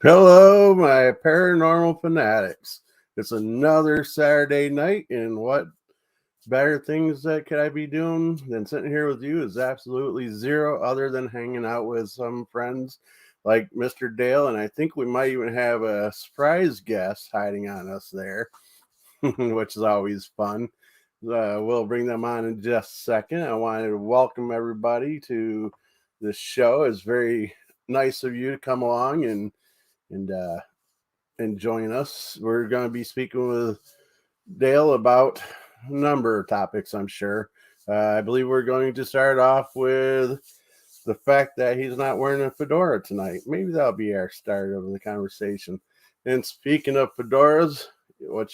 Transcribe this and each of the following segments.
Hello, my paranormal fanatics. It's another Saturday night, and what better things that could I be doing than sitting here with you is absolutely zero, other than hanging out with some friends like Mr. Dale, and I think we might even have a surprise guest hiding on us there, which is always fun. We'll bring them on in just a second. I wanted to welcome everybody to the show. It's very nice of you to come along and join us. We're going to be speaking with Dale about a number of topics, I'm sure. I believe we're going to start off with the fact that he's not wearing a fedora tonight. Maybe that'll be our start of the conversation. And speaking of fedoras, what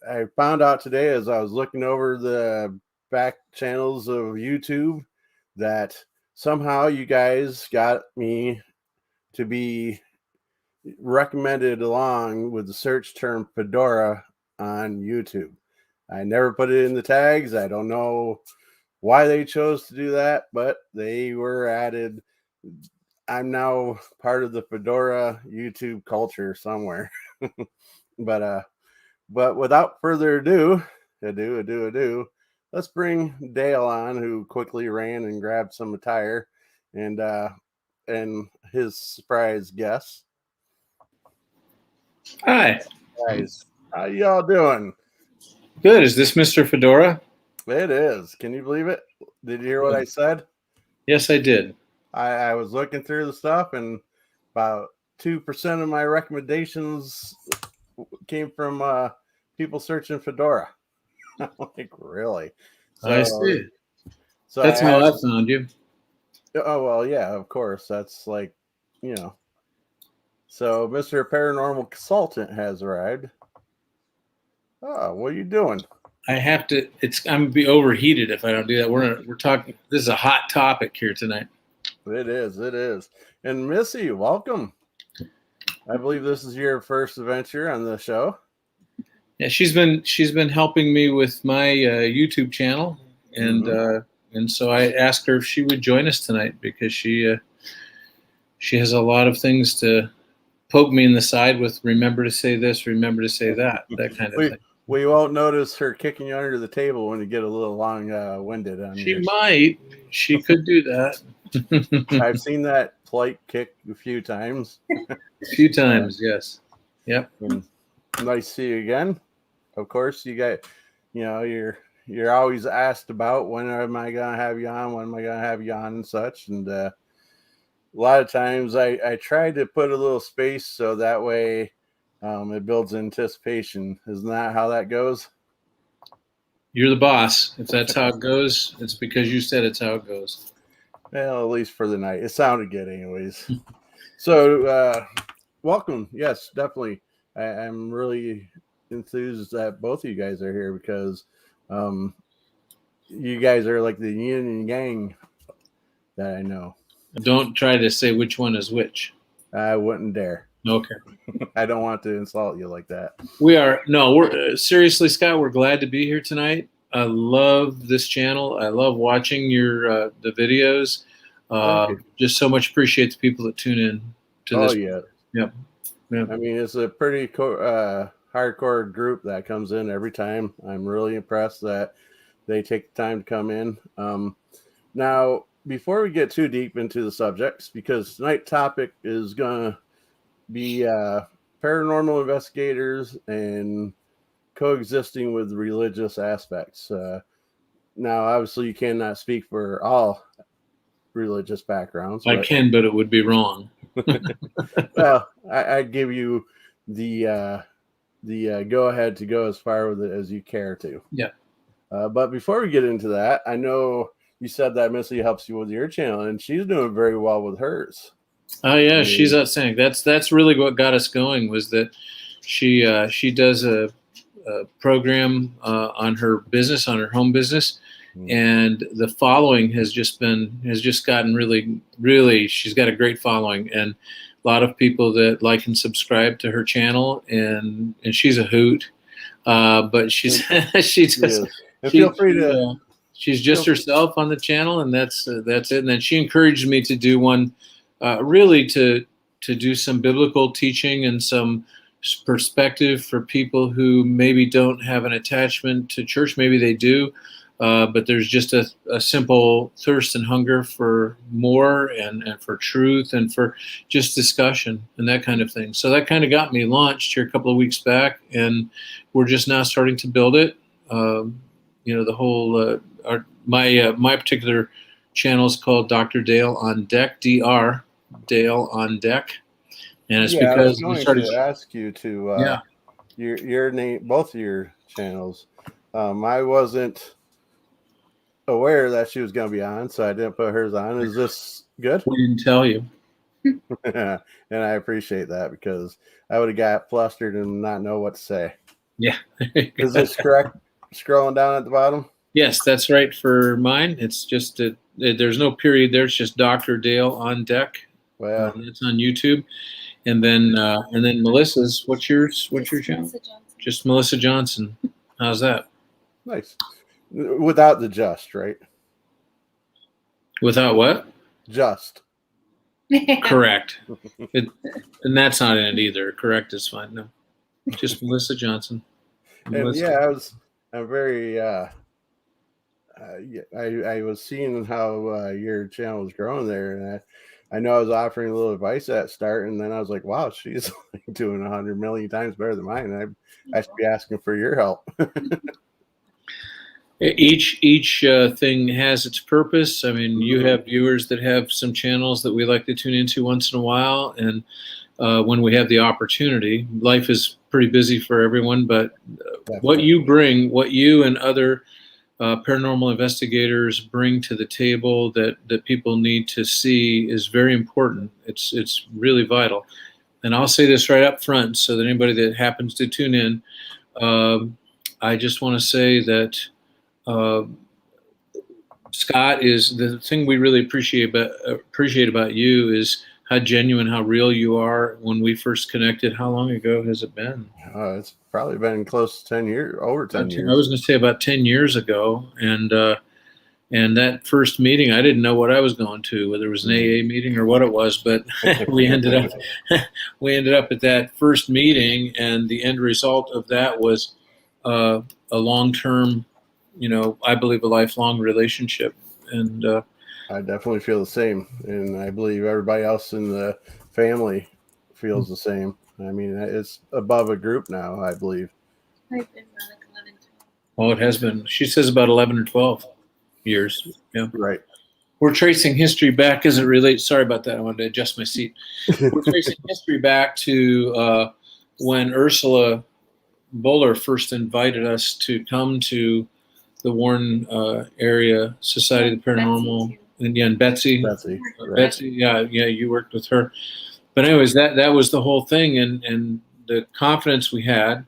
I found out today as I was looking over the back channels of YouTube that somehow you guys got me to be recommended along with the search term fedora on YouTube. I never put it in the tags. I don't know why they chose to do that, but they were added. I'm now part of the fedora YouTube culture somewhere. but without further ado, let's bring Dale on, who quickly ran and grabbed some attire, and his surprise guest. Hi. Guys, how y'all doing? Good. Is this Mr. Fedora? It is. Can you believe it? Did you hear what I said? Yes, I did. I was looking through the stuff, and about 2% of my recommendations came from people searching fedora. I'm like, really? So, I see. So that's how I found you. Oh, well, yeah, of course. That's like, So, Mr. Paranormal Consultant has arrived. Oh, what are you doing? I have to. I'm gonna be overheated if I don't do that. We're talking. This is a hot topic here tonight. It is. And Missy, welcome. I believe this is your first adventure on the show. Yeah, she's been helping me with my YouTube channel, and so I asked her if she would join us tonight because she has a lot of things to poke me in the side with. Remember to say this, remember to say that kind of thing. We won't notice her kicking you under the table when you get a little long-winded. She could do that. I've seen that polite kick a few times. Yes. Yep. Nice to see you again. Of course, you got, you're always asked about when am I gonna have you on, and such. And a lot of times I try to put a little space so that way it builds anticipation. Isn't that how that goes? You're the boss. If that's how it goes, it's because you said it's how it goes. Well, at least for the night. It sounded good anyways. So, welcome. Yes, definitely. I'm really enthused that both of you guys are here because you guys are like the yin and yang that I know. Don't try to say which one is which. I wouldn't dare. Okay. I don't want to insult you like that. We're seriously, Scott, we're glad to be here tonight. I love this channel. I love watching your the videos. Just so much appreciate the people that tune in to this. Oh, yeah. Yep. I mean, it's a pretty hardcore group that comes in every time. I'm really impressed that they take the time to come in. Now, before we get too deep into the subjects, because tonight's topic is going to be paranormal investigators and coexisting with religious aspects. Now, obviously, you cannot speak for all religious backgrounds. I can, but it would be wrong. Well, I give you the go ahead to go as far with it as you care to. Yeah. But before we get into that, I know you said that Missy helps you with your channel, and she's doing very well with hers. Oh yeah, she's outstanding. That's really what got us going. Was that she does a program on her business, on her home business, and the following has just gotten really. She's got a great following and a lot of people that like and subscribe to her channel, and she's a hoot. But she's feel free to. She's just herself on the channel, and that's it. And then she encouraged me to do one, really to to do some biblical teaching and some perspective for people who maybe don't have an attachment to church. Maybe they do, but there's just a simple thirst and hunger for more and for truth and for just discussion and that kind of thing. So that kind of got me launched here a couple of weeks back, and we're just now starting to build it. The whole my particular channel is called Dr. Dale on Deck, Dr. Dale on Deck, and it's because I was going we started to ask you to your name, both of your channels. I wasn't aware that she was going to be on, so I didn't put hers on. Is this good? We didn't tell you. And I appreciate that, because I would have got flustered and not know what to say. Yeah. Is this correct? Scrolling down at the bottom? Yes, that's right for mine. It's just there's no period there. It's just Dr. Dale on Deck. Well, it's on YouTube. And then Melissa's, what's your channel? Melissa Johnson. Just Melissa Johnson. How's that? nice. Without the just, right? Without what? Just. Correct. And that's not in it either. Correct is fine. No, just Melissa Johnson. And I'm very I was seeing how your channel was growing there, and I know I was offering a little advice at start, and then I was like, wow, she's doing 100 million times better than mine, and I should be asking for your help. Each thing has its purpose. I mean, you have viewers that have some channels that we like to tune into once in a while, and when we have the opportunity. Life is pretty busy for everyone, but what you bring, what you and other paranormal investigators bring to the table that people need to see is very important. It's really vital. And I'll say this right up front so that anybody that happens to tune in, I just want to say that Scott, is the thing we really appreciate about you is how genuine, how real you are. When we first connected, how long ago has it been? It's probably been close to 10 years, over 10 years. I was going to say about 10 years ago. And that first meeting, I didn't know what I was going to, whether it was an AA meeting or what it was, but we ended up at that first meeting, and the end result of that was a long-term, I believe a lifelong relationship. And I definitely feel the same, and I believe everybody else in the family feels the same. I mean, it's above a group now, I believe. I've been like 11, 12. Well, it has been. She says about 11 or 12 years. Yeah. Right. We're tracing history back as it relates. Sorry about that. I wanted to adjust my seat. We're tracing history back to when Ursula Buller first invited us to come to the Warren area Society of the Paranormal. And Betsy. Betsy, yeah, you worked with her. But anyways, that was the whole thing, and the confidence we had.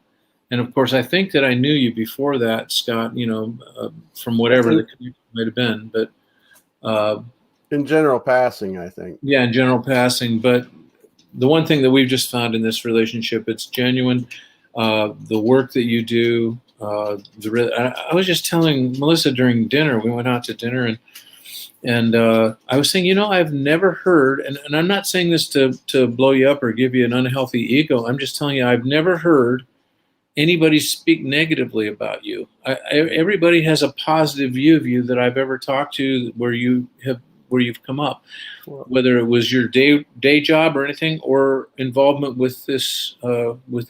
And of course, I think that I knew you before that, Scott, from whatever the connection might have been. But in general passing, I think. Yeah, in general passing. But the one thing that we've just found in this relationship, it's genuine. The work that you do. I was just telling Melissa during dinner, we went out to dinner, and I was saying, I've never heard, and I'm not saying this to blow you up or give you an unhealthy ego. I'm just telling you, I've never heard anybody speak negatively about you. Everybody has a positive view of you that I've ever talked to where you've come up, whether it was your day job or anything, or involvement with this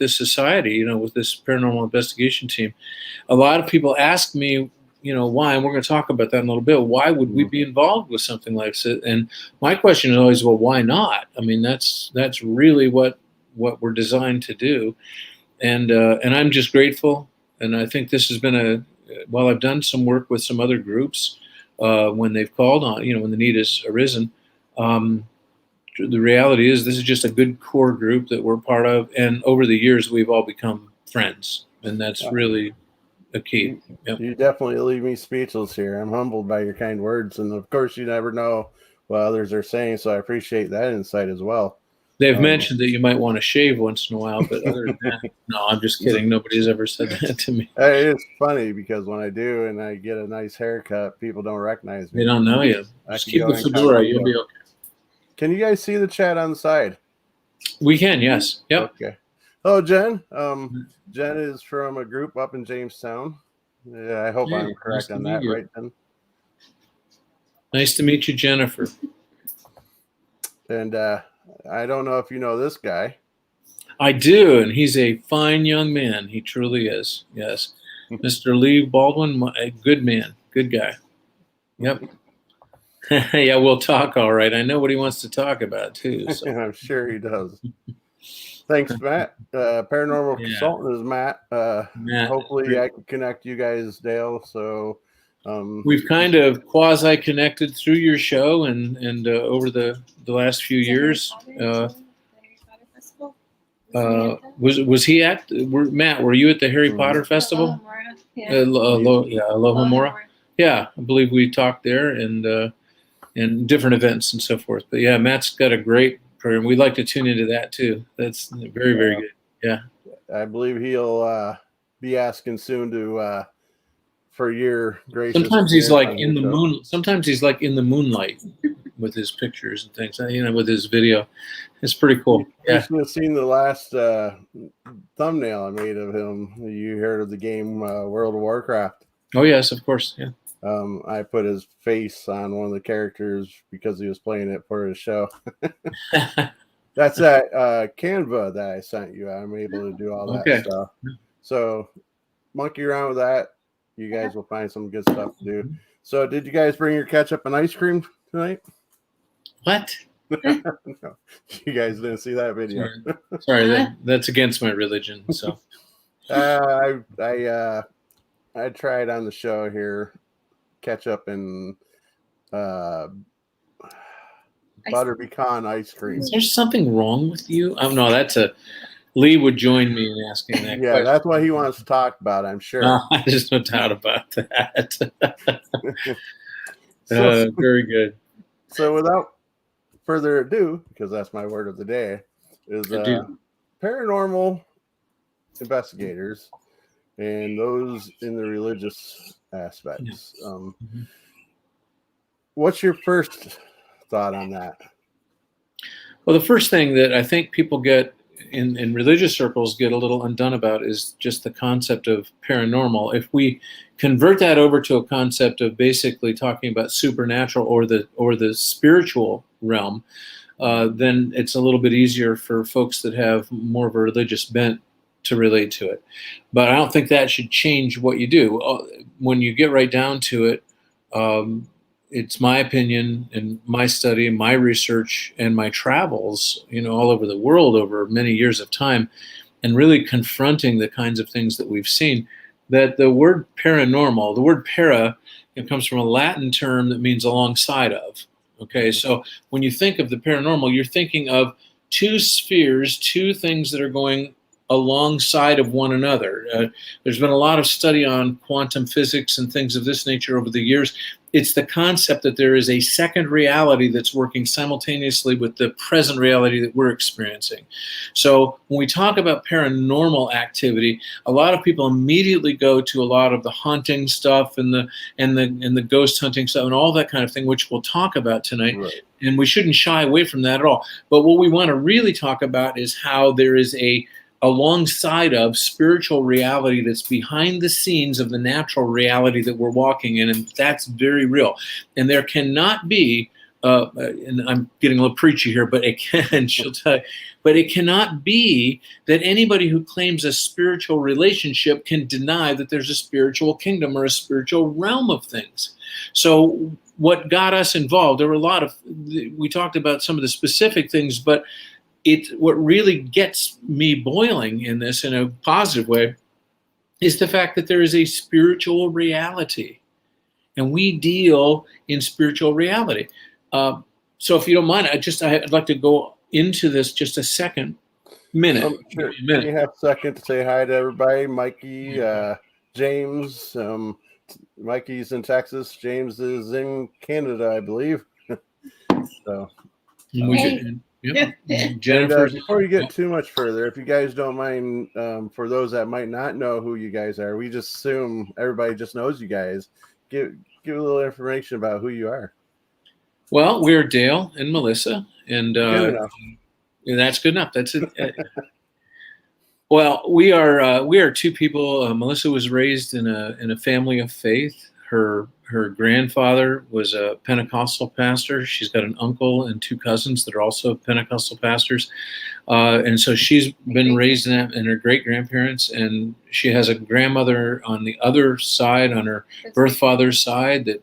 society, with this paranormal investigation team. A lot of people ask me, why, and we're going to talk about that in a little bit. Why would we be involved with something like this? And my question is always, well, why not? I mean, that's really what we're designed to do. And I'm just grateful. And I think this has been while I've done some work with some other groups, when they've called on, when the need has arisen, the reality is this is just a good core group that we're part of. And over the years, we've all become friends. And that's really a key. Yep. You definitely leave me speechless here. I'm humbled by your kind words. And of course, you never know what others are saying. So I appreciate that insight as well. They've mentioned that you might want to shave once in a while, but other than that, no, I'm just kidding. Nobody's ever said that to me. It's funny because when I do and I get a nice haircut, people don't recognize me. They don't know you. Just keep the fedora. You'll be okay. Can you guys see the chat on the side? We can, yes. Yep. Okay. Oh, Jen. Jen is from a group up in Jamestown. Yeah, I hope Yeah, I'm correct nice on to that, meet you. right, Jen? Nice to meet you, Jennifer. And I don't know if you know this guy. I do, and he's a fine young man. He truly is. Yes. Mr. Lee Baldwin, a good man, good guy. Yep. Yeah, we'll talk all right. I know what he wants to talk about, too. So. I'm sure he does. Thanks, Matt. Paranormal Yeah. consultant is Matt. Matt, Hopefully, I can connect you guys, Dale. So we've kind of quasi connected through your show and over the last few years. Was he at? Matt, were you at the Harry Potter Festival? Alohomora. Yeah, I believe we talked there and different events and so forth. But yeah, Matt's got a great program. We'd like to tune into that too. That's very, very good. Yeah. I believe he'll be asking soon to for your gracious. Sometimes he's like in the moon. Sometimes he's like in the moonlight with his pictures and things. With his video. It's pretty cool. You should have seen the last thumbnail I made of him. You heard of the game World of Warcraft? Oh yes, of course. Yeah. I put his face on one of the characters because he was playing it for his show. That's that Canva that I sent you. I'm able to do all that stuff. So monkey around with that. You guys will find some good stuff to do. So did you guys bring your ketchup and ice cream tonight? What? No, you guys didn't see that video. Sorry, that's against my religion. So I tried on the show here ketchup and butter pecan ice cream. Is there something wrong with you? Oh no, that's a Lee would join me in asking that. Yeah, question. That's what he wants to talk about, I'm sure. There's no doubt about that. Very good. So without further ado, because that's my word of the day, is paranormal investigators and those in the religious aspects. What's your first thought on that? Well, the first thing that I think people get in religious circles get a little undone about is just the concept of paranormal. If we convert that over to a concept of basically talking about supernatural or the spiritual realm, then it's a little bit easier for folks that have more of a religious bent to relate to it. But I don't think that should change what you do. When you get right down to it, it's my opinion and my study, my research, and my travels, all over the world over many years of time, and really confronting the kinds of things that we've seen, that the word paranormal, the word para, comes from a Latin term that means alongside of. Okay, so when you think of the paranormal, you're thinking of two spheres, two things that are going alongside of one another. There's been a lot of study on quantum physics and things of this nature over the years. It's the concept that there is a second reality that's working simultaneously with the present reality that we're experiencing. So when we talk about paranormal activity, a lot of people immediately go to a lot of the haunting stuff and the ghost hunting stuff and all that kind of thing, which we'll talk about tonight. Right. And we shouldn't shy away from that at all. But what we want to really talk about is how there is alongside of spiritual reality that's behind the scenes of the natural reality that we're walking in, and that's very real. And there cannot be, and I'm getting a little preachy here, but she'll tell you, but it cannot be that anybody who claims a spiritual relationship can deny that there's a spiritual kingdom or a spiritual realm of things. So what got us involved, there were we talked about some of the specific things, but what really gets me boiling in this in a positive way is the fact that there is a spiritual reality, and we deal in spiritual reality. So if you don't mind, I'd like to go into this just a minute. Sure. You have a second to say hi to everybody. Mikey, James, Mikey's in Texas. James is in Canada, I believe. So. Yep. Jennifer. Before you get too much further, if you guys don't mind, for those that might not know who you guys are, we just assume everybody just knows you guys. Give a little information about who you are. Well, we're Dale and Melissa, and That's good enough. That's it. Well, we are two people. Melissa was raised in a family of faith. Her grandfather was a Pentecostal pastor. She's got an uncle and two cousins that are also Pentecostal pastors, and so she's been raised in that. And her great grandparents, and she has a grandmother on the other side, on her birth father's side, that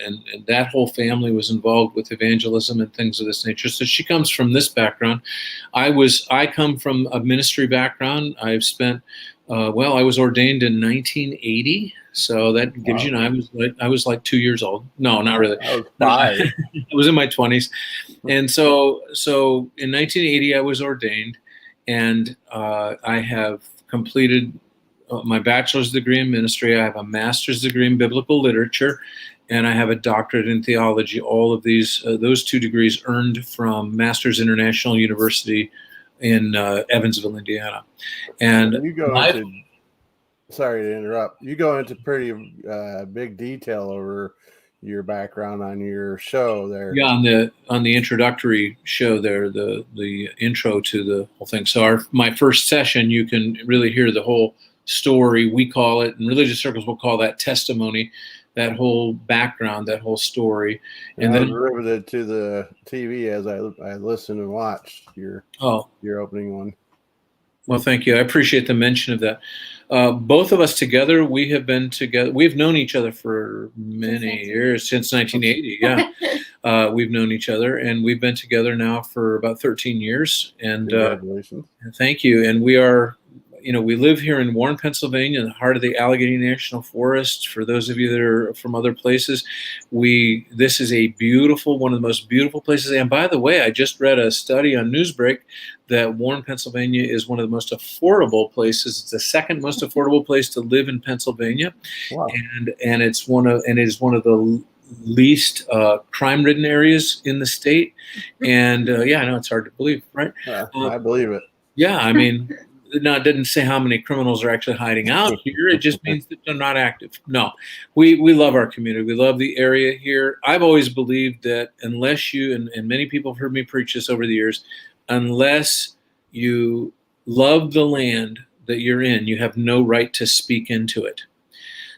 and that whole family was involved with evangelism and things of this nature. So she comes from this background. I come from a ministry background. I've spent I was ordained in 1980, so that gives you. I was like 2 years old. No, not really. I was 5. I was in my 20s, and so in 1980 I was ordained, and I have completed my bachelor's degree in ministry. I have a master's degree in biblical literature, and I have a doctorate in theology. All of these, those 2 degrees earned from Masters International University in Evansville, Indiana. And you go into, sorry to interrupt, you go into pretty big detail over your background on your show there. Yeah, on the introductory show there, the intro to the whole thing. So my first session, you can really hear the whole story. We call it, in religious circles, we'll call that testimony. That whole background, that whole story, and then riveted to the TV as I listened and watched your opening one. Well, thank you. I appreciate the mention of that. Both of us together, we have been together. We've known each other for many years, since 1980. Yeah, we've known each other, and we've been together now for about 13 years. And congratulations. Thank you. And we are. We live here in Warren, Pennsylvania, in the heart of the Allegheny National Forest. For those of you that are from other places, this is a beautiful, one of the most beautiful places. And by the way, I just read a study on Newsbreak that Warren, Pennsylvania is one of the most affordable places. It's the second most affordable place to live in Pennsylvania. Wow. And it is one of the least crime-ridden areas in the state. And I know it's hard to believe, right? I believe it. Yeah, I mean. No, it didn't say how many criminals are actually hiding out here. It just means that they're not active. No, we love our community. We love the area here. I've always believed that unless you, and many people have heard me preach this over the years, unless you love the land that you're in, you have no right to speak into it.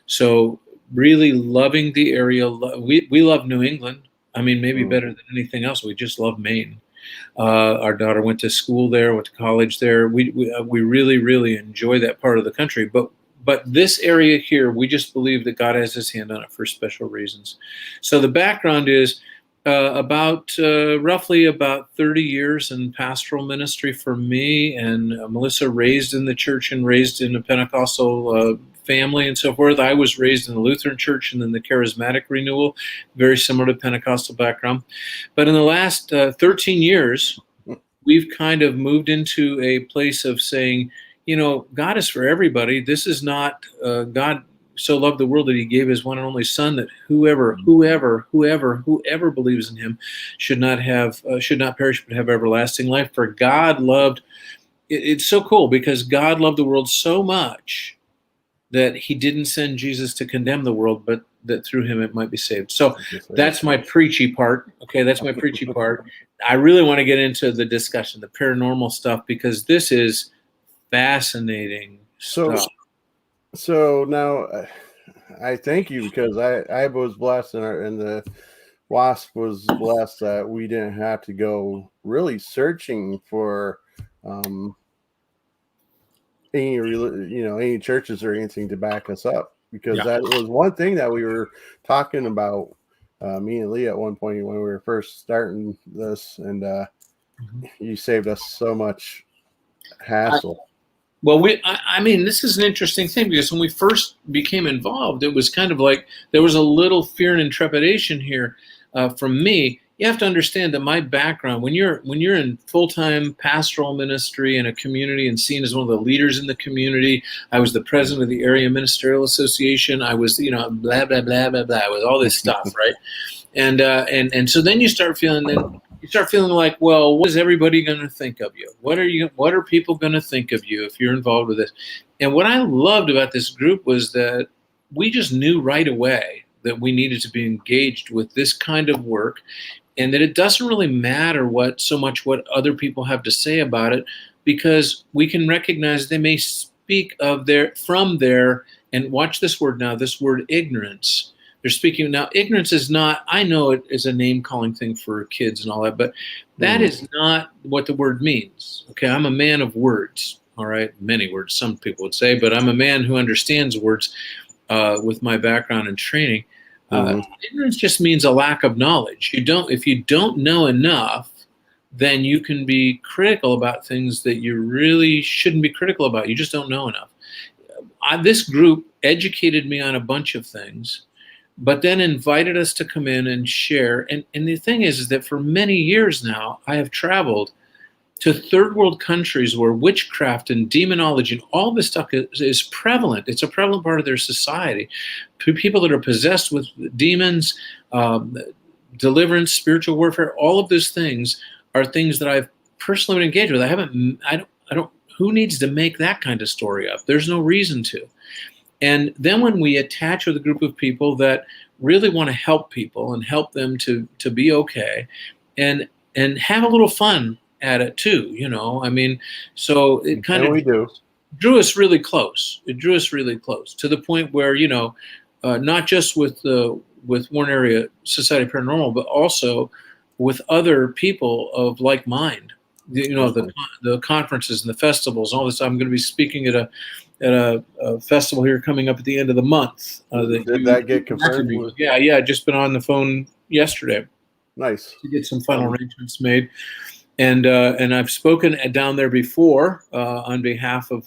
So really loving the area. We love New England. I mean, maybe better than anything else. We just love Maine. Our daughter went to school there, went to college there. We really, really enjoy that part of the country. But this area here, we just believe that God has his hand on it for special reasons. So the background is roughly about 30 years in pastoral ministry for me, and Melissa raised in the church and raised in a Pentecostal family and so forth. I was raised in the Lutheran church and then the charismatic renewal, very similar to Pentecostal background. But in the last 13 years, we've kind of moved into a place of saying, God is for everybody. This is not God so loved the world that he gave his one and only son, that whoever believes in him should not perish but have everlasting life. For God loved, it's so cool because God loved the world so much that he didn't send Jesus to condemn the world, but that through him it might be saved. So that's my preachy part. Okay, that's my preachy part. I really want to get into the discussion, the paranormal stuff, because this is fascinating stuff. So now I thank you, because I was blessed and the WASP was blessed that we didn't have to go really searching for any churches or anything to back us up, because that was one thing that we were talking about, me and Lee, at one point when we were first starting this, and you saved us so much hassle. I mean, this is an interesting thing, because when we first became involved, it was kind of like there was a little fear and trepidation here from me. You have to understand that my background, when you're in full-time pastoral ministry in a community and seen as one of the leaders in the community, I was the president of the Area Ministerial Association. I was, blah, blah, blah, blah, blah, with all this stuff, right? And so then you start feeling like, well, what is everybody going to think of you? What are people going to think of you if you're involved with this? And what I loved about this group was that we just knew right away that we needed to be engaged with this kind of work. and that it doesn't really matter so much what other people have to say about it, because we can recognize they may speak from their, and watch this word now, this word ignorance. They're speaking now. Ignorance is not, I know it is a name calling thing for kids and all that, but that is not what the word means. Okay, I'm a man of words. All right, many words, some people would say, but I'm a man who understands words with my background and training. Ignorance just means a lack of knowledge. If you don't know enough, then you can be critical about things that you really shouldn't be critical about. You just don't know enough. This group educated me on a bunch of things, but then invited us to come in and share. And the thing is that for many years now, I have traveled to third world countries where witchcraft and demonology and all this stuff is prevalent. It's a prevalent part of their society. People that are possessed with demons, deliverance, spiritual warfare, all of those things are things that I've personally been engaged with. I don't, who needs to make that kind of story up? There's no reason to. And then when we attach with a group of people that really want to help people and help them to be okay, and have a little fun at it too, I mean, so it kind of drew us really close. It drew us really close to the point where, not just with Warren Area Society of Paranormal, but also with other people of like mind. The conferences and the festivals and all this. I'm going to be speaking at a festival here coming up at the end of the month. Did that get confirmed? Yeah, I just been on the phone yesterday. Nice. To get some final arrangements made. And I've spoken down there before on behalf of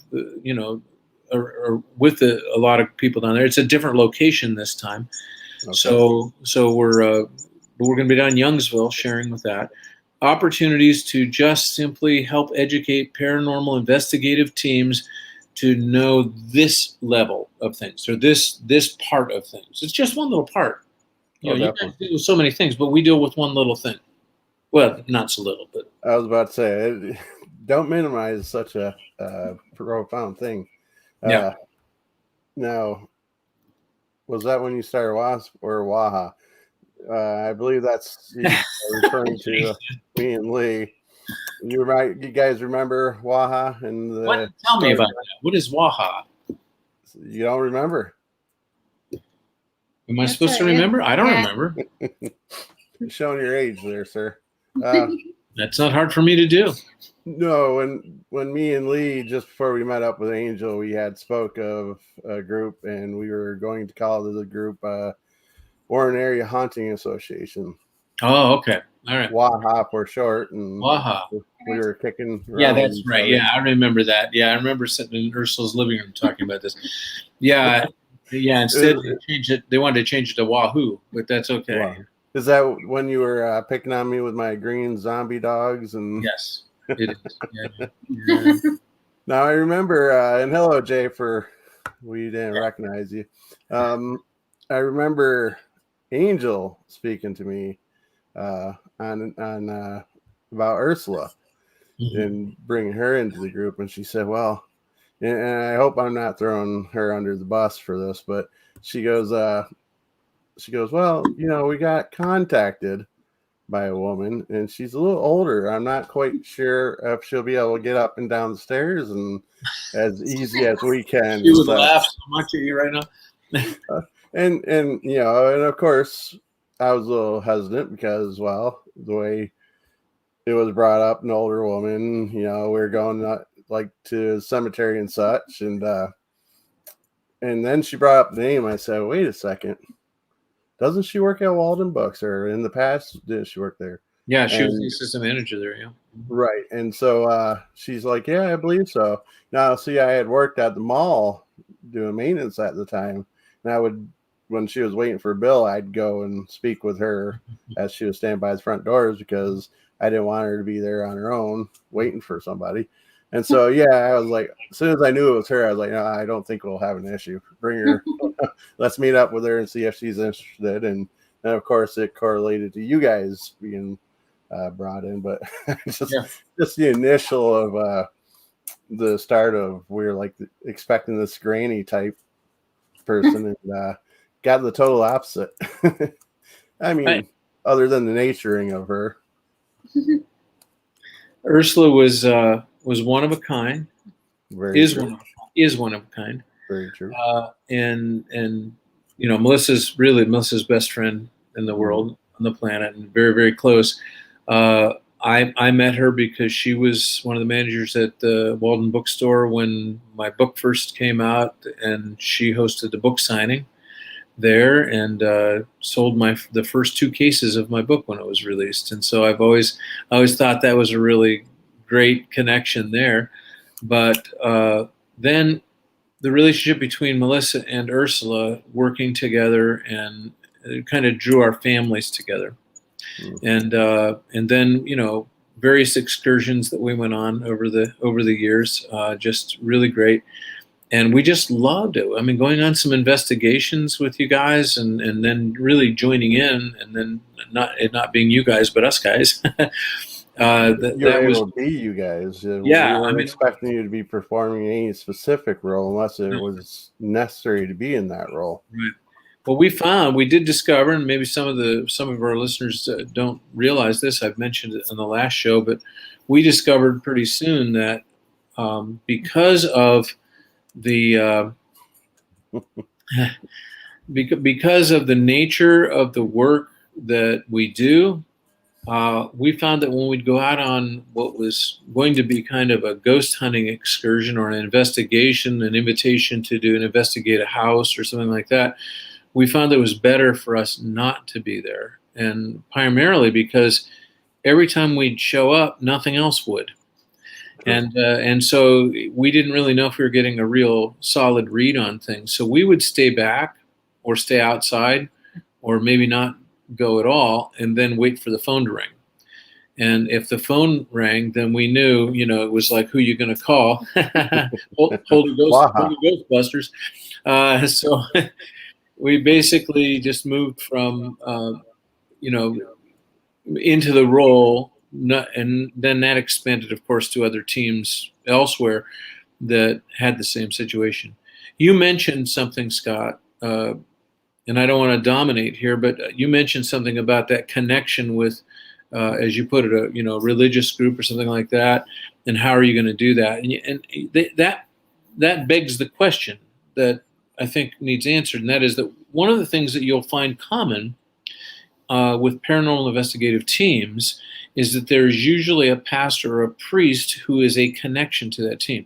or with a lot of people down there. It's a different location this time, so we're going to be down in Youngsville sharing with that. Opportunities to just simply help educate paranormal investigative teams to know this level of things, or this part of things. It's just one little part. You guys deal with so many things, but we deal with one little thing. Well, not so little, but I was about to say, don't minimize such a profound thing. Yeah. Now, was that when you started WASP or WAHA? I believe that's referring to me and Lee. You guys remember WAHA? Tell me about that. What is WAHA? You don't remember? Am I supposed to remember? I don't remember. You're showing your age there, sir. That's not hard for me to do. No, when me and Lee, just before we met up with Angel, we had spoke of a group, and we were going to call the group Warren Area Haunting Association. Oh, okay. All right. WAHA for short. And WAHA. We were kicking around. Yeah, that's right. Yeah, I remember that. Yeah, I remember sitting in Ursula's living room talking about this. Yeah. Instead they wanted to change it to Wahoo, but that's okay. Wow. Is that when you were picking on me with my green zombie dogs? And yes, it is. Yeah. Now I remember, and hello Jay, we didn't recognize you. I remember Angel speaking to me on about Ursula and bringing her into the group, and she said, "Well," and I hope I'm not throwing her under the bus for this, but she goes, "Well, we got contacted by a woman, and she's a little older. I'm not quite sure if she'll be able to get up and down the stairs and as easy as we can." She would laugh so much at you right now. And of course, I was a little hesitant because, well, the way it was brought up, an older woman, we were going like to cemetery and such, and then she brought up the name. I said, "Wait a second. Doesn't she work at Walden Books, or in the past did she work there?" Yeah, she was the assistant manager there. Yeah, right. And so she's like, "Yeah, I believe so." Now, see, I had worked at the mall doing maintenance at the time, and when she was waiting for Bill, I'd go and speak with her as she was standing by the front doors, because I didn't want her to be there on her own waiting for somebody. And so, I was like, as soon as I knew it was her, I was like, "No, I don't think we'll have an issue. Bring her. Let's meet up with her and see if she's interested." And of course, it correlated to you guys being brought in. But just the initial of the start of, we were like expecting this granny type person, and got the total opposite. I mean, other than the naturing of her. Ursula was one of a kind. Very Is true. one of a kind. Very true. And Melissa's best friend in the world, on the planet, and very, very close. I met her because she was one of the managers at the Walden Bookstore when my book first came out, and she hosted the book signing there and sold the first 2 cases of my book when it was released. And so I always thought that was a really great connection there. But then the relationship between Melissa and Ursula working together, and it kind of drew our families together. And then various excursions that we went on over the years, just really great. And we just loved it. I mean, going on some investigations with you guys, and then really joining in, and then not being you guys, but us guys. You're able to be you guys. Yeah, we weren't expecting you to be performing any specific role unless it was necessary to be in that role. Right. Well, we did discover, and maybe some of our listeners don't realize this. I've mentioned it on the last show, but we discovered pretty soon that because of the because of the nature of the work that we do, we found that when we'd go out on what was going to be kind of a ghost hunting excursion or an investigation, an invitation to investigate a house or something like that, we found that it was better for us not to be there. And primarily because every time we'd show up, nothing else would. And so we didn't really know if we were getting a real solid read on things. So we would stay back or stay outside or maybe not go at all, and then wait for the phone to ring. And if the phone rang, then we knew, it was like, who you going to call? Holy Ghostbusters. So we basically just moved from, into the role, and then that expanded, of course, to other teams elsewhere that had the same situation. You mentioned something, Scott, and I don't want to dominate here, but you mentioned something about that connection with, as you put it, a religious group or something like that, and how are you going to do that? And that begs the question that I think needs answered, and that is that one of the things that you'll find common with paranormal investigative teams is that there's usually a pastor or a priest who is a connection to that team.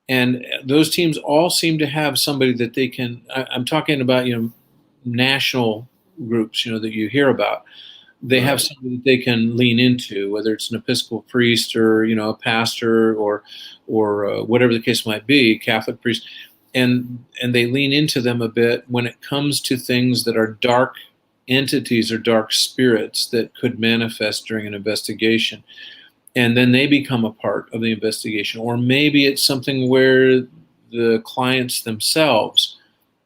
And those teams all seem to have somebody that they can, I'm talking about, national groups, that you hear about. They have somebody that they can lean into, whether it's an Episcopal priest or, a pastor or whatever the case might be, Catholic priest. And they lean into them a bit when it comes to things that are dark entities or dark spirits that could manifest during an investigation. And then they become a part of the investigation. Or maybe it's something where the clients themselves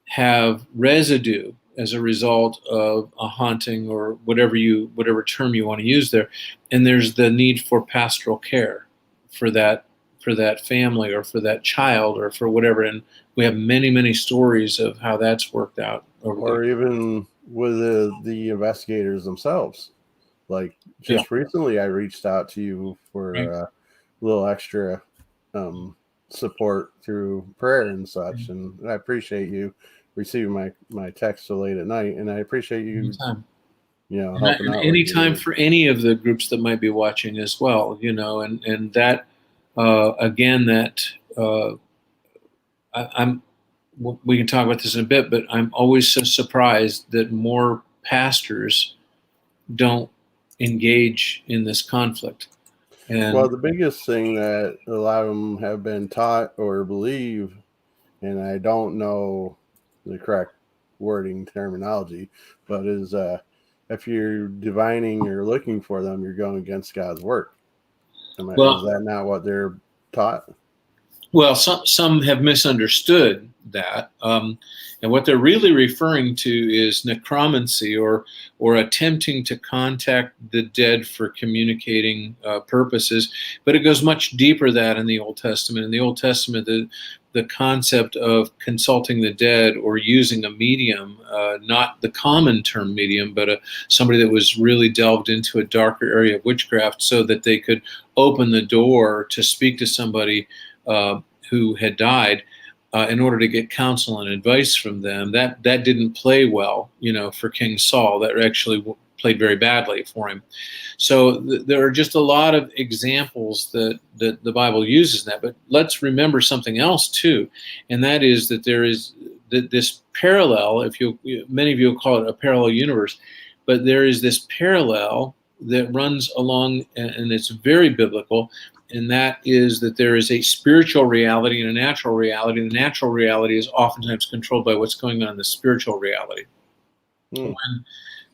have residue as a result of a haunting or whatever term you want to use there. And there's the need for pastoral care for that family or for that child or for whatever. And we have many, many stories of how that's worked out. Or even with the investigators themselves. Like just recently, I reached out to you for a little extra support through prayer and such, and I appreciate you receiving my text so late at night, and I appreciate you, helping out. Anytime for any of the groups that might be watching as well, and that again, that we can talk about this in a bit, but I'm always so surprised that more pastors don't engage in this conflict. And well, the biggest thing that a lot of them have been taught or believe, and I don't know the correct wording terminology, but is if you're divining or looking for them, you're going against God's work. Is that not what they're taught? Well, some have misunderstood that, and what they're really referring to is necromancy or attempting to contact the dead for communicating purposes. But it goes much deeper than that in the Old Testament. In the Old Testament, the concept of consulting the dead or using a medium, not the common term medium, but somebody that was really delved into a darker area of witchcraft so that they could open the door to speak to somebody who had died in order to get counsel and advice from them. That didn't play well, for King Saul. That actually played very badly for him. So there are just a lot of examples that the Bible uses that. But let's remember something else too, and that is that there is this parallel. Many of you will call it a parallel universe, but there is this parallel that runs along, and it's very biblical. And that is that there is a spiritual reality and a natural reality. The natural reality is oftentimes controlled by what's going on in the spiritual reality.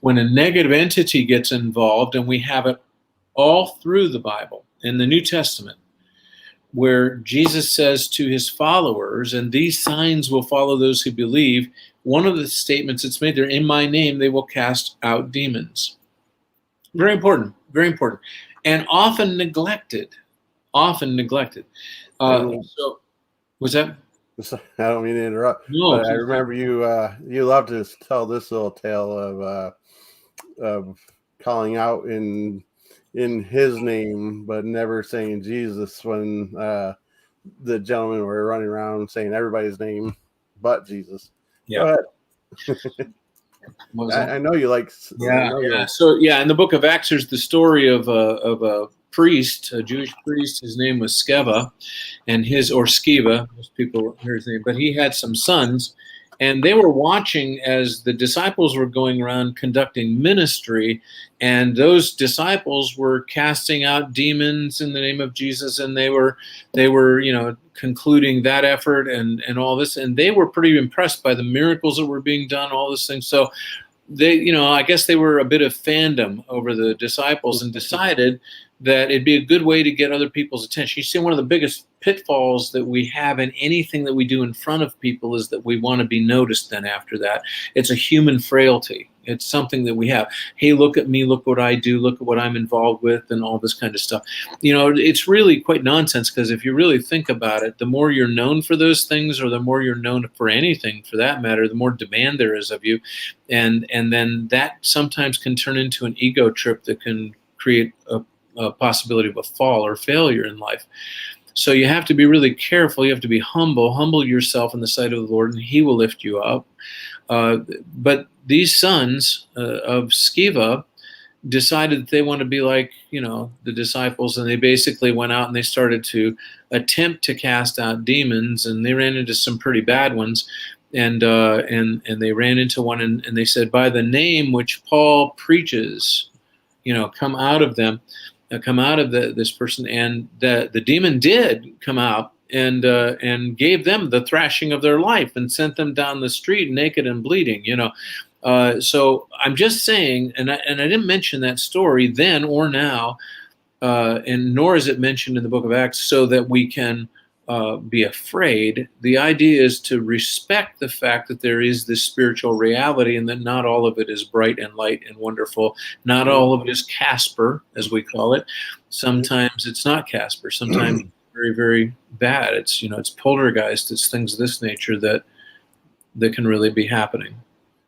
When a negative entity gets involved, and we have it all through the Bible, in the New Testament, where Jesus says to his followers, and these signs will follow those who believe, one of the statements that's made there, in my name they will cast out demons. Very important, very important. And often neglected. So, was that? I don't mean to interrupt. No, but I remember you love to tell this little tale of calling out in his name, but never saying Jesus when the gentlemen were running around saying everybody's name but Jesus. Yeah. Go ahead. I know you like. Yeah. So in the book of Acts, there's the story of a priest, a Jewish priest. His name was Sceva, and Skiva, most people hear his name, but he had some sons, and they were watching as the disciples were going around conducting ministry, and those disciples were casting out demons in the name of Jesus, and they were concluding that effort and all this, and they were pretty impressed by the miracles that were being done, all these things. So they, I guess they were a bit of fandom over the disciples and decided that it'd be a good way to get other people's attention. You see, one of the biggest pitfalls that we have in anything that we do in front of people is that we want to be noticed then after that. It's a human frailty. It's something that we have. Hey, look at me, look what I do, look at what I'm involved with, and all this kind of stuff. It's really quite nonsense, because if you really think about it, the more you're known for those things, or the more you're known for anything for that matter, the more demand there is of you. And then that sometimes can turn into an ego trip that can create a possibility of a fall or failure in life. So you have to be really careful. You have to be humble yourself in the sight of the Lord, and he will lift you up. But these sons of Sceva decided that they want to be like, the disciples, and they basically went out and they started to attempt to cast out demons, and they ran into some pretty bad ones. And they ran into one, and they said, by the name which Paul preaches, come out of them. Come out of this person, and the demon did come out and gave them the thrashing of their life and sent them down the street naked and bleeding. So I'm just saying, and I didn't mention that story then or now, and nor is it mentioned in the book of Acts, so that we can be afraid. The idea is to respect the fact that there is this spiritual reality, and that not all of it is bright and light and wonderful. Not all of it is Casper, as we call it. Sometimes it's not Casper. Sometimes it's very, very bad. It's it's poltergeist. It's things of this nature that can really be happening.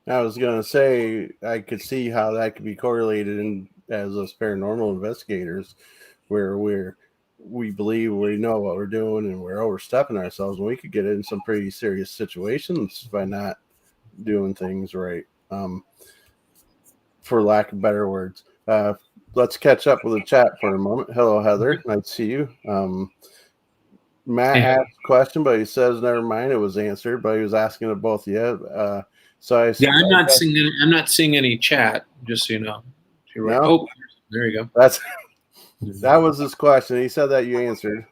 I was going to say, I could see how that could be correlated as us paranormal investigators, where we believe we know what we're doing and we're overstepping ourselves, and we could get in some pretty serious situations by not doing things right, for lack of better words. Let's catch up with the chat for a moment. Hello, Heather. Nice to see you. Matt asked a question, but he says never mind, it was answered, but he was asking it both of you. I'm not seeing any chat, just so you know. No? Oh, there you go. That was his question. He said that you answered.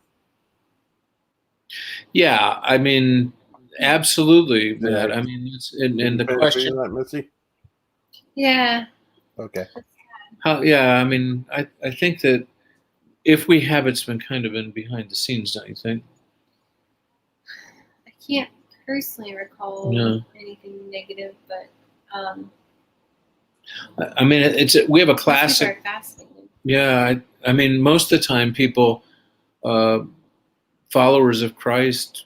Yeah, I mean, absolutely, Matt. I mean, and the question. That, Missy? Yeah. Okay. I mean, I think that if we have, it's been kind of in behind the scenes, don't you think? I can't personally recall anything negative, but I mean, we have a classic. Fasting. Yeah, I mean, most of the time people followers of Christ,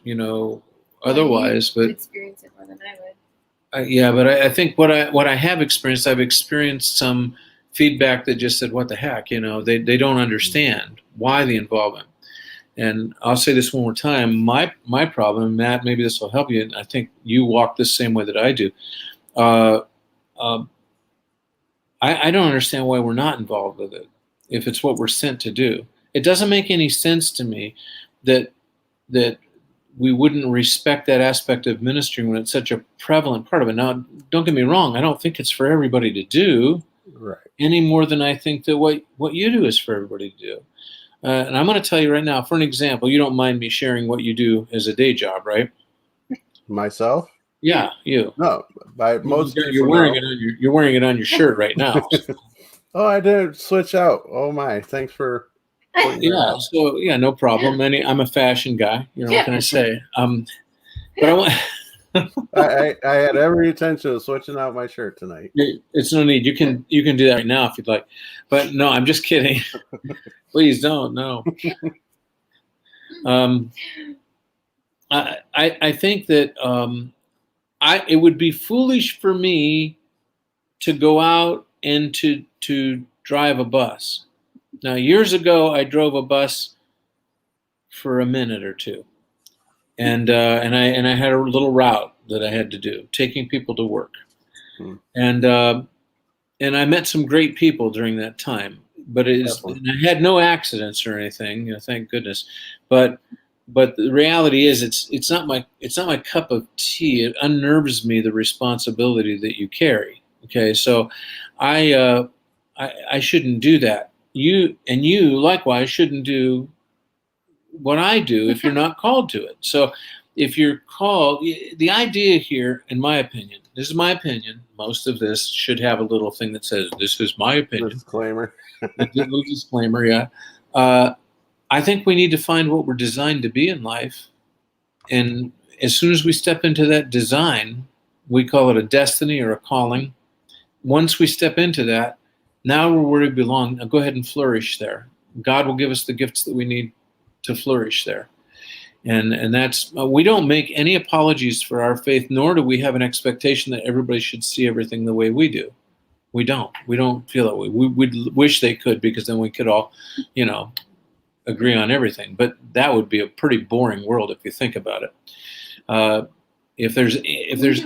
otherwise, You but experience it more than I would. yeah, but I think what I have experienced, I've experienced some feedback that just said, "What the heck?" They don't understand why the involvement. And I'll say this one more time: my problem, Matt. Maybe this will help you. And I think you walk the same way that I do. Uh, I don't understand why we're not involved with it. If it's what we're sent to do, it doesn't make any sense to me that we wouldn't respect that aspect of ministry when it's such a prevalent part of it. Now, don't get me wrong, I don't think it's for everybody to do, Right. any more than I think that what you do is for everybody to do. And I'm going to tell you right now, for an example, you don't mind me sharing what you do as a day job, right? Myself? Yeah, you. No, most You're wearing it on you're wearing it on your shirt right now. Oh, I did switch out. Oh my! Thanks for pointing that Yeah, out. so yeah, no problem. I'm a fashion guy. What can I say? But I want. I had every intention of switching out my shirt tonight. It's no need. You can do that right now if you'd like. But no, I'm just kidding. Please don't. No. I think that it would be foolish for me to go out and to drive a bus. Now, years ago, I drove a bus for a minute or two, and I had a little route that I had to do, taking people to work, and I met some great people during that time. But and I had no accidents or anything, thank goodness. But the reality is, it's not my cup of tea. It unnerves me, the responsibility that you carry. Okay, so I shouldn't do that. You likewise shouldn't do what I do if you're not called to it. So if you're called, the idea here, in my opinion, this is my opinion. Most of this should have a little thing that says, "This is my opinion." Disclaimer. A little disclaimer, yeah. I think we need to find what we're designed to be in life. And as soon as we step into that design, we call it a destiny or a calling. Once we step into that, now we're where we belong. Now go ahead and flourish there. God will give us the gifts that we need to flourish there. And that's, we don't make any apologies for our faith, nor do we have an expectation that everybody should see everything the way we do. We don't feel that way. We'd wish they could, because then we could all, agree on everything. But that would be a pretty boring world if you think about it. If there's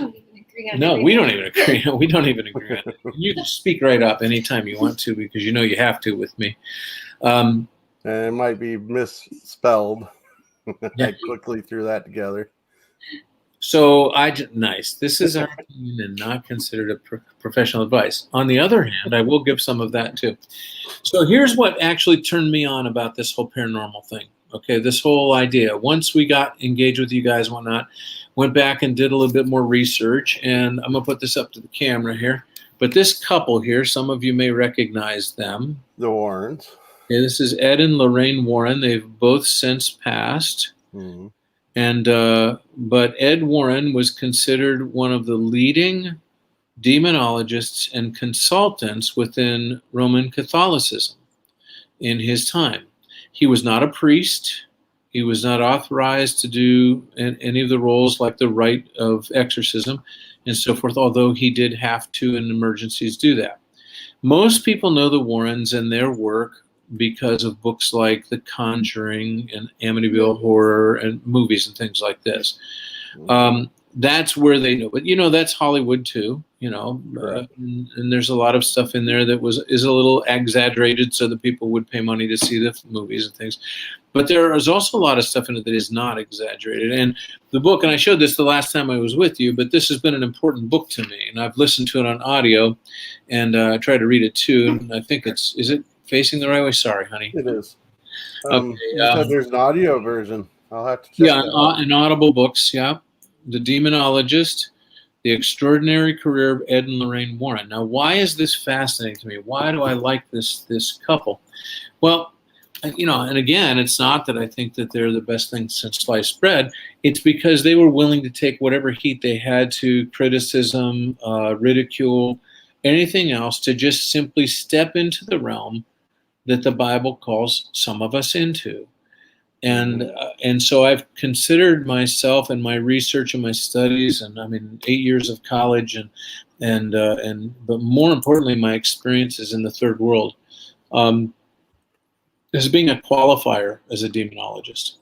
no, we don't even agree. We don't even agree on it. You can speak right up anytime you want to, because you have to with me. And it might be misspelled. Yeah. I quickly threw that together. So nice. This is our opinion and not considered a professional advice. On the other hand, I will give some of that too. So here's what actually turned me on about this whole paranormal thing. Okay, this whole idea. Once we got engaged with you guys and whatnot, went back and did a little bit more research, and I'm gonna put this up to the camera here. But this couple here, some of you may recognize them. The Warrens. Okay, this is Ed and Lorraine Warren. They've both since passed. Mm-hmm. And but Ed Warren was considered one of the leading demonologists and consultants within Roman Catholicism in his time. He was not a priest. He was not authorized to do any of the roles like the rite of exorcism and so forth, although he did have to in emergencies do that. Most people know the Warrens and their work because of books like The Conjuring and Amityville Horror and movies and things like this. That's where they know. But, that's Hollywood too, and there's a lot of stuff in there that is a little exaggerated so that people would pay money to see the movies and things. But there is also a lot of stuff in it that is not exaggerated. And the book, and I showed this the last time I was with you, but this has been an important book to me. And I've listened to it on audio, and I tried to read it too. And I think is it facing the right way? Sorry, honey. It is. Okay, you said there's an audio version. I'll have to check that out. in Audible books, yeah. The Demonologist, The Extraordinary Career of Ed and Lorraine Warren. Now, why is this fascinating to me? Why do I like this couple? Well, and again, it's not that I think that they're the best thing since sliced bread. It's because they were willing to take whatever heat they had to, criticism, ridicule, anything else, to just simply step into the realm that the Bible calls some of us into. And so I've considered myself and my research and my studies, and 8 years of college, but more importantly, my experiences in the third world, as being a qualifier as a demonologist.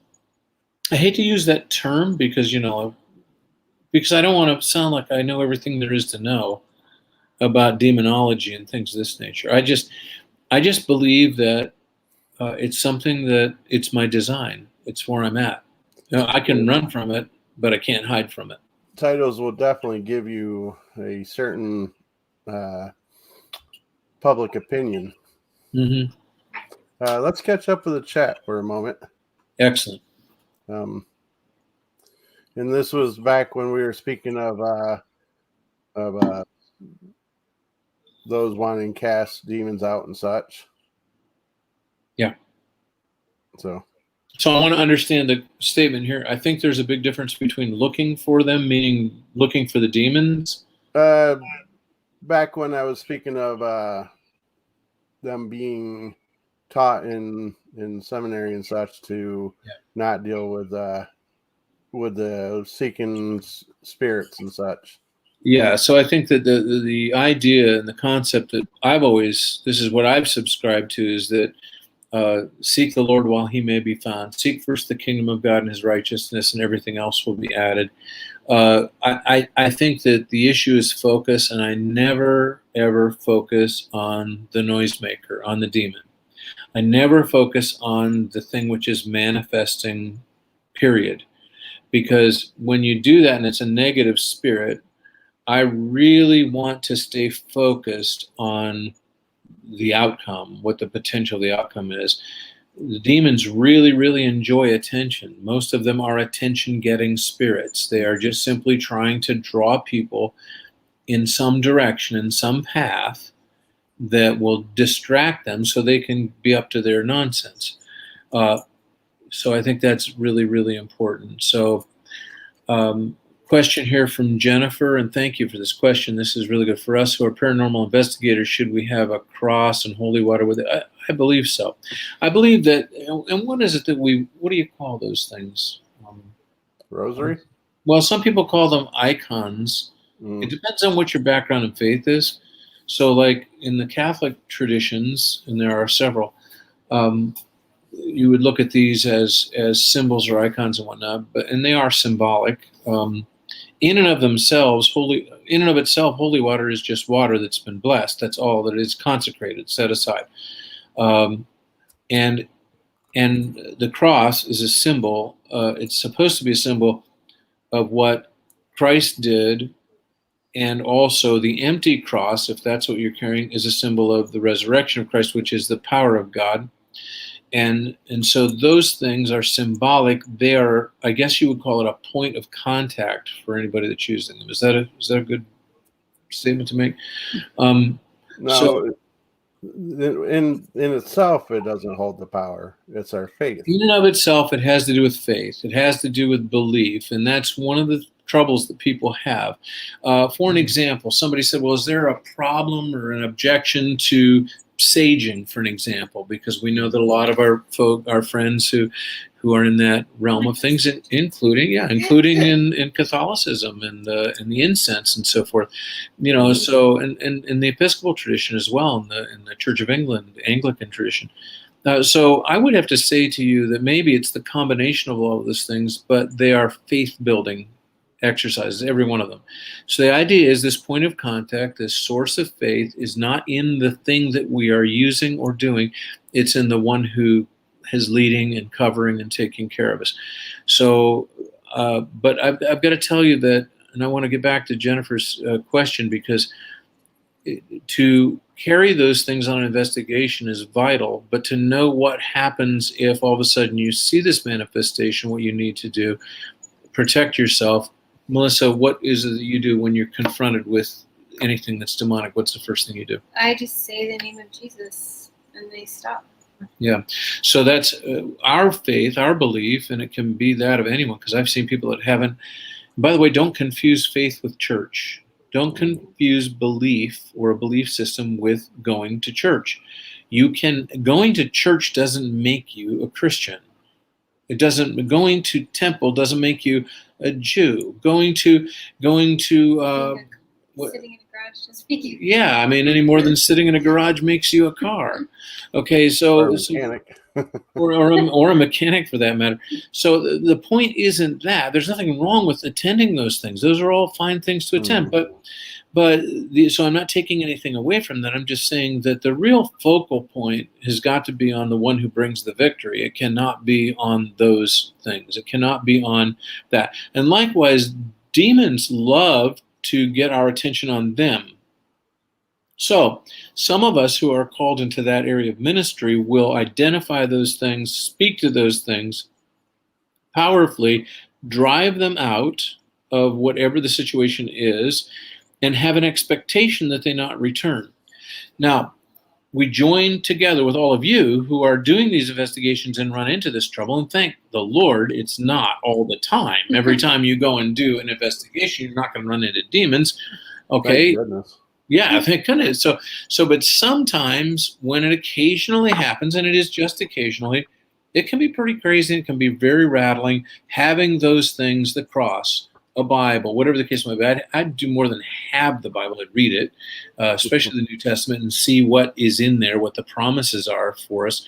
I hate to use that term because I don't want to sound like I know everything there is to know about demonology and things of this nature. I just believe that it's something that it's my design. It's where I'm at. I can run from it, but I can't hide from it. Titles will definitely give you a certain public opinion. Mm-hmm. Let's catch up with the chat for a moment. Excellent. And this was back when we were speaking of those wanting to cast demons out and such. Yeah. So I want to understand the statement here. I think there's a big difference between looking for them, meaning looking for the demons. Back when I was speaking of them being taught in seminary and such to not deal with the seeking spirits and such. Yeah, so I think that the idea and the concept that this is what I've subscribed to, is that seek the Lord while he may be found. Seek first the kingdom of God and his righteousness, and everything else will be added. I think that the issue is focus, and I never, ever focus on the noisemaker, on the demon. I never focus on the thing which is manifesting, period. Because when you do that and it's a negative spirit, I really want to stay focused on the outcome, what the potential of the outcome is. The demons really, really enjoy attention. Most of them are attention-getting spirits. They are just simply trying to draw people in some direction, in some path that will distract them so they can be up to their nonsense. So I think that's really, really important. So question here from Jennifer, and thank you for this question. This is really good. For us who are paranormal investigators, should we have a cross and holy water with it? I believe so. I believe that, and what is it that what do you call those things? Rosary? Well, some people call them icons. It depends on what your background in faith is. So like in the Catholic traditions, and there are several, you would look at these as symbols or icons and whatnot, and they are symbolic. In and of themselves, holy water is just water that's been blessed. That's all that is consecrated, set aside. And the cross is a symbol. It's supposed to be a symbol of what Christ did, and also the empty cross, if that's what you're carrying, is a symbol of the resurrection of Christ, which is the power of God. And so those things are symbolic. They are, I guess you would call it, a point of contact for anybody that's using them. Is that a good statement to make? No, so, in itself, it doesn't hold the power. It's our faith. In and of itself, it has to do with faith. It has to do with belief, and that's one of the troubles that people have. For an example, somebody said, well, is there a problem or an objection to saging, for an example? Because we know that a lot of our friends who are in that realm of things, including in Catholicism and the incense and so forth, so and in the Episcopal tradition as well, in the Church of England, the Anglican tradition. So I would have to say to you that maybe it's the combination of all of those things, but they are faith-building exercises, every one of them. So the idea is this point of contact, this source of faith, is not in the thing that we are using or doing. It's in the one who is leading and covering and taking care of us. So, but I've got to tell you that, and I want to get back to Jennifer's question, because to carry those things on an investigation is vital, but to know what happens if all of a sudden you see this manifestation, what you need to do, protect yourself. Melissa, what is it that you do when you're confronted with anything that's demonic? What's the first thing you do? I just say the name of Jesus, and they stop. Yeah. So that's our faith, our belief, and it can be that of anyone, because I've seen people that haven't. By the way, don't confuse faith with church. Don't confuse belief or a belief system with going to church. Going to church doesn't make you a Christian. It doesn't. Going to temple doesn't make you a Jew. Going to what, Sitting in a garage doesn't make you. yeah, I mean, any more than sitting in a garage makes you a car. Okay, Or so, a mechanic. or a mechanic for that matter. So the point isn't that. There's nothing wrong with attending those things. Those are all fine things to attend. So I'm not taking anything away from that. I'm just saying that the real focal point has got to be on the one who brings the victory. It cannot be on those things. It cannot be on that. And likewise, demons love to get our attention on them. So some of us who are called into that area of ministry will identify those things, speak to those things powerfully, drive them out of whatever the situation is, and have an expectation that they not return. Now, we join together with all of you who are doing these investigations and run into this trouble, and thank the Lord it's not all the time. Every time you go and do an investigation, you're not going to run into demons. Okay. Thank goodness. Yeah, thank goodness. But sometimes when it occasionally happens, and it is just occasionally, it can be pretty crazy. It can be very rattling. Having those things, the cross, a Bible, whatever the case might be, I'd do more than have the Bible. I'd read it, especially the New Testament, and see what is in there, what the promises are for us,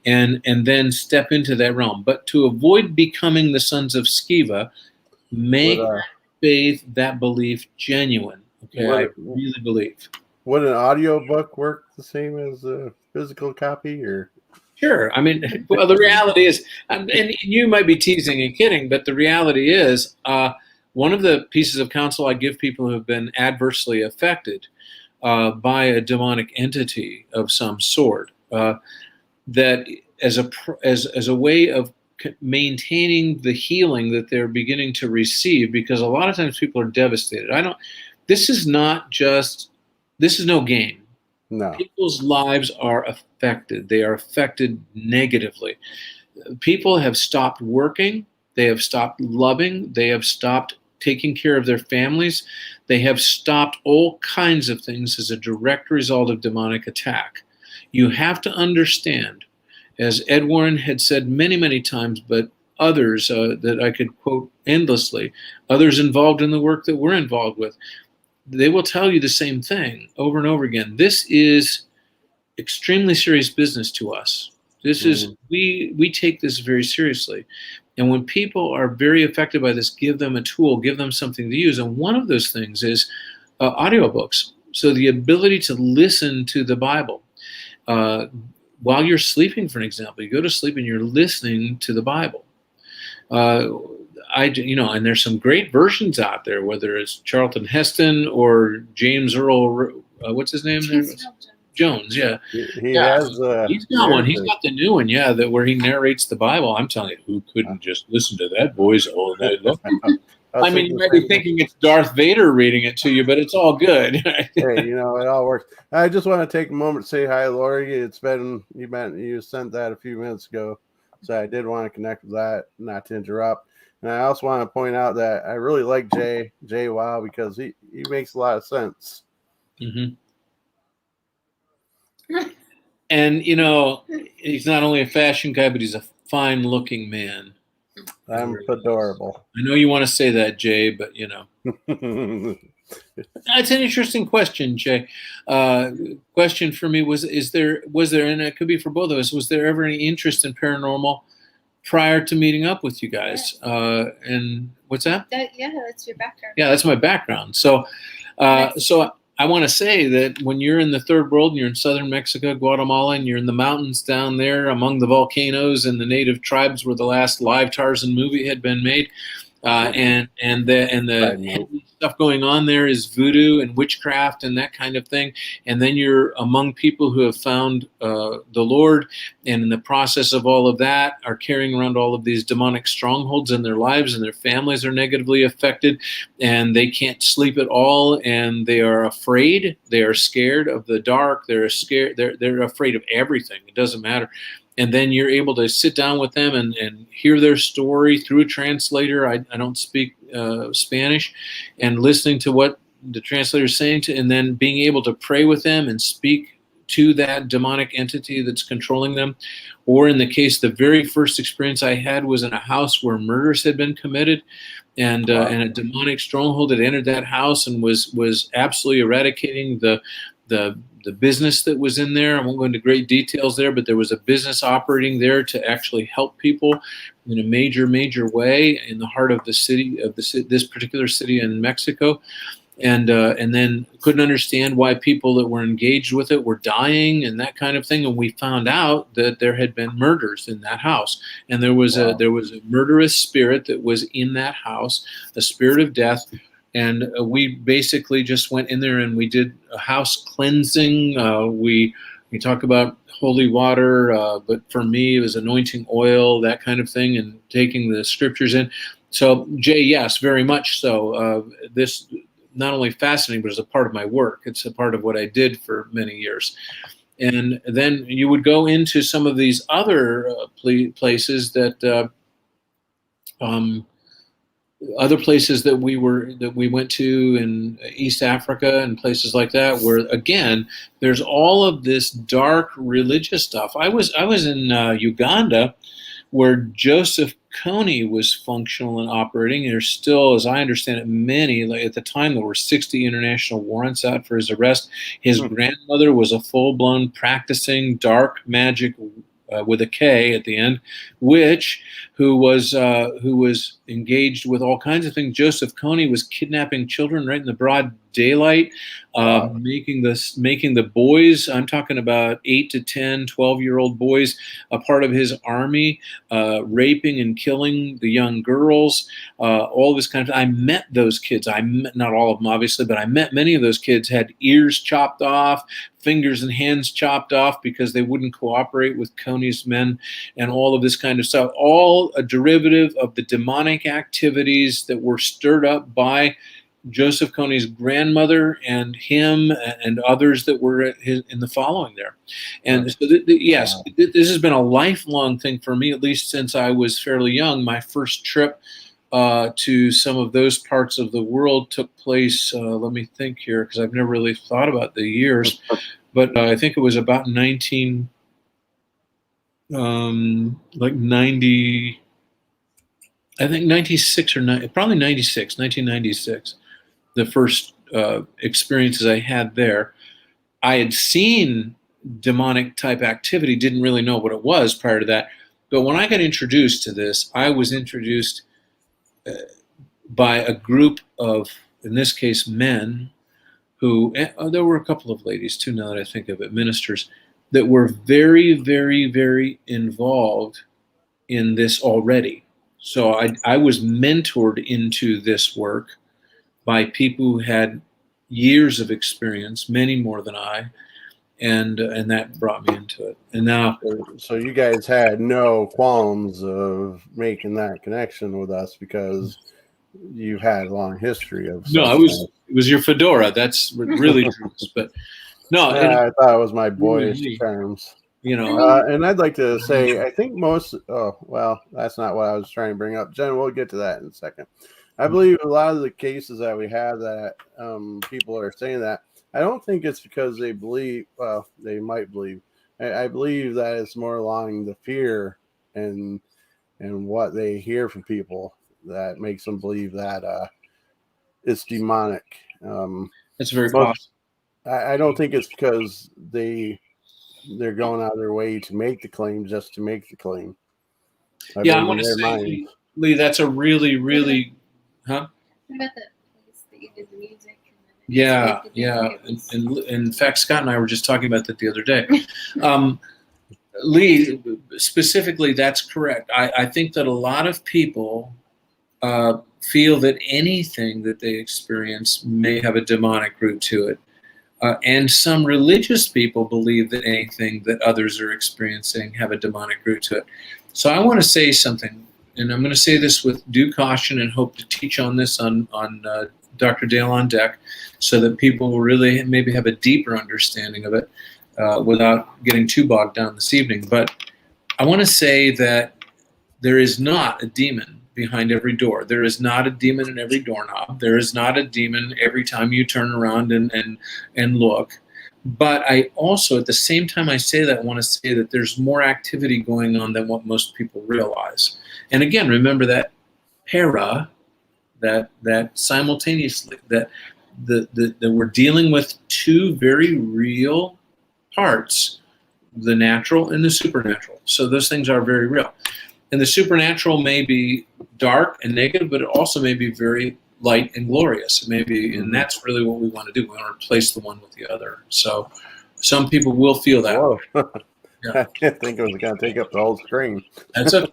and then step into that realm. But to avoid becoming the sons of Sceva, make that faith, that belief genuine. Okay, I really believe. Would an audio book work the same as a physical copy, or? Sure. I mean, well, the reality is, and you might be teasing and kidding, but the reality is, one of the pieces of counsel I give people who have been adversely affected by a demonic entity of some sort, that as a way of maintaining the healing that they're beginning to receive, because a lot of times people are devastated. This is no game. No. People's lives are affected. They are affected negatively. People have stopped working. They have stopped loving. They have stopped taking care of their families. They have stopped all kinds of things as a direct result of demonic attack. You have to understand, as Ed Warren had said many, many times, but others that I could quote endlessly, others involved in the work that we're involved with, they will tell you the same thing over and over again. This is extremely serious business to us. This is, we take this very seriously. And when people are very affected by this, give them a tool, give them something to use. And one of those things is audiobooks. So the ability to listen to the Bible. While you're sleeping, for an example, you go to sleep and you're listening to the Bible. And there's some great versions out there, whether it's Charlton Heston or James Earl, what's his name? Jones, yeah. He has. He's got one. He's got the new one, yeah, where he narrates the Bible. I'm telling you, who couldn't just listen to that voice all night long? I mean, you might be thinking it's Darth Vader reading it to you, but it's all good. Hey, it all works. I just want to take a moment to say hi, Lori. You sent that a few minutes ago, so I did want to connect with that, not to interrupt. And I also want to point out that I really like Jay Wow, because he makes a lot of sense. Mm-hmm. And he's not only a fashion guy, but he's a fine-looking man. I'm adorable. I know you want to say that, Jay, but That's an interesting question, Jay. Question for me was there, and it could be for both of us, was there ever any interest in paranormal prior to meeting up with you guys? Yeah. And what's that? That's your background. Yeah, that's my background. So I want to say that when you're in the third world and you're in southern Mexico, Guatemala, and you're in the mountains down there among the volcanoes and the native tribes where the last live Tarzan movie had been made, and the stuff going on there is voodoo and witchcraft and that kind of thing. And then you're among people who have found the Lord, and in the process of all of that are carrying around all of these demonic strongholds in their lives, and their families are negatively affected, and they can't sleep at all, and they are afraid. They are scared of the dark. They're scared. They're afraid of everything. It doesn't matter. And then you're able to sit down with them and hear their story through a translator. I don't speak Spanish, and listening to what the translator is saying, and then being able to pray with them and speak to that demonic entity that's controlling them. Or in the case, the very first experience I had was in a house where murders had been committed, and a demonic stronghold had entered that house and was absolutely eradicating the business that was in there. I won't go into great details there, but there was a business operating there to actually help people in a major way in the heart of the city of this particular city in Mexico. And then couldn't understand why people that were engaged with it were dying and that kind of thing. And we found out that there had been murders in that house, and there was a murderous spirit that was in that house, a spirit of death. And we basically just went in there and we did a house cleansing. We talk about holy water, but for me it was anointing oil, that kind of thing, and taking the scriptures in. So Jay, yes, very much so. This not only fascinating, but it's a part of my work. It's a part of what I did for many years. And then you would go into some of these other places that other places that we went to in East Africa and places like that, where again there's all of this dark religious stuff. I was in Uganda, where Joseph Kony was functional and operating. There's still, as I understand it, many. Like at the time, there were 60 international warrants out for his arrest. His grandmother was a full-blown practicing dark magic with a K at the end, who was engaged with all kinds of things. Joseph Kony was kidnapping children right in the broad daylight, making the boys, I'm talking about 8 to 10, 12-year-old boys, a part of his army, raping and killing the young girls, all this kind of. I met those kids. Not all of them, obviously, but I met many of those kids. Had ears chopped off, fingers and hands chopped off because they wouldn't cooperate with Kony's men, and all of this kind of stuff. All a derivative of the demonic activities that were stirred up by Joseph Kony's grandmother and him and others that were in the following there. And so, yes, this has been a lifelong thing for me, at least since I was fairly young. My first trip to some of those parts of the world took place, let me think here, because I've never really thought about the years, but I think it was about 90, I think 96 or probably 96, 1996. The first experiences I had there. I had seen demonic type activity, didn't really know what it was prior to that. But when I got introduced to this, I was introduced by a group of, in this case, men who, there were a couple of ladies too, now that I think of it, ministers, that were very, very, very involved in this already. So I was mentored into this work by people who had years of experience, many more than I, and that brought me into it. And now, so you guys had no qualms of making that connection with us because you've had a long history of. No, it was your fedora. That's really true. But no, I thought it was my boyish terms. You know, and I'd like to say, I think most. Oh well, that's not what I was trying to bring up, Jen. We'll get to that in a second. I believe a lot of the cases that we have that people are saying that, I don't think it's because they believe, well, they might believe. I believe that it's more along the fear and what they hear from people that makes them believe that it's demonic. It's very possible. I don't think it's because they're going out of their way to make the claim just to make the claim. I want to say, Lee, that's a really, really. Huh? What about the place that you did the music? Yeah. And in fact, Scott and I were just talking about that the other day. Lee, specifically, that's correct. I think that a lot of people feel that anything that they experience may have a demonic root to it. And some religious people believe that anything that others are experiencing have a demonic root to it. So I want to say something. And I'm going to say this with due caution and hope to teach on this on Dr. Dale on Deck so that people will really maybe have a deeper understanding of it without getting too bogged down this evening. But I want to say that there is not a demon behind every door. There is not a demon in every doorknob. There is not a demon every time you turn around and look. But I also, at the same time I say that, I want to say that there's more activity going on than what most people realize. And again, remember that that simultaneously, that we're dealing with two very real parts, the natural and the supernatural. So those things are very real. And the supernatural may be dark and negative, but it also may be very light and glorious. It may be, and that's really what we want to do. We want to replace the one with the other. So some people will feel that. Whoa. Yeah. I didn't think it was going to take up the whole screen. That's okay.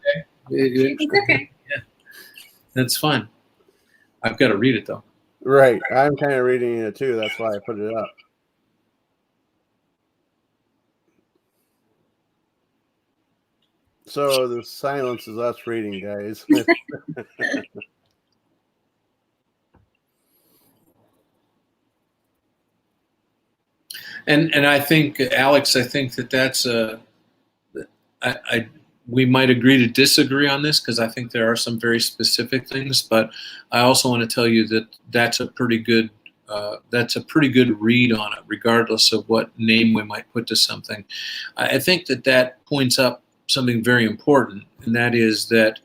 It's okay. Yeah, that's fine. I've got to read it though. Right. I'm kind of reading it too. That's why I put it up. So the silence is us reading, guys. And I think, Alex, I think that's we might agree to disagree on this, because I think there are some very specific things, but I also want to tell you that that's a pretty good read on it, regardless of what name we might put to something. I think that points up something very important, and that is that,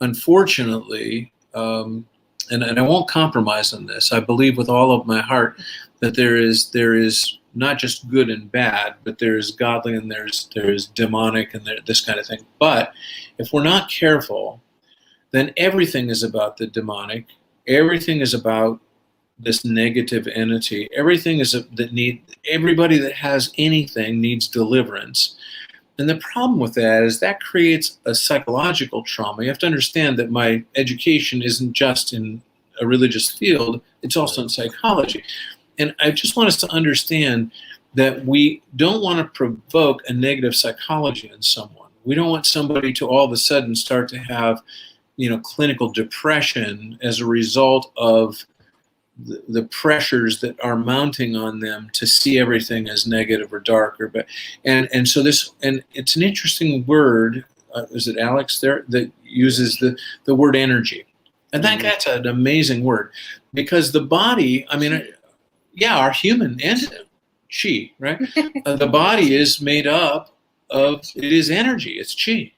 unfortunately, and I won't compromise on this, I believe with all of my heart that there is not just good and bad, but there's godly and there's demonic and this kind of thing. But if we're not careful, then everything is about the demonic. Everything is about this negative entity. Everything is everybody that has anything needs deliverance. And the problem with that is that creates a psychological trauma. You have to understand that my education isn't just in a religious field, it's also in psychology. And I just want us to understand that we don't want to provoke a negative psychology in someone. We don't want somebody to all of a sudden start to have, clinical depression as a result of the pressures that are mounting on them to see everything as negative or dark or bad. And so it's an interesting word. Is it Alex there that uses the word energy? I think that's an amazing word, because the body, our human chi, right? The body is made up of, it is energy, it's chi.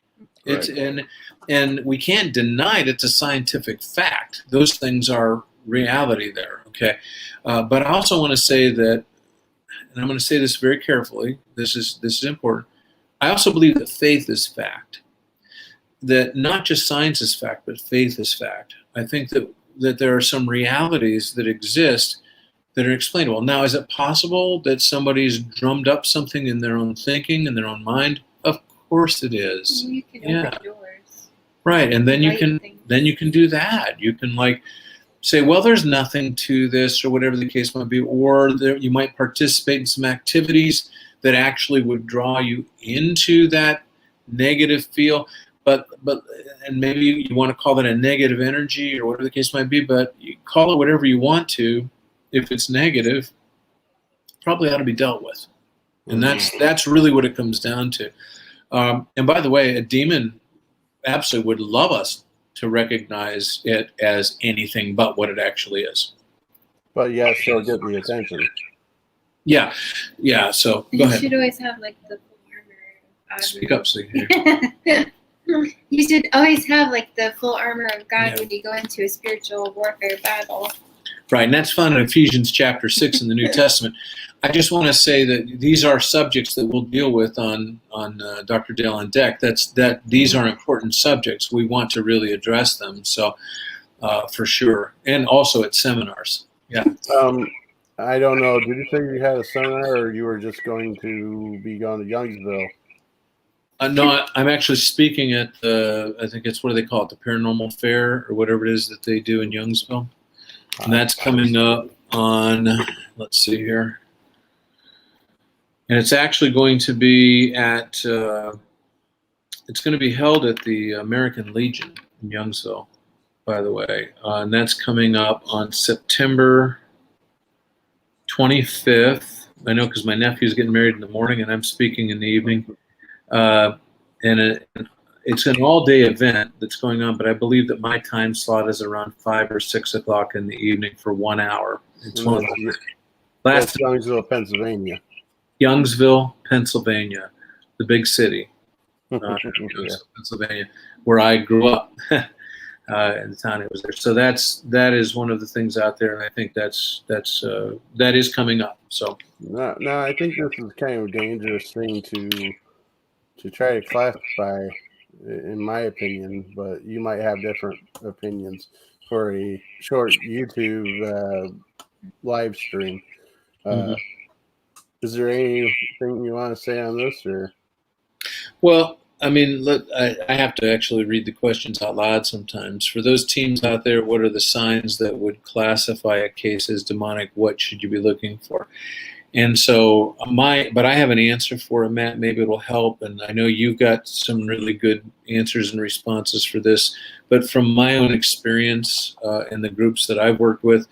It's right. And we can't deny it. It's a scientific fact. Those things are reality there, okay? But I also want to say that, and I'm going to say this very carefully, this is important. I also believe that faith is fact. That not just science is fact, but faith is fact. I think that there are some realities that exist that are explainable. Now, is it possible that somebody's drummed up something in their own thinking, in their own mind? Of course it is. You can open doors. Right, and then you can do that. You can say, well, there's nothing to this, or whatever the case might be, or you might participate in some activities that actually would draw you into that negative feel. But and maybe you want to call that a negative energy or whatever the case might be, but you call it whatever you want to. If it's negative, probably ought to be dealt with. And that's really what it comes down to. And by the way, a demon absolutely would love us to recognize it as anything but what it actually is. But yeah, still get the attention. Yeah. So go ahead. You should always have the full armor. Speak up so you can hear. You should always have the full armor of God when you go into a spiritual warfare battle. Right, and that's found in Ephesians chapter 6 in the New Testament. I just want to say that these are subjects that we'll deal with on Dr. Dale on Deck. These are important subjects. We want to really address them, so for sure, and also at seminars. Yeah. I don't know. Did you say you had a seminar, or you were just going to be going to Youngsville? No, I'm actually speaking at I think it's, what do they call it, the Paranormal Fair or whatever it is that they do in Youngsville. And that's coming up on, let's see here. And it's actually going to be it's going to be held at the American Legion in Youngsville, by the way. And that's coming up on September 25th. I know because my nephew's getting married in the morning and I'm speaking in the evening. It's an all-day event that's going on, but I believe that my time slot is around 5 or 6 o'clock in the evening for 1 hour. It's one of the That's Youngsville, Pennsylvania. Youngsville, Pennsylvania, the big city, Yeah. Pennsylvania, where I grew up. In the town it was there. So that is one of the things out there, and I think that is coming up. So No, I think this is kind of a dangerous thing to try to classify, in my opinion. But you might have different opinions for a short YouTube live stream. Is there anything you want to say on this, or? well, I mean, I have to actually read the questions out loud sometimes. For those teams out there, what are the signs that would classify a case as demonic? What should you be looking for? And so but I have an answer for it, Matt. Maybe it'll help. And I know you've got some really good answers and responses for this. But from my own experience in the groups that I've worked with,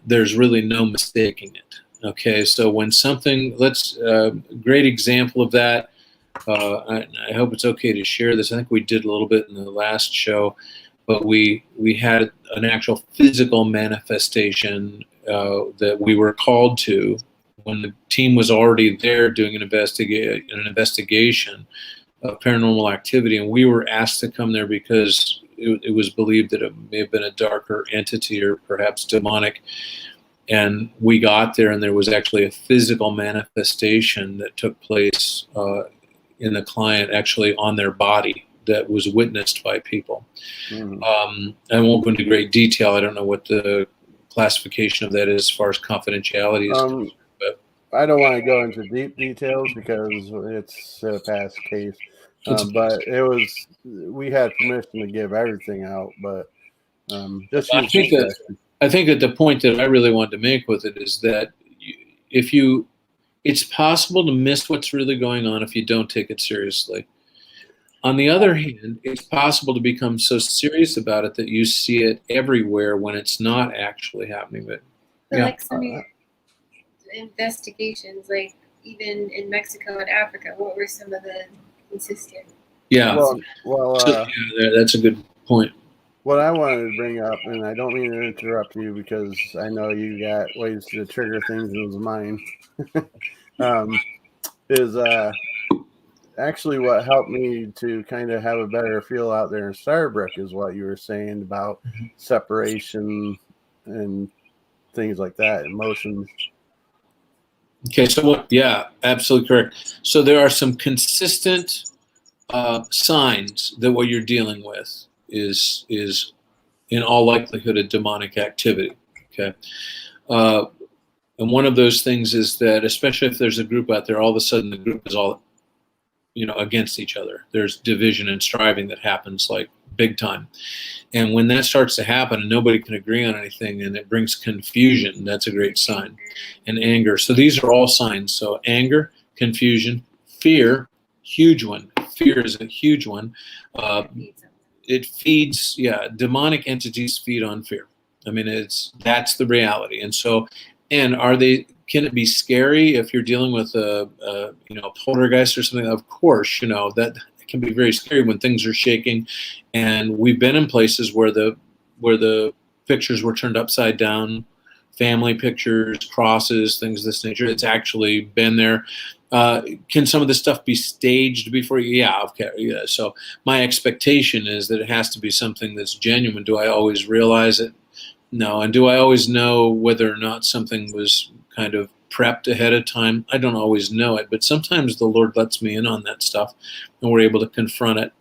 there's really no mistaking it. Okay, so when something, great example of that. I hope it's okay to share this. I think we did a little bit in the last show, but we had an actual physical manifestation that we were called to when the team was already there doing an investigation of paranormal activity, and we were asked to come there because it was believed that it may have been a darker entity or perhaps demonic. And we got there, and there was actually a physical manifestation that took place in the client, actually on their body, that was witnessed by people. I won't go into great detail. I don't know what the classification of that is as far as confidentiality is. But I don't want to go into deep details because it's a past case. But we had permission to give everything out, but just use discretion. I think that the point that I really wanted to make with it is that it's possible to miss what's really going on if you don't take it seriously. On the other hand, it's possible to become so serious about it that you see it everywhere when it's not actually happening. But like some investigations, like even in Mexico and Africa, what were some of the consistent? Yeah. That's a good point. What I wanted to bring up, and I don't mean to interrupt you because I know you got ways to trigger things in his mind, is actually what helped me to kind of have a better feel out there in Starbrook is what you were saying about separation and things like that, emotions. Okay, so absolutely correct. So there are some consistent signs that what you're dealing with is in all likelihood a demonic activity. Okay, and one of those things is that, especially if there's a group out there, all of a sudden the group is all against each other. There's division and striving that happens like big time, and when that starts to happen and nobody can agree on anything and it brings confusion, that's a great sign. And anger. So these are all signs. So anger, confusion, fear, huge one. Fear is a huge one. It feeds, demonic entities feed on fear. I mean, that's the reality. And so, can it be scary if you're dealing with a poltergeist or something? Of course, that can be very scary when things are shaking. And we've been in places where the pictures were turned upside down, family pictures, crosses, things of this nature. It's actually been there. Can some of this stuff be staged before you? Yeah, okay. Yeah. So my expectation is that it has to be something that's genuine. Do I always realize it? No. And do I always know whether or not something was kind of prepped ahead of time? I don't always know it, but sometimes the Lord lets me in on that stuff and we're able to confront it.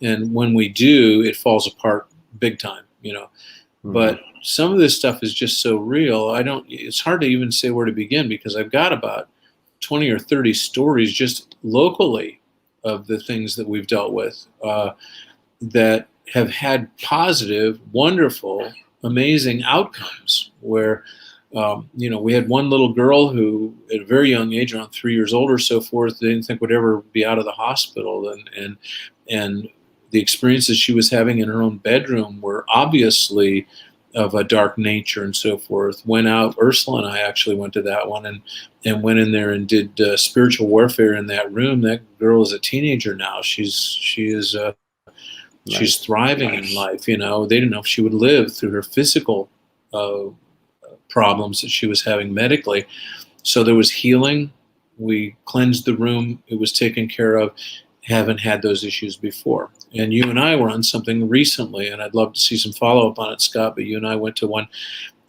And when we do, it falls apart big time, But some of this stuff is just so real. It's hard to even say where to begin because I've got about 20 or 30 stories just locally of the things that we've dealt with that have had positive, wonderful, amazing outcomes where, we had one little girl who at a very young age, around 3 years old or so forth, they didn't think would ever be out of the hospital. And the experiences she was having in her own bedroom were obviously of a dark nature and so forth. Went out, Ursula and I actually went to that one and went in there and did spiritual warfare in that room. That girl is a teenager now. She's thriving in life. They didn't know if she would live through her physical problems that she was having medically. So there was healing we cleansed the room. It was taken care of. Haven't had those issues before. And you and I were on something recently, and I'd love to see some follow-up on it, Scott, but you and I went to one,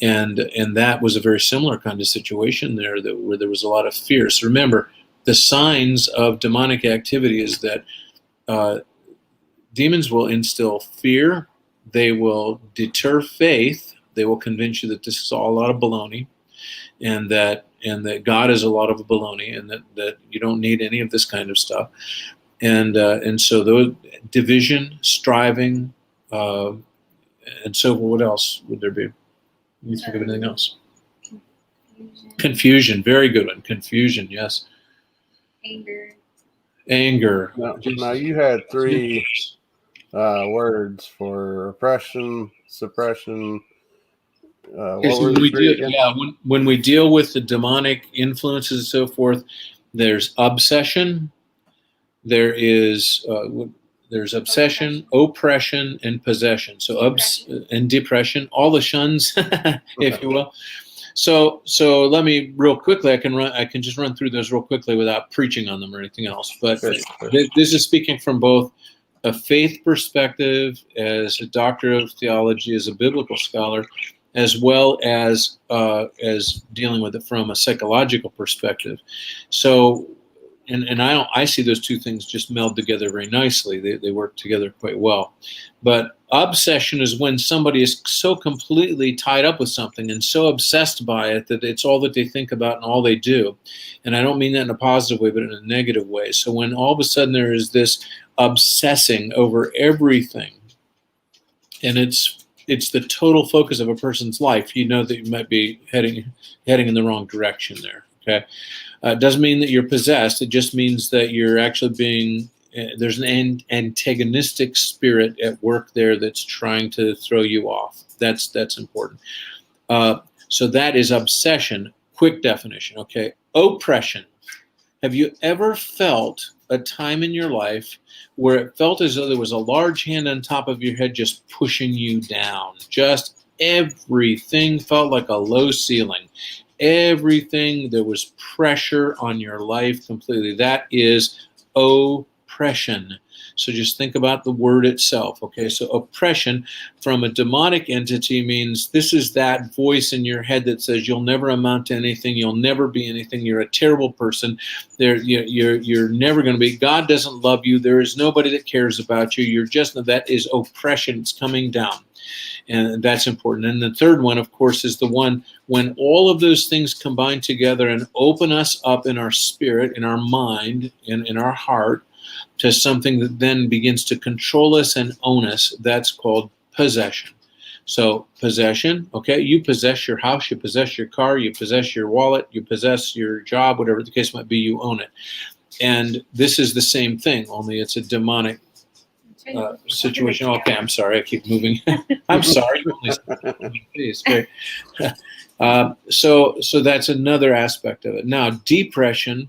and that was a very similar kind of situation there, where there was a lot of fear. So remember, the signs of demonic activity is that demons will instill fear, they will deter faith, they will convince you that this is all a lot of baloney, and that God is a lot of baloney, and that you don't need any of this kind of stuff. And so those division, striving, and so what else would there be? Let me think of anything else. Confusion, very good one. Confusion, yes. Anger. Now you had 3 words for oppression, suppression. When we deal with the demonic influences and so forth, there's obsession. There's obsession, oppression, and possession. So and depression, all the shuns, if you will. So let me real quickly. I can just run through those real quickly without preaching on them or anything else. But this is speaking from both a faith perspective, as a doctor of theology, as a biblical scholar, as well as dealing with it from a psychological perspective. So. And I see those two things just meld together very nicely. They work together quite well. But obsession is when somebody is so completely tied up with something and so obsessed by it that it's all that they think about and all they do. And I don't mean that in a positive way, but in a negative way. So when all of a sudden there is this obsessing over everything, and it's the total focus of a person's life, you know that you might be heading in the wrong direction there. Okay. It doesn't mean that you're possessed. It just means that you're actually there's an antagonistic spirit at work there that's trying to throw you off. That's important. So that is obsession. Quick definition. Okay. Oppression. Have you ever felt a time in your life where it felt as though there was a large hand on top of your head just pushing you down? Just everything felt like a low ceiling. Everything, there was pressure on your life completely. That is oppression. So just think about the word itself. Okay, so oppression from a demonic entity means this is that voice in your head that says you'll never amount to anything, you'll never be anything, you're a terrible person, you're never going to be. God doesn't love you. There is nobody that cares about you. That is oppression. It's coming down. And that's important. And the third one, of course, is the one when all of those things combine together and open us up in our spirit, in our mind, in our heart to something that then begins to control us and own us. That's called possession. So possession, okay, you possess your house, you possess your car, you possess your wallet, you possess your job, whatever the case might be, you own it. And this is the same thing, only it's a demonic situation. Okay, I'm sorry, I keep moving. I'm sorry. Okay. So that's another aspect of it. Now, depression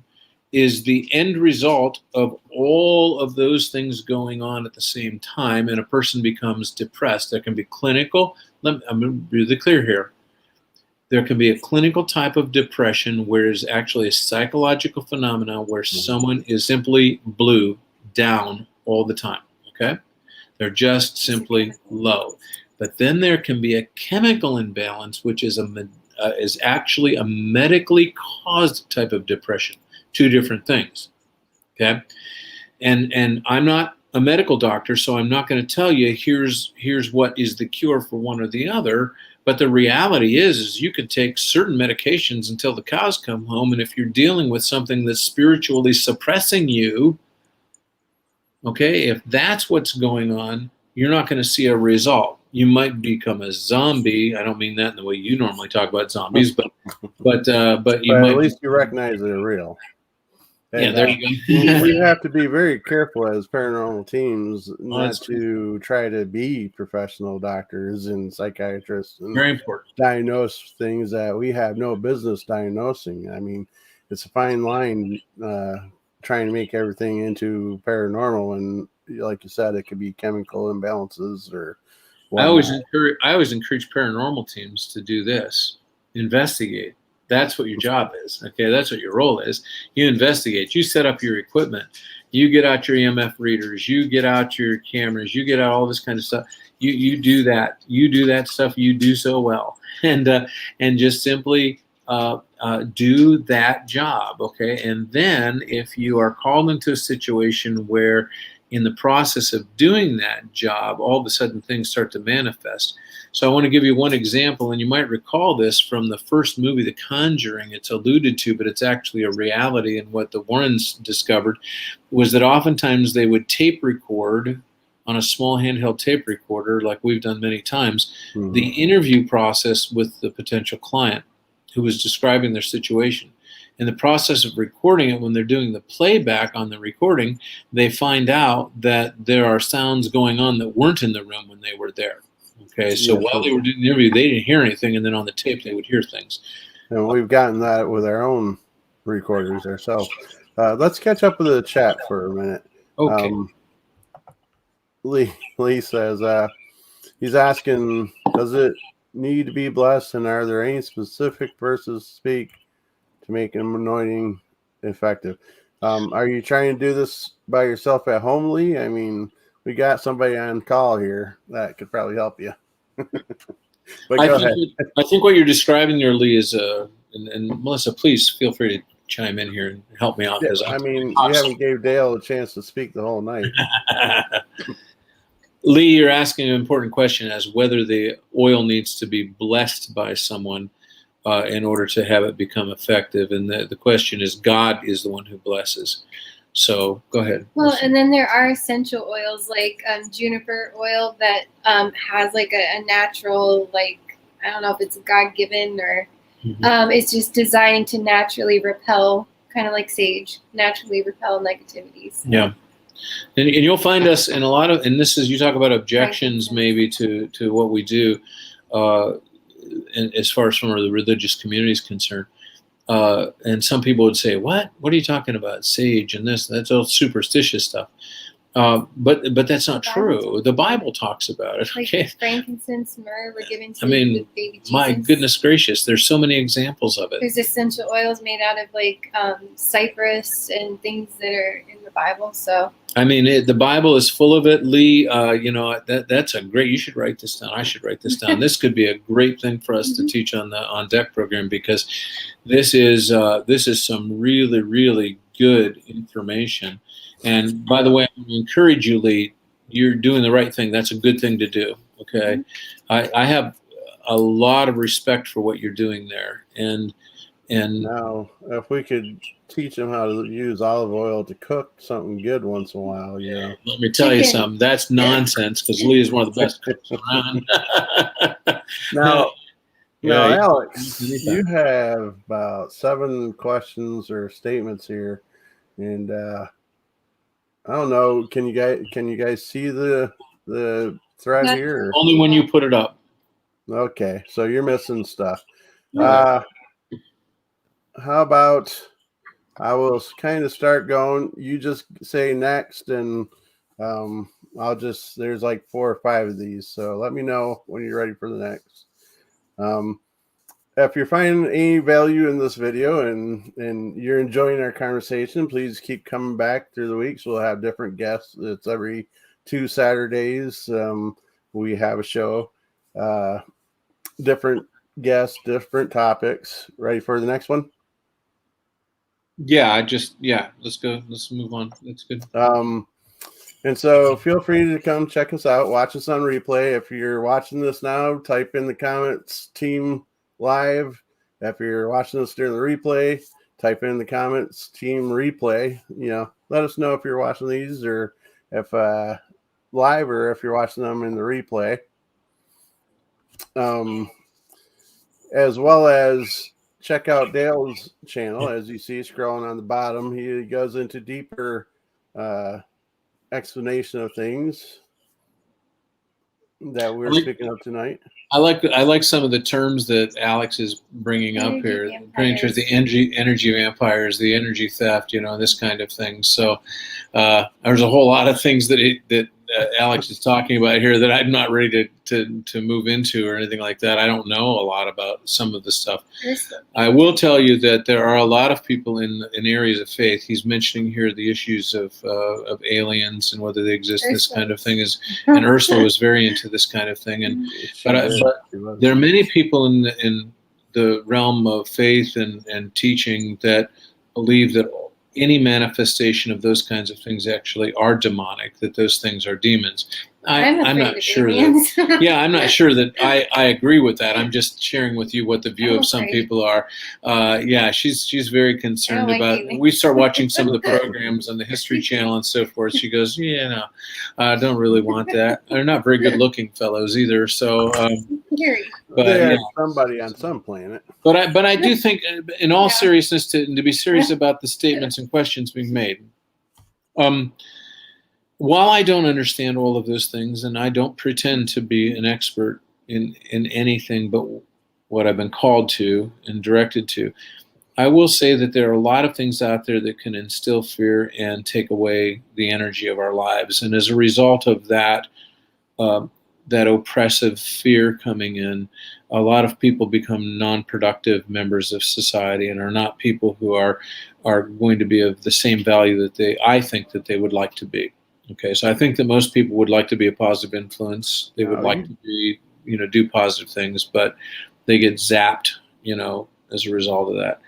is the end result of all of those things going on at the same time, and a person becomes depressed. That can be clinical. I'm going to be really clear here. There can be a clinical type of depression where it's actually a psychological phenomenon where someone is simply blue, down all the time. Okay, they're just simply low. But then there can be a chemical imbalance, which is actually a medically caused type of depression. Two different things. Okay, and I'm not a medical doctor, so I'm not going to tell you here's what is the cure for one or the other. But the reality is you can take certain medications until the cows come home, and if you're dealing with something that's spiritually suppressing you, okay, if that's what's going on, you're not going to see a result. You might become a zombie. I don't mean that in the way you normally talk about zombies, but you might. At least you recognize they're real. And, yeah, there you go. We have to be very careful as paranormal teams not to try to be professional doctors and psychiatrists and very important. Diagnose things that we have no business diagnosing. I mean, it's a fine line trying to make everything into paranormal, and like you said, it could be chemical imbalances or whatnot. I always encourage paranormal teams to do this: investigate. That's what your job is. Okay, that's what your role is. You investigate. You set up your equipment. You get out your EMF readers. You get out your cameras. You get out all this kind of stuff. You do that. You do that stuff. You do so well, and just simply do that job. Okay, and then if you are called into a situation where, in the process of doing that job, all of a sudden things start to manifest. So I want to give you one example, and you might recall this from the first movie, The Conjuring. It's alluded to, but it's actually a reality. And what the Warrens discovered was that oftentimes they would tape record on a small handheld tape recorder, like we've done many times, the interview process with the potential client who was describing their situation. In the process of recording it, when they're doing the playback on the recording, they find out that there are sounds going on that weren't in the room when they were there. Okay, so while they were doing the interview, they didn't hear anything, and then on the tape, they would hear things. And we've gotten that with our own recorders ourselves. Let's catch up with the chat for a minute. Okay. Lee says, he's asking, does it need to be blessed, and are there any specific verses speak to make an anointing effective? Are you trying to do this by yourself at home, Lee? I mean, we got somebody on call here that could probably help you. But go ahead. I think what you're describing there, Lee, is and Melissa, please feel free to chime in here and help me out. Yeah, I mean, you haven't gave Dale a chance to speak the whole night. Lee, you're asking an important question as whether the oil needs to be blessed by someone in order to have it become effective. And the question is, God is the one who blesses. So go ahead. Well, and then there are essential oils like juniper oil that has like a natural, like, I don't know if it's God-given or it's just designing to naturally repel, kind of like sage, naturally repel negativities. Yeah. And you'll find us in a lot of, and this is, you talk about objections maybe to what we do, and as far as from the religious community is concerned. And some people would say, what are you talking about? Sage and that's all superstitious stuff. But that's not true. The Bible talks about it. Like Okay. frankincense, myrrh were given to the baby Jesus. My goodness gracious, there's so many examples of it. There's essential oils made out of like cypress and things that are in the Bible. So I mean, the Bible is full of it, Lee. That's a great. You should write this down. I should write this down. This could be a great thing for us to teach on the On Deck program, because this is some really, really good information. And by the way, I encourage you, Lee. You're doing the right thing. That's a good thing to do. Okay, I have a lot of respect for what you're doing there. And now, if we could teach them how to use olive oil to cook something good once in a while, yeah. Let me tell you something. That's nonsense, because Lee is one of the best cooks around. Now, Alex, you have about 7 questions or statements here, and I don't know. Can you guys see the thread here? Only when you put it up. Okay, so you're missing stuff. How about I will kind of start going. You just say next, and there's like 4 or 5 of these. So let me know when you're ready for the next. If you're finding any value in this video and you're enjoying our conversation, please keep coming back through the weeks. We'll have different guests. It's every 2 Saturdays. We have a show, different guests, different topics. Ready for the next one? Let's go. Let's move on. That's good. And so feel free to come check us out. Watch us on replay. If you're watching this now, type in the comments Team Live. If you're watching this during the replay, type in the comments Team Replay. Let us know if you're watching these or if live or if you're watching them in the replay. As well as check out Dale's channel. As you see scrolling on the bottom, he goes into deeper explanation of things that we're picking up tonight. I like some of the terms that Alex is bringing up here, bringing to the energy vampires, the energy theft, this kind of thing. So there's a whole lot of things that Alex is talking about here that I'm not ready to move into or anything like that. I don't know a lot about some of the stuff. I will tell you that there are a lot of people in areas of faith. He's mentioning here the issues of aliens and whether they exist, this kind of thing. And Ursula was very into this kind of thing. But there are many people in the realm of faith and teaching that believe that any manifestation of those kinds of things actually are demonic, that those things are demons. I'm not sure that, yeah, I'm not sure that I agree with that. I'm just sharing with you what the view of some people are. Yeah, she's very concerned about, we start watching some of the programs on the History Channel and so forth. She goes, yeah, no, I don't really want that. They're not very good looking fellows either. So, but there's somebody on some planet. But I do think, in all seriousness, to be serious about the statements and questions being made, while I don't understand all of those things, and I don't pretend to be an expert in anything but what I've been called to and directed to, I will say that there are a lot of things out there that can instill fear and take away the energy of our lives. And as a result of that, that oppressive fear coming in, a lot of people become non-productive members of society and are not people who are going to be of the same value that I think that they would like to be. Okay, so I think that most people would like to be a positive influence. They would like to be, do positive things, but they get zapped, as a result of that.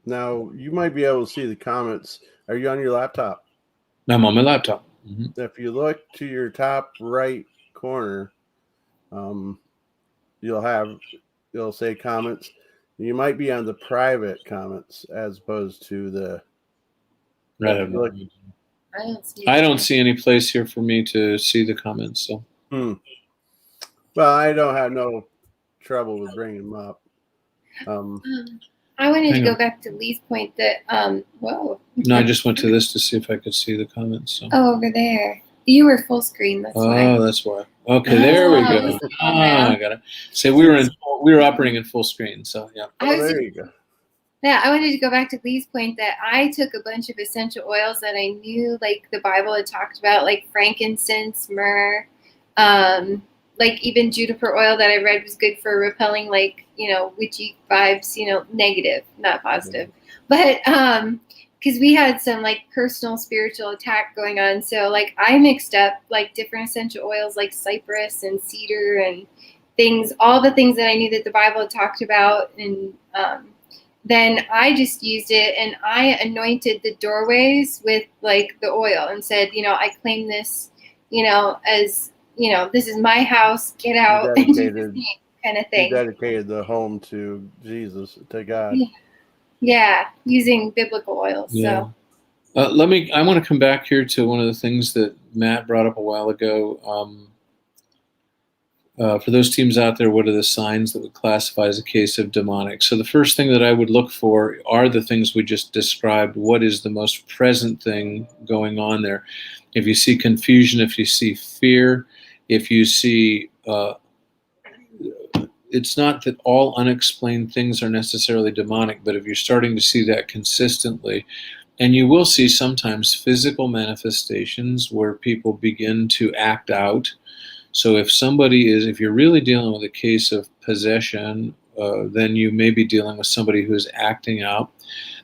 Now, you might be able to see the comments. Are you on your laptop? I'm on my laptop. Mm-hmm. If you look to your top right corner, you'll say comments. You might be on the private comments as opposed to the. I don't see any place here for me to see the comments. So. Well, I don't have no trouble with bringing them up. I wanted to go back to Lee's point that whoa. No, I just went to this to see if I could see the comments. So. Oh, over there. You were full screen. That's why. Oh, that's why. Okay, there we go. I got it. So we were operating in full screen. So yeah. There you go. Yeah, I wanted to go back to Lee's point that I took a bunch of essential oils that I knew, like the Bible had talked about, like frankincense, myrrh, like even juniper oil that I read was good for repelling, like, witchy vibes, negative, not positive. But because we had some like personal spiritual attack going on. So like I mixed up like different essential oils like cypress and cedar and things, all the things that I knew that the Bible had talked about. And then I just used it and I anointed the doorways with like the oil and said, I claim this, as, this is my house, get out, and kind of thing. You dedicated the home to Jesus, to God. Yeah, using biblical oils. Yeah. So. I want to come back here to one of the things that Matt brought up a while ago. For those teams out there, what are the signs that would classify as a case of demonic? So the first thing that I would look for are the things we just described. What is the most present thing going on there? If you see confusion, if you see fear, if you see, it's not that all unexplained things are necessarily demonic, but if you're starting to see that consistently, and you will see sometimes physical manifestations where people begin to act out. So if you're really dealing with a case of possession, then you may be dealing with somebody who is acting out.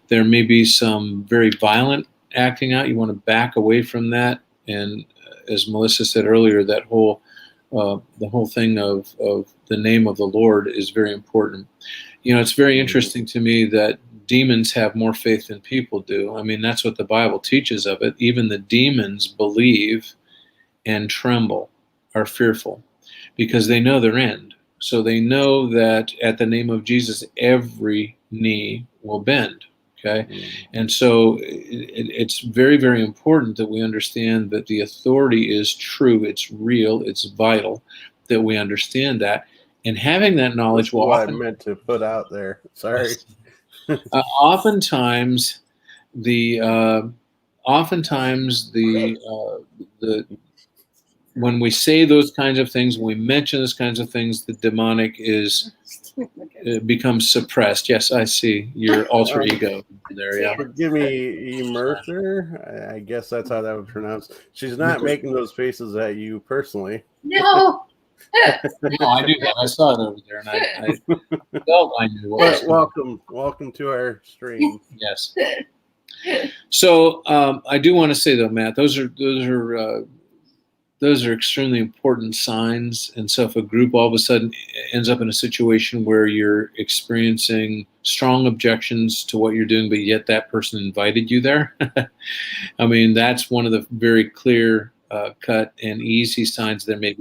There may be some very violent acting out. You want to back away from that. And as Melissa said earlier, that the whole thing of the name of the Lord is very important. It's very interesting to me that demons have more faith than people do. I mean, that's what the Bible teaches of it. Even the demons believe and tremble, are fearful, because they know their end. So they know that at the name of Jesus, every knee will bend. Okay. And so it's very, very important that we understand that the authority is true. It's real. It's vital that we understand that. And having that knowledge will often, what I meant to put out there. Sorry. Oftentimes when we say those kinds of things, when we mention those kinds of things, the demonic is becomes suppressed. Yes, I see your alter ego there. Yeah. Forgive me, Mercer. I guess that's how that would pronounce. She's not making those faces at you personally. No. No, I do that. I saw it over there, and I felt I knew what was But welcome to our stream. Yes. So I do want to say though, Matt, those are extremely important signs. And so if a group all of a sudden ends up in a situation where you're experiencing strong objections to what you're doing, but yet that person invited you there, I mean, that's one of the very clear cut and easy signs there may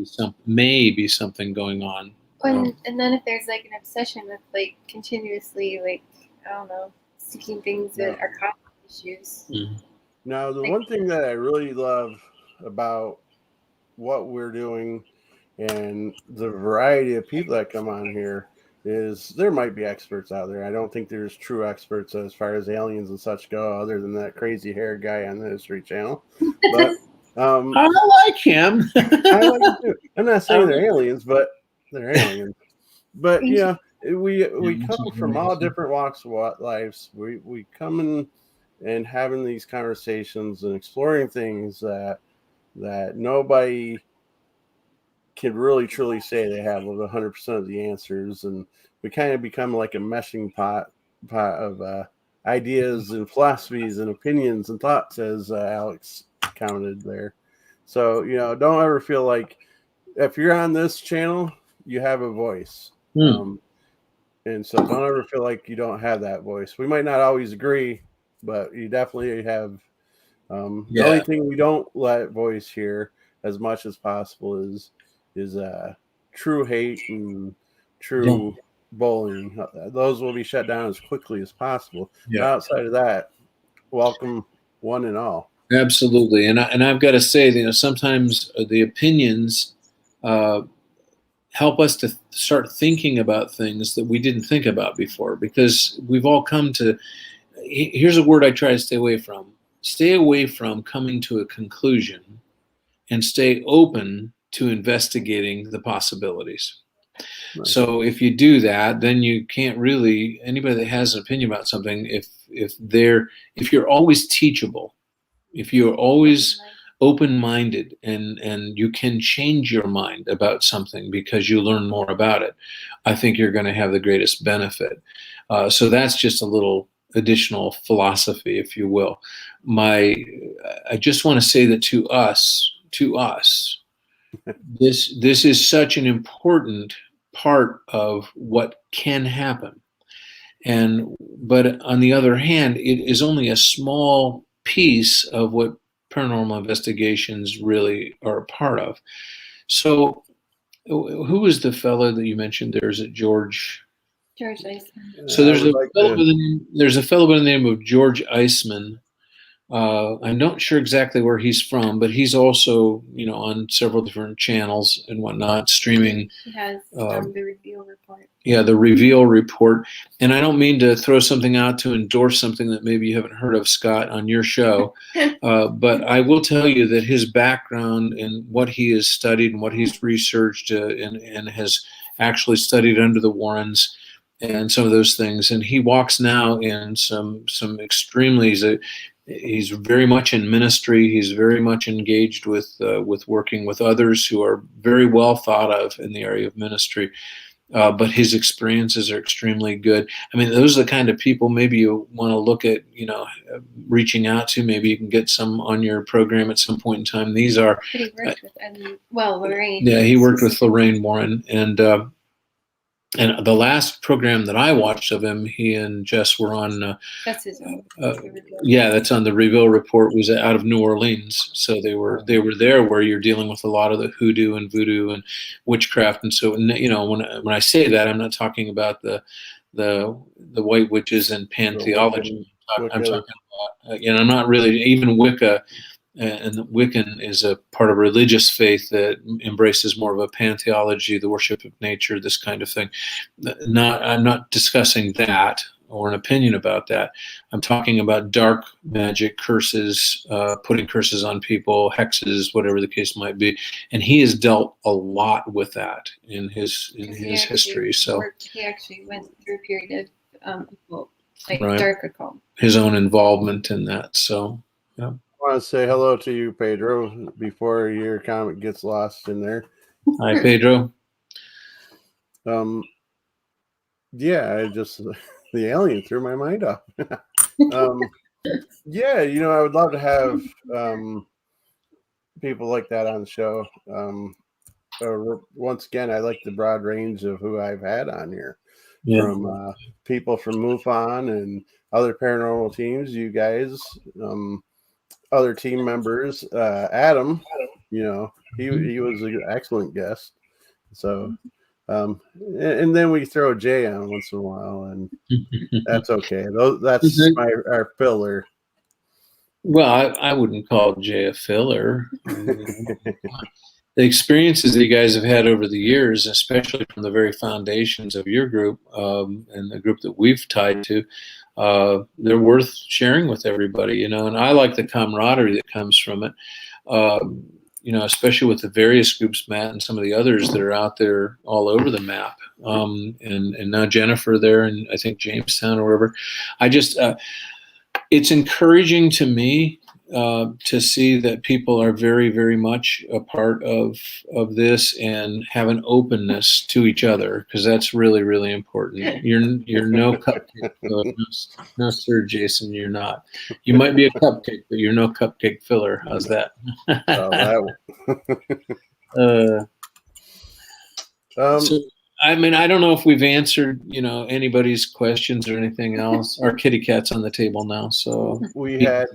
be something going on. And then if there's like an obsession with like continuously like, I don't know, seeking things that are causing issues. Mm-hmm. Now, the one thing that I really love about what we're doing and the variety of people that come on here is there might be experts out there. I don't think there's true experts as far as aliens and such go, other than that crazy hair guy on the History Channel. But I like him. I like him too. I'm not saying they're aliens, but they're aliens. But yeah, we come from all different walks of lives. We come in and having these conversations and exploring things that nobody can really truly say they have 100% of the answers, and we kind of become like a meshing pot of ideas and philosophies and opinions and thoughts, as Alex commented there. So don't ever feel like if you're on this channel, you have a voice. And so don't ever feel like you don't have that voice. We might not always agree, but you definitely have. The only thing we don't let voice here as much as possible is true hate and true bullying. Those will be shut down as quickly as possible. But outside of that, welcome one and all. Absolutely, and I've got to say, sometimes the opinions help us to start thinking about things that we didn't think about before, because we've all come to. Here's a word I try to stay away from. Stay away from coming to a conclusion, and stay open to investigating the possibilities. Right. So if you do that, then you can't really, anybody that has an opinion about something, if you're always teachable, if you're always open-minded and you can change your mind about something because you learn more about it, I think you're going to have the greatest benefit. So that's just a little additional philosophy, if you will. I just want to say that to us, this is such an important part of what can happen. But on the other hand, it is only a small piece of what paranormal investigations really are a part of. So who was the fellow that you mentioned there? Is it George? George Eisman. So there's a fellow by the name of George Eisman. I'm not sure exactly where he's from, but he's also, on several different channels and whatnot, streaming. He has the Reveal Report. Yeah, the Reveal Report. And I don't mean to throw something out to endorse something that maybe you haven't heard of, Scott, on your show. But I will tell you that his background and what he has studied and what he's researched and has actually studied under the Warrens and some of those things. And he walks now in some extremely, he's very much in ministry. He's very much engaged with working with others who are very well thought of in the area of ministry. But his experiences are extremely good. I mean, those are the kind of people maybe you want to look at, reaching out to. Maybe you can get some on your program at some point in time. These are. But he worked with Lorraine. Yeah, he worked with Lorraine Warren, and the last program that I watched of him, he and Jess were on. That's his own. That's on the Reveal Report. Was out of New Orleans, so they were there where you're dealing with a lot of the hoodoo and voodoo and witchcraft, and so when I say that, I'm not talking about the white witches and pantheology. I'm talking about I'm not really even Wicca. And Wiccan is a part of religious faith that embraces more of a pantheology, the worship of nature, this kind of thing. I'm not discussing that. or an opinion about that. I'm talking about dark magic, curses, putting curses on people, hexes, whatever the case might be. And he has dealt a lot with that in his history. So he actually went through a period of Right. dark occult. His own involvement in that. So yeah. I want to say hello to you, Pedro, before your comment gets lost in there. Hi, Pedro. Yeah, I just the alien threw my mind off. Yeah, you know, I would love to have people like that on the show. Once again, I like the broad range of who I've had on here, from people from MUFON and other paranormal teams, you guys, other team members. Adam, you know, he was an excellent guest. So, and then we throw Jay on once in a while, and that's okay. That's our filler. Well, I wouldn't call Jay a filler. The experiences that you guys have had over the years, especially from the very foundations of your group and the group that we've tied to, they're worth sharing with everybody, you know. And I like the camaraderie that comes from it, you know, especially with the various groups, Matt, and some of the others that are out there all over the map. And now Jennifer there, and I think Jamestown or wherever. I just, it's encouraging to me to see that people are very, very much a part of this and have an openness to each other, because that's really, really important. You're no cupcake filler. No, sir, Jason, you're not. You might be a cupcake, but you're no cupcake filler. How's that? So, I mean, I don't know if we've answered, you know, anybody's questions or anything else. Our kitty cat's on the table now, so we had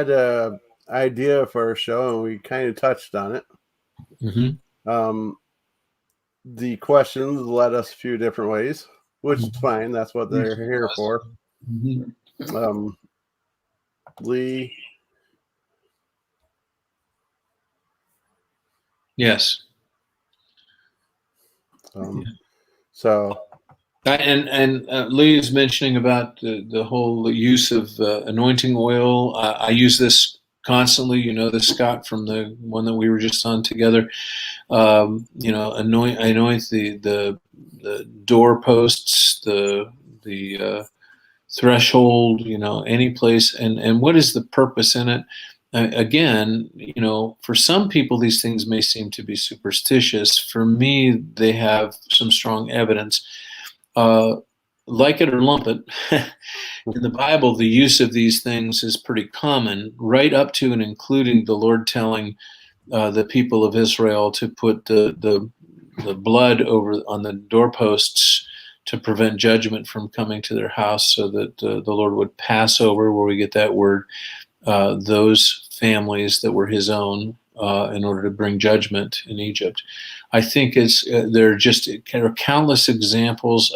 a idea for a show, and we kind of touched on it. Mm-hmm. The questions led us a few different ways, which is fine. That's what they're here for. Mm-hmm. Lee. Yes. So, and Lee is mentioning about the whole use of anointing oil. I use this constantly. You know this, Scott, from the one that we were just on together. You know, anoint the doorposts, the threshold. You know, any place, and what is the purpose in it? Again, you know, for some people, these things may seem to be superstitious. For me, they have some strong evidence. Like it or lump it, in the Bible, the use of these things is pretty common, right up to and including the Lord telling the people of Israel to put the blood over on the doorposts to prevent judgment from coming to their house, so that the Lord would pass over, where we get that word, those families that were his own, in order to bring judgment in Egypt. I think there are countless examples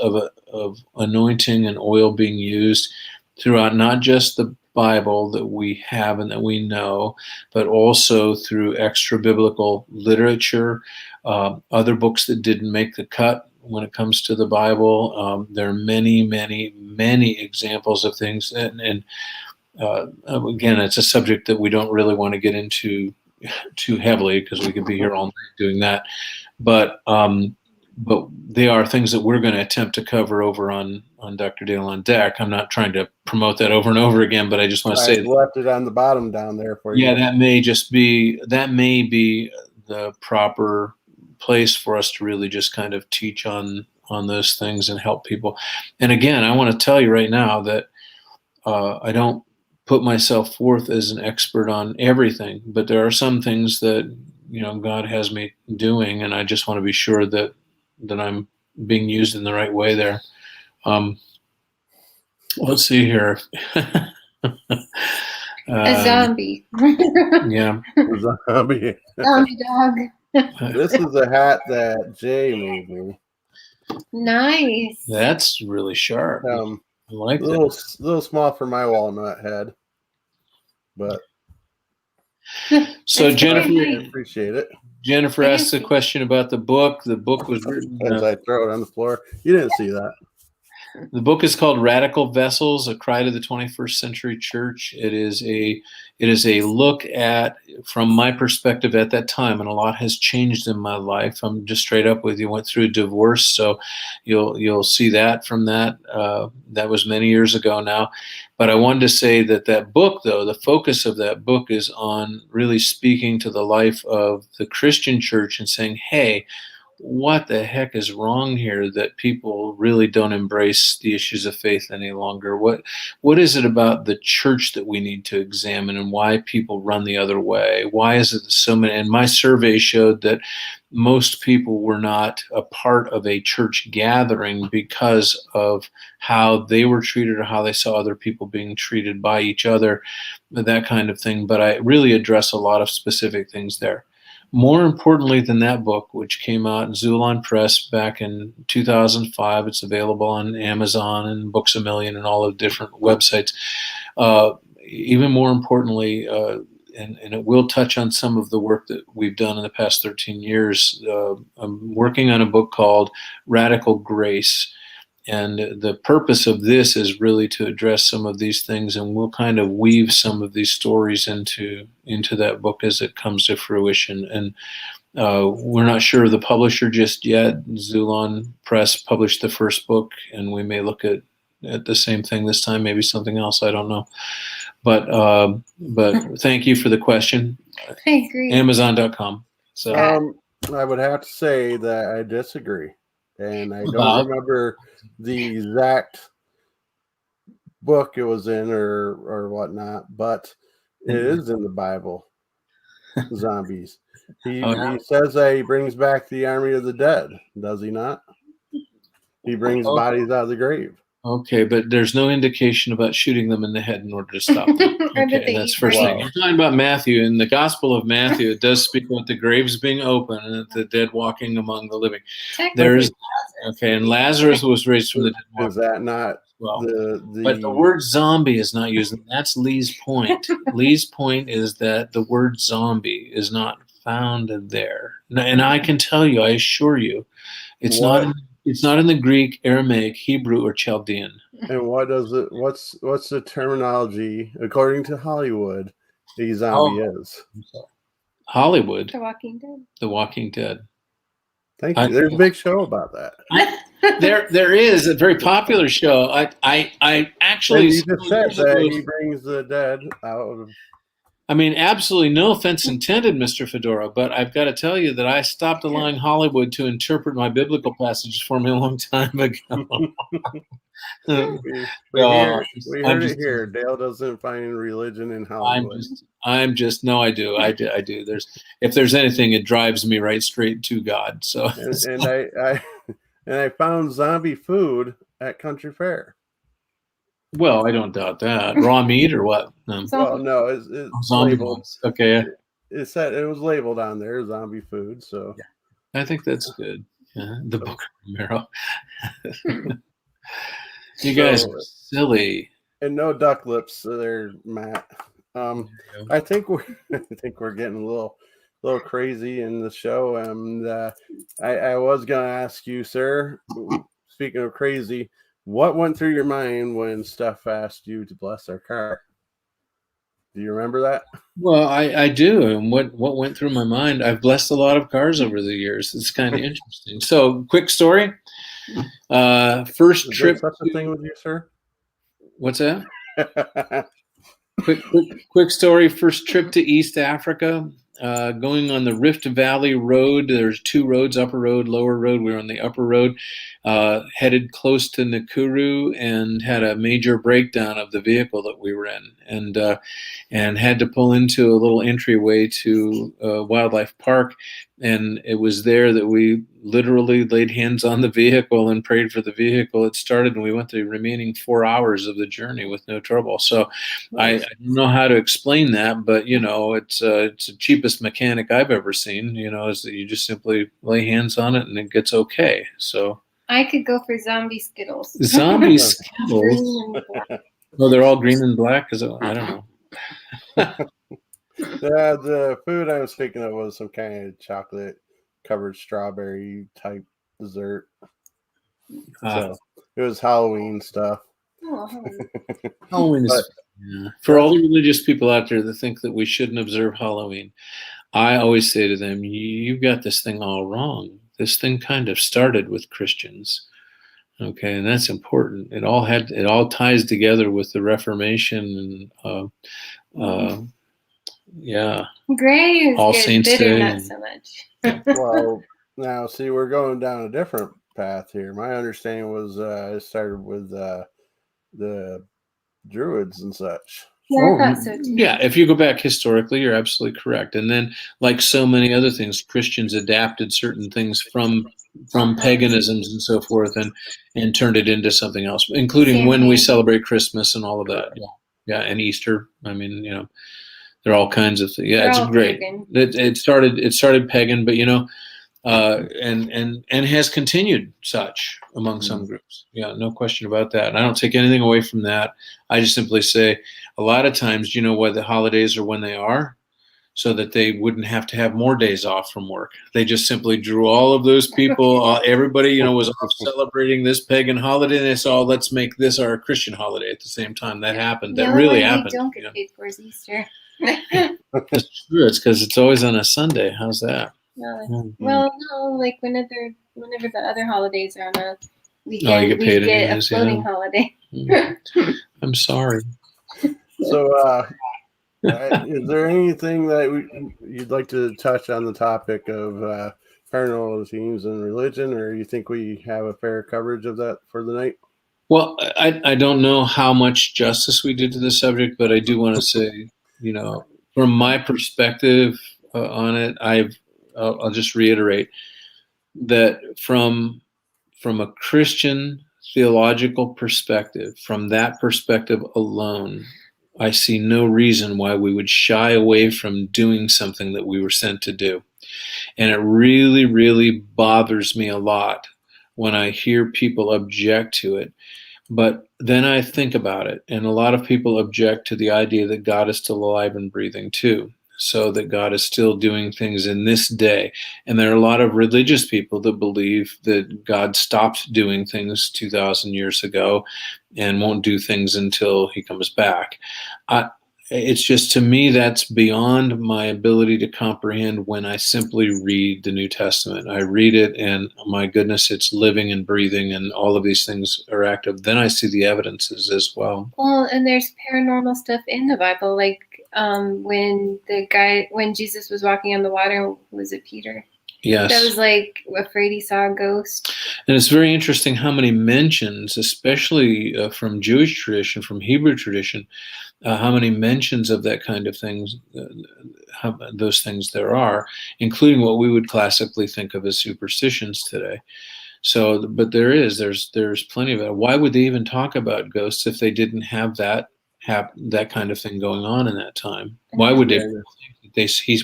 of anointing and oil being used throughout not just the Bible that we have and that we know, but also through extra biblical literature, other books that didn't make the cut when it comes to the Bible. There are many, many, many examples of things, and again, it's a subject that we don't really want to get into too heavily, because we could be here all night doing that. But they are things that we're going to attempt to cover over on Dr. Dale on Deck. I'm not trying to promote that over and over again, but I just want to say, left it on the bottom down there for you. Yeah, that may be the proper place for us to really just kind of teach on those things and help people. And again, I want to tell you right now that I don't put myself forth as an expert on everything, but there are some things that, you know, God has me doing, and I just want to be sure that I'm being used in the right way there. Let's see here. A zombie. Yeah. A zombie. Zombie dog. This is a hat that Jay made me. Nice. That's really sharp. I like that. Little small for my walnut head, but so Jennifer, I appreciate it. Jennifer asked a question about the book. The book was written as I throw it on the floor. You didn't see that. The book is called Radical Vessels: A Cry to the 21st Century Church. It is a look at, from my perspective at that time, and a lot has changed in my life. I'm just straight up with you. Went through a divorce, so you'll see that from that. That was many years ago now. But I wanted to say that book, though, the focus of that book is on really speaking to the life of the Christian church and saying, hey, what the heck is wrong here that people really don't embrace the issues of faith any longer? What is it about the church that we need to examine, and why people run the other way? Why is it so many? And my survey showed that most people were not a part of a church gathering because of how they were treated or how they saw other people being treated by each other, that kind of thing. But I really address a lot of specific things there. More importantly than that book, which came out in Zulon Press back in 2005, it's available on Amazon and Books A Million and all the different websites. Even more importantly, and it will touch on some of the work that we've done in the past 13 years, I'm working on a book called Radical Grace. And the purpose of this is really to address some of these things, and we'll kind of weave some of these stories into that book as it comes to fruition. And we're not sure of the publisher just yet. Zulon Press published the first book, and we may look at the same thing this time, maybe something else. I don't know. But thank you for the question. I agree. Amazon.com. So I would have to say that I disagree. And I don't remember the exact book it was in or whatnot, but it is in the Bible. Zombies. He says that he brings back the army of the dead, does he not? He brings bodies out of the grave. Okay, but there's no indication about shooting them in the head in order to stop them. Okay, that's first thing. You're talking about Matthew. In the Gospel of Matthew, it does speak about the graves being open and the dead walking among the living. There's and Lazarus was raised from the dead. Is that not But the word zombie is not used. That's Lee's point. Lee's point is that the word zombie is not found there. And I can tell you, I assure you, it's not. It's not in the Greek, Aramaic, Hebrew, or Chaldean. And what does it? What's the terminology according to Hollywood? A zombie is Hollywood. The Walking Dead. The Walking Dead. Thank you. There's a big show about that. There is a very popular show. I actually. And you just said that he brings the dead out of. I mean, absolutely no offense intended, Mr. Fedora, but I've got to tell you that I stopped allowing Hollywood to interpret my biblical passages for me a long time ago. we heard it here. Dale doesn't find religion in Hollywood. No, I do. I do. If there's anything, it drives me right straight to God. So, and I found zombie food at Country Fair. Well, I don't doubt that. Raw meat or what? No. Well, no, it's labeled. Okay. It said it was labeled on there, zombie food. So I think that's good. Yeah, the Book of Romero. You guys are silly. And no duck lips there, Matt. I think we're getting a little crazy in the show. And I was gonna ask you, sir. Speaking of crazy. What went through your mind when Steph asked you to bless our car? Do you remember that? Well, I do. And what went through my mind? I've blessed a lot of cars over the years. It's kind of interesting. So, quick story. First trip. Is there such a thing with you, sir? What's that? quick story. First trip to East Africa. Going on the Rift Valley Road. There's two roads, upper road, lower road. We were on the upper road, headed close to Nakuru, and had a major breakdown of the vehicle that we were in, and had to pull into a little entryway to Wildlife Park. And it was there that we literally laid hands on the vehicle and prayed for the vehicle. It started, and we went the remaining 4 hours of the journey with no trouble. So nice. I don't know how to explain that, but it's the cheapest mechanic I've ever seen. Is that you just simply lay hands on it and it gets okay. So I could go for zombie Skittles. Zombie Skittles. Well, they're all green and black. I don't know. The food I was thinking of was some kind of chocolate covered strawberry type dessert. So It was Halloween stuff. Oh, Halloween. Halloween But- is for all the religious people out there that think that we shouldn't observe Halloween. I always say to them, you've got this thing all wrong. This thing kind of started with Christians. Okay, and that's important. It all ties together with the Reformation and yeah. Gray is All good, Saints bitter Day not and- so much. Well, now see, we're going down a different path here. My understanding was it started with the Druids and such. Yeah, I thought so too. Yeah, if you go back historically, you're absolutely correct. And then, like so many other things, Christians adapted certain things from paganisms and so forth, and turned it into something else, including when we celebrate Christmas and all of that. Yeah, and Easter. I mean, there are all kinds of things. Yeah, They're it's all great. pagan. It started pagan, but and has continued such among some groups. Yeah, no question about that. And I don't take anything away from that. I just simply say a lot of times, why the holidays are when they are, so that they wouldn't have to have more days off from work. They just simply drew all of those people, everybody, was off celebrating this pagan holiday. And they said, oh, let's make this our Christian holiday at the same time. That happened. That really happened. The only way we don't get paid for is Easter. That's true. It's because it's always on a Sunday. How's that? Well, no, like whenever the other holidays are on a weekend, you get paid we get anyways, a floating holiday. I'm sorry. So, is there anything that you'd like to touch on the topic of paranormal themes and religion, or you think we have a fair coverage of that for the night? Well, I don't know how much justice we did to the subject, but I do want to say, from my perspective on it, I'll just reiterate that from a Christian theological perspective, from that perspective alone, I see no reason why we would shy away from doing something that we were sent to do. And it really, really bothers me a lot when I hear people object to it. But then I think about it, and a lot of people object to the idea that God is still alive and breathing too, so that God is still doing things in this day. And there are a lot of religious people that believe that God stopped doing things 2,000 years ago and won't do things until he comes back. It's just, to me, that's beyond my ability to comprehend when I simply read the New Testament. I read it and, my goodness, it's living and breathing and all of these things are active. Then I see the evidences as well. Well, and there's paranormal stuff in the Bible, like when Jesus was walking on the water, was it Peter? Yes. That was like afraid he saw a ghost. And it's very interesting how many mentions, especially from Jewish tradition, from Hebrew tradition, how many mentions of that kind of things, those things there are, including what we would classically think of as superstitions today. So, but there's plenty of it. Why would they even talk about ghosts if they didn't have that kind of thing going on in that time? Why would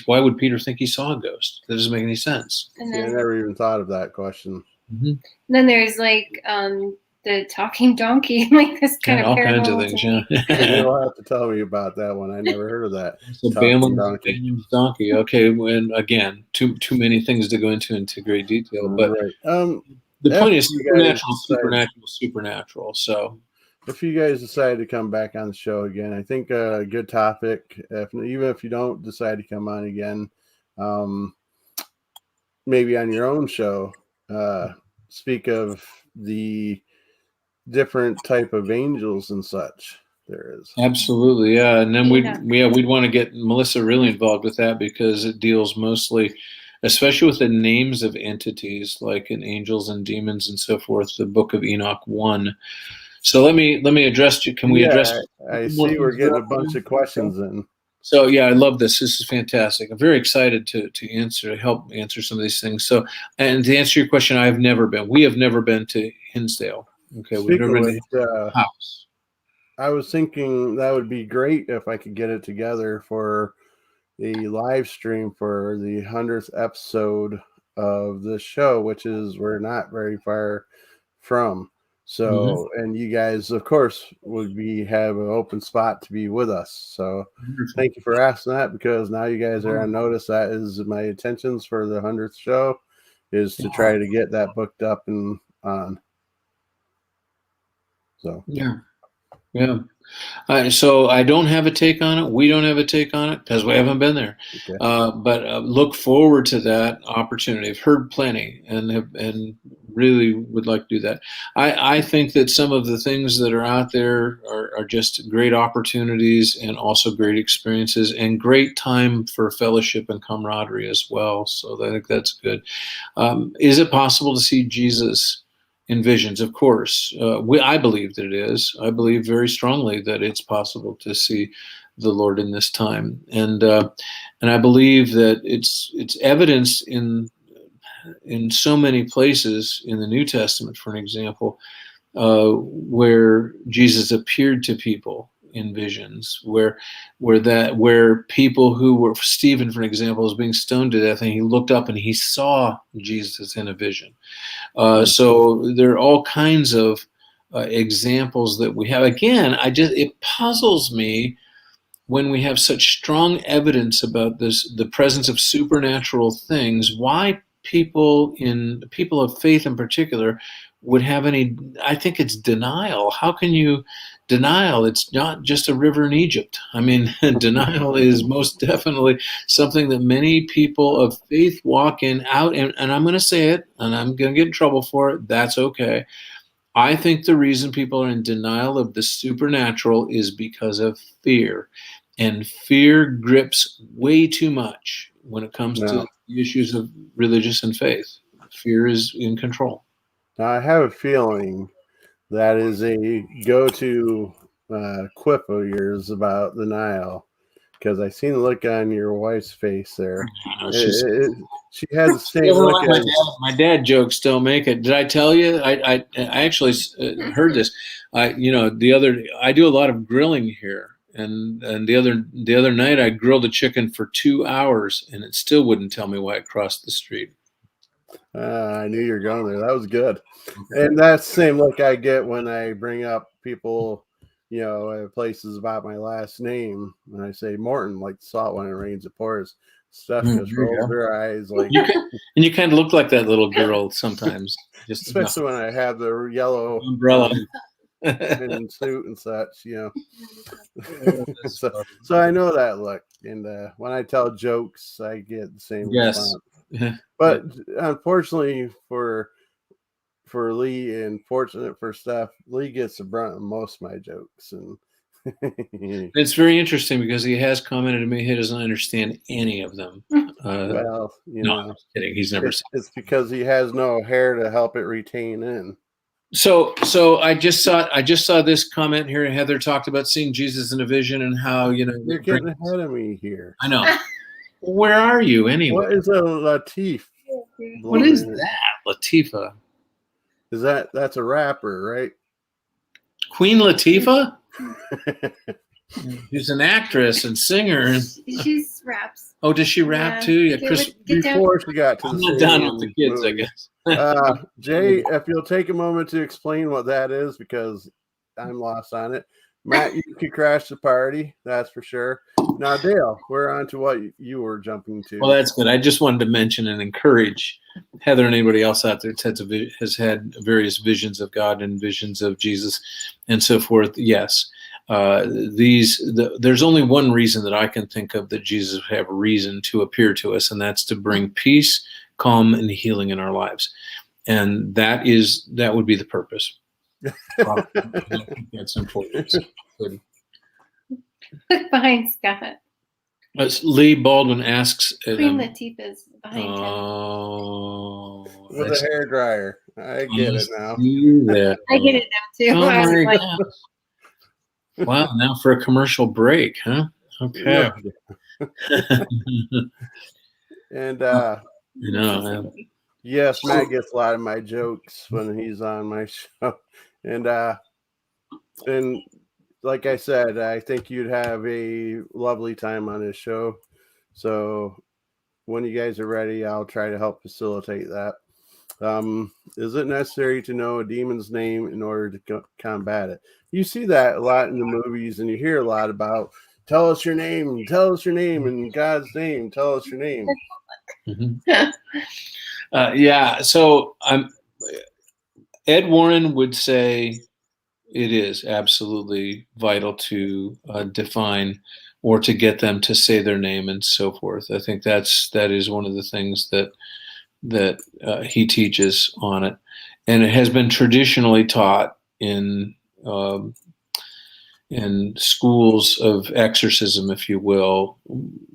why would Peter think he saw a ghost? That doesn't make any sense. I never even thought of that question. Mm-hmm. Then there's like the talking donkey, like this kind of all kinds of things. You'll have to tell me about that one. I never heard of that. So Balaam's donkey. Okay, and again, too many things to go into great detail. But right. The point is supernatural. So if you guys decide to come back on the show again, I think a good topic, even if you don't decide to come on again, maybe on your own show, speak of the different type of angels and such there is. Absolutely, yeah. And then we'd want to get Melissa really involved with that, because it deals mostly, especially with the names of entities like in angels and demons and so forth, the Book of Enoch 1. So let me address you. Can we address? I see we're getting a bunch of questions in. So yeah, I love this. This is fantastic. I'm very excited to help answer some of these things. So, and to answer your question, we have never been to Hinsdale. Okay, we've never been to the house. I was thinking that would be great if I could get it together for a live stream for the 100th episode of this show, which is we're not very far from. So, and you guys, of course, would have an open spot to be with us. So thank you for asking that, because now you guys are on notice. That is my intentions for the 100th show, is to try to get that booked up and on. So yeah. So I don't have a take on it. We don't have a take on it because we haven't been there. okay. But look forward to that opportunity. I've heard plenty and really would like to do that. I think that some of the things that are out there are just great opportunities and also great experiences and great time for fellowship and camaraderie as well. So I think that's good. Is it possible to see Jesus in visions? Of course. I believe that it is. I believe very strongly that it's possible to see the Lord in this time, and I believe that it's evidenced in so many places in the New Testament, for an example, where Jesus appeared to people in visions, where people who were, Stephen, for example, was being stoned to death, and he looked up and he saw Jesus in a vision. So there are all kinds of examples that we have. Again, it puzzles me when we have such strong evidence about the presence of supernatural things, why people of faith in particular would have any. I think it's denial. How can you denial? It's not just a river in Egypt. I mean, denial is most definitely something that many people of faith walk in out, and I'm going to say it, and I'm going to get in trouble for it. That's okay. I think the reason people are in denial of the supernatural is because of fear. And fear grips way too much when it comes to the issues of religious and faith. Fear is in control. Now, I have a feeling that is a go-to quip of yours about denial, because I seen the look on your wife's face there. She has the same look as my dad jokes don't make it. Did I tell you? I actually heard this. I do a lot of grilling here, and the other night I grilled a chicken for 2 hours, and it still wouldn't tell me why it crossed the street. I knew you were going there. That was good. And that's the same look I get when I bring up people, places about my last name. And I say Morton, like salt when it rains, it pours. Steph just rolls her eyes like. And you kind of look like that little girl sometimes. Just especially when I have the yellow umbrella and suit and such, so I know that look. And when I tell jokes, I get the same response. But unfortunately for Lee, and fortunate for Steph, Lee gets the brunt of most of my jokes. And it's very interesting because he has commented to me he doesn't understand any of them. Well, no, I'm kidding. He's never. It's because he has no hair to help it retain in. So I just saw this comment here. Heather talked about seeing Jesus in a vision and how you're getting ahead of me here. I know. Where are you anyway? What is a Latif? What is that, Latifah? Is that's a rapper, right? Queen Latifah? She's an actress and singer. She raps. Oh, does she rap too? Yeah, Chris. Before she got to I'm not done with the kids, I guess. Jay, if you'll take a moment to explain what that is, because I'm lost on it. Matt, you could crash the party, that's for sure. Now, Dale, we're on to what you were jumping to. Well, that's good. I just wanted to mention and encourage Heather and anybody else out there that has had various visions of God and visions of Jesus and so forth. Yes, there's only one reason that I can think of that Jesus would have a reason to appear to us, and that's to bring peace, calm, and healing in our lives. And that would be the purpose. I think that's important. Look behind Scott. Lee Baldwin asks. Queen Latifah's behind him. Oh, with a hair dryer. I get it now. I get it now too. Oh my God. Wow, now for a commercial break, huh? Okay. And yes, Matt gets a lot of my jokes when he's on my show. And like I said, I think you'd have a lovely time on this show. So when you guys are ready, I'll try to help facilitate that. Is it necessary to know a demon's name in order to combat it? You see that a lot in the movies, and you hear a lot about tell us your name, in God's name, tell us your name. Yeah, so Ed Warren would say It is absolutely vital to define or to get them to say their name and so forth. I think that is one of the things that he teaches on it, and it has been traditionally taught um, in schools of exorcism, if you will,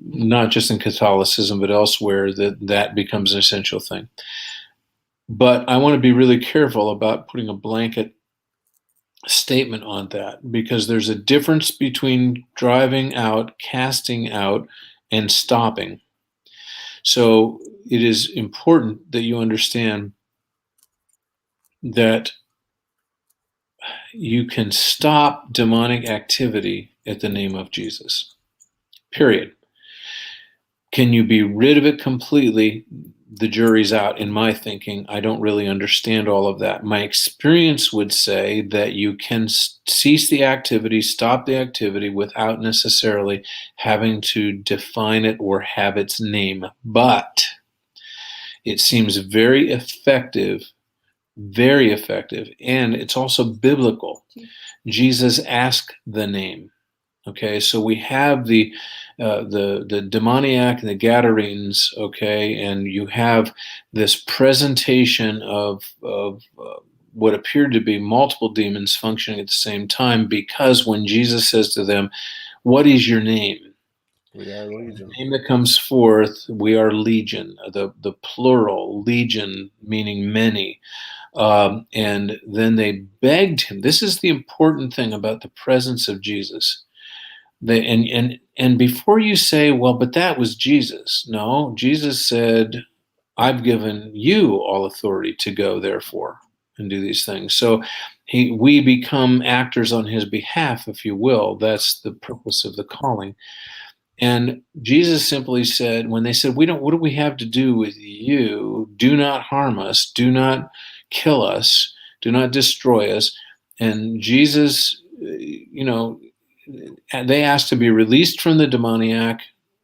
not just in Catholicism but elsewhere. That becomes an essential thing. But I want to be really careful about putting a blanket statement on that, because there's a difference between driving out, casting out, and stopping. So it is important that you understand that you can stop demonic activity at the name of Jesus. Period. Can you be rid of it completely? The jury's out in my thinking. I don't really understand all of that. My experience would say that you can cease the activity, stop the activity without necessarily having to define it or have its name. But it seems very effective, and it's also biblical. Jesus asked the name. Okay, so we have the demoniac and the Gadarenes. Okay, and you have this presentation of what appeared to be multiple demons functioning at the same time, because when Jesus says to them, "What is your name?" We are legion. The name that comes forth, we are legion. The plural legion, meaning many. And then they begged him. This is the important thing about the presence of Jesus. And before you say, well, but that was Jesus. No, Jesus said, I've given you all authority to go, therefore, and do these things. So we become actors on his behalf, if you will. That's the purpose of the calling. And Jesus simply said, when they said, what do we have to do with you? Do not harm us. Do not kill us. Do not destroy us. And Jesus, they asked to be released from the demoniac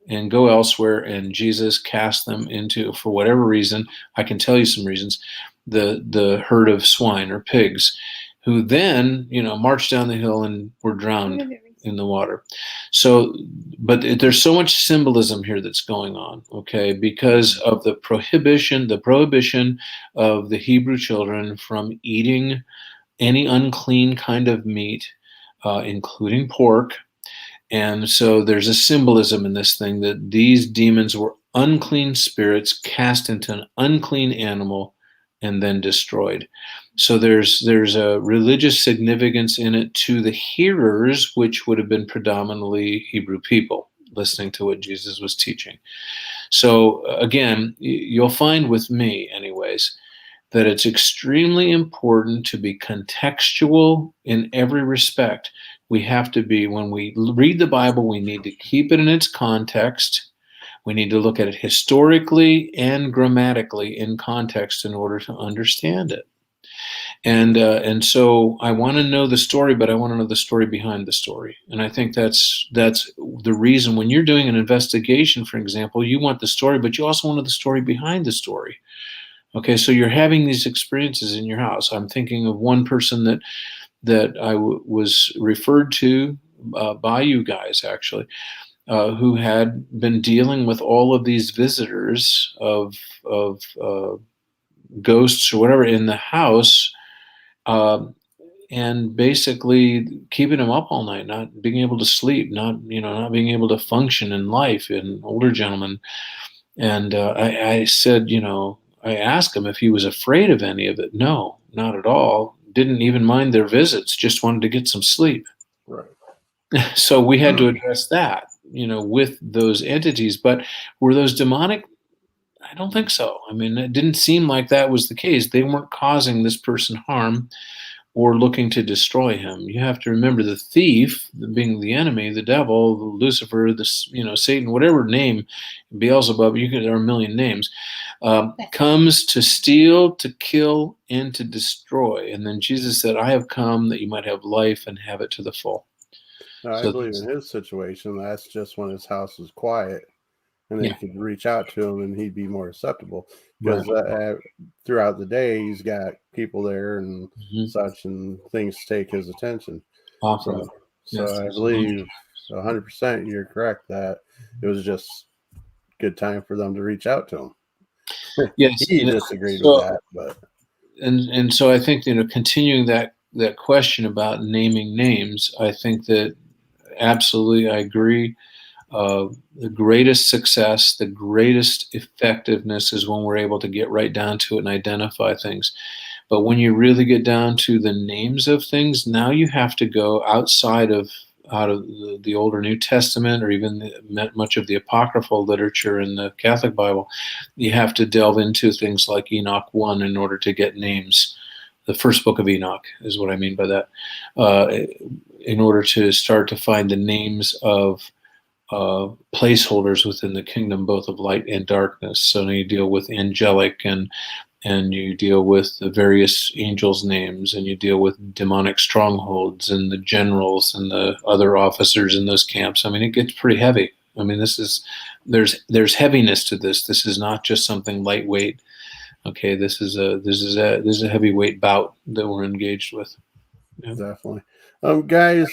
and go elsewhere. And Jesus cast them into, for whatever reason, I can tell you some reasons, the herd of swine or pigs, who then, marched down the hill and were drowned in the water. So, but there's so much symbolism here that's going on, okay, because of the prohibition of the Hebrew children from eating any unclean kind of meat, including pork. And so there's a symbolism in this thing that these demons were unclean spirits cast into an unclean animal and then destroyed. So there's a religious significance in it to the hearers, which would have been predominantly Hebrew people listening to what Jesus was teaching. So again, you'll find with me anyways, that it's extremely important to be contextual in every respect. We have to be, when we read the Bible, we need to keep it in its context. We need to look at it historically and grammatically in context in order to understand it. And so I want to know the story, but I want to know the story behind the story. And I think that's the reason when you're doing an investigation, for example, you want the story, but you also want the story behind the story. Okay, so you're having these experiences in your house. I'm thinking of one person that I was referred to by you guys, actually, who had been dealing with all of these visitors of ghosts or whatever in the house, and basically keeping them up all night, not being able to sleep, not being able to function in life. An older gentleman, and I said, I asked him if he was afraid of any of it. No, not at all. Didn't even mind their visits. Just wanted to get some sleep. Right. So we had to address that, with those entities. But were those demonic? I don't think so. I mean, it didn't seem like that was the case. They weren't causing this person harm or looking to destroy him. You have to remember, the thief, being the enemy, the devil, Lucifer, Satan, whatever name, Beelzebub, there are a million names, comes to steal, to kill, and to destroy. And then Jesus said, I have come that you might have life and have it to the full. Now, I believe in his situation, that's just when his house is quiet and they could reach out to him, and he'd be more acceptable. Because Right. throughout the day, he's got people there and such, and things take his attention. Awesome. So I believe 100% you're correct that it was just good time for them to reach out to him. Yes, He disagreed with that, but and so I think, continuing that question about naming names, I think that absolutely I agree. The greatest success, the greatest effectiveness is when we're able to get right down to it and identify things. But when you really get down to the names of things, now you have to go outside of the Old or New Testament, or even much of the apocryphal literature in the Catholic Bible. You have to delve into things like Enoch 1 in order to get names. The first book of Enoch is what I mean by that. In order to start to find the names of placeholders within the kingdom, both of light and darkness. So now you deal with angelic, and you deal with the various angels' names, and you deal with demonic strongholds and the generals and the other officers in those camps. I mean, it gets pretty heavy. I mean, there's heaviness to this. This is not just something lightweight. Okay, this is a heavyweight bout that we're engaged with. Yeah. Definitely. Guys,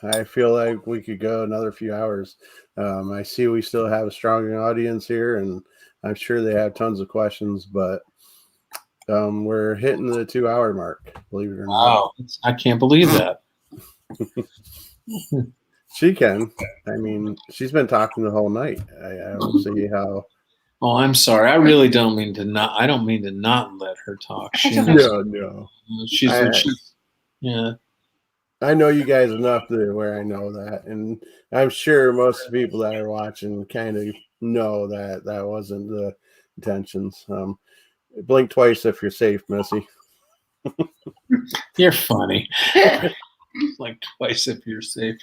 I feel like we could go another few hours. I see we still have a strong audience here, and I'm sure they have tons of questions, but we're hitting the 2-hour mark, believe it or not. Wow, I can't believe that. She can. I mean, she's been talking the whole night. I don't see how. Oh, I'm sorry. I really don't mean to not. I don't mean to not let her talk. No. Yeah. I know you guys enough to where I know that, and I'm sure most of the people that are watching kind of know that that wasn't the intentions. Blink twice if you're safe, Missy. You're funny. Like twice if you're safe.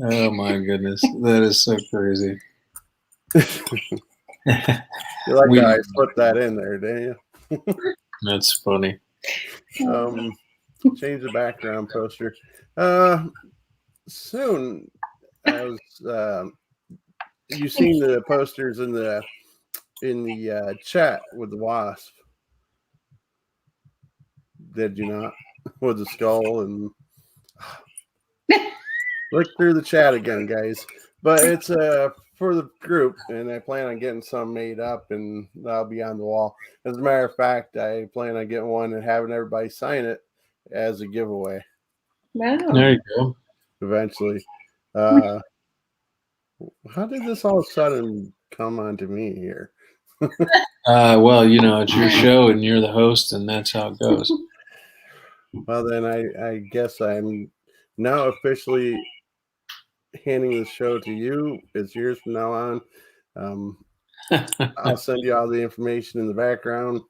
Oh my goodness, that is so crazy. You like how I put that in there, didn't you? That's funny. Change the background poster. Soon, I was. You seen the posters in the chat with the wasp? Did you not? With the skull and look through the chat again, guys. But it's for the group, and I plan on getting some made up, and that'll be on the wall. As a matter of fact, I plan on getting one and having everybody sign it as a giveaway. Wow. There you go. Eventually. How did this all of a sudden come onto me here? Well, it's your show, and you're the host, and that's how it goes. Well, then I guess I'm now officially handing the show to you. It's yours from now on. I'll send you all the information in the background.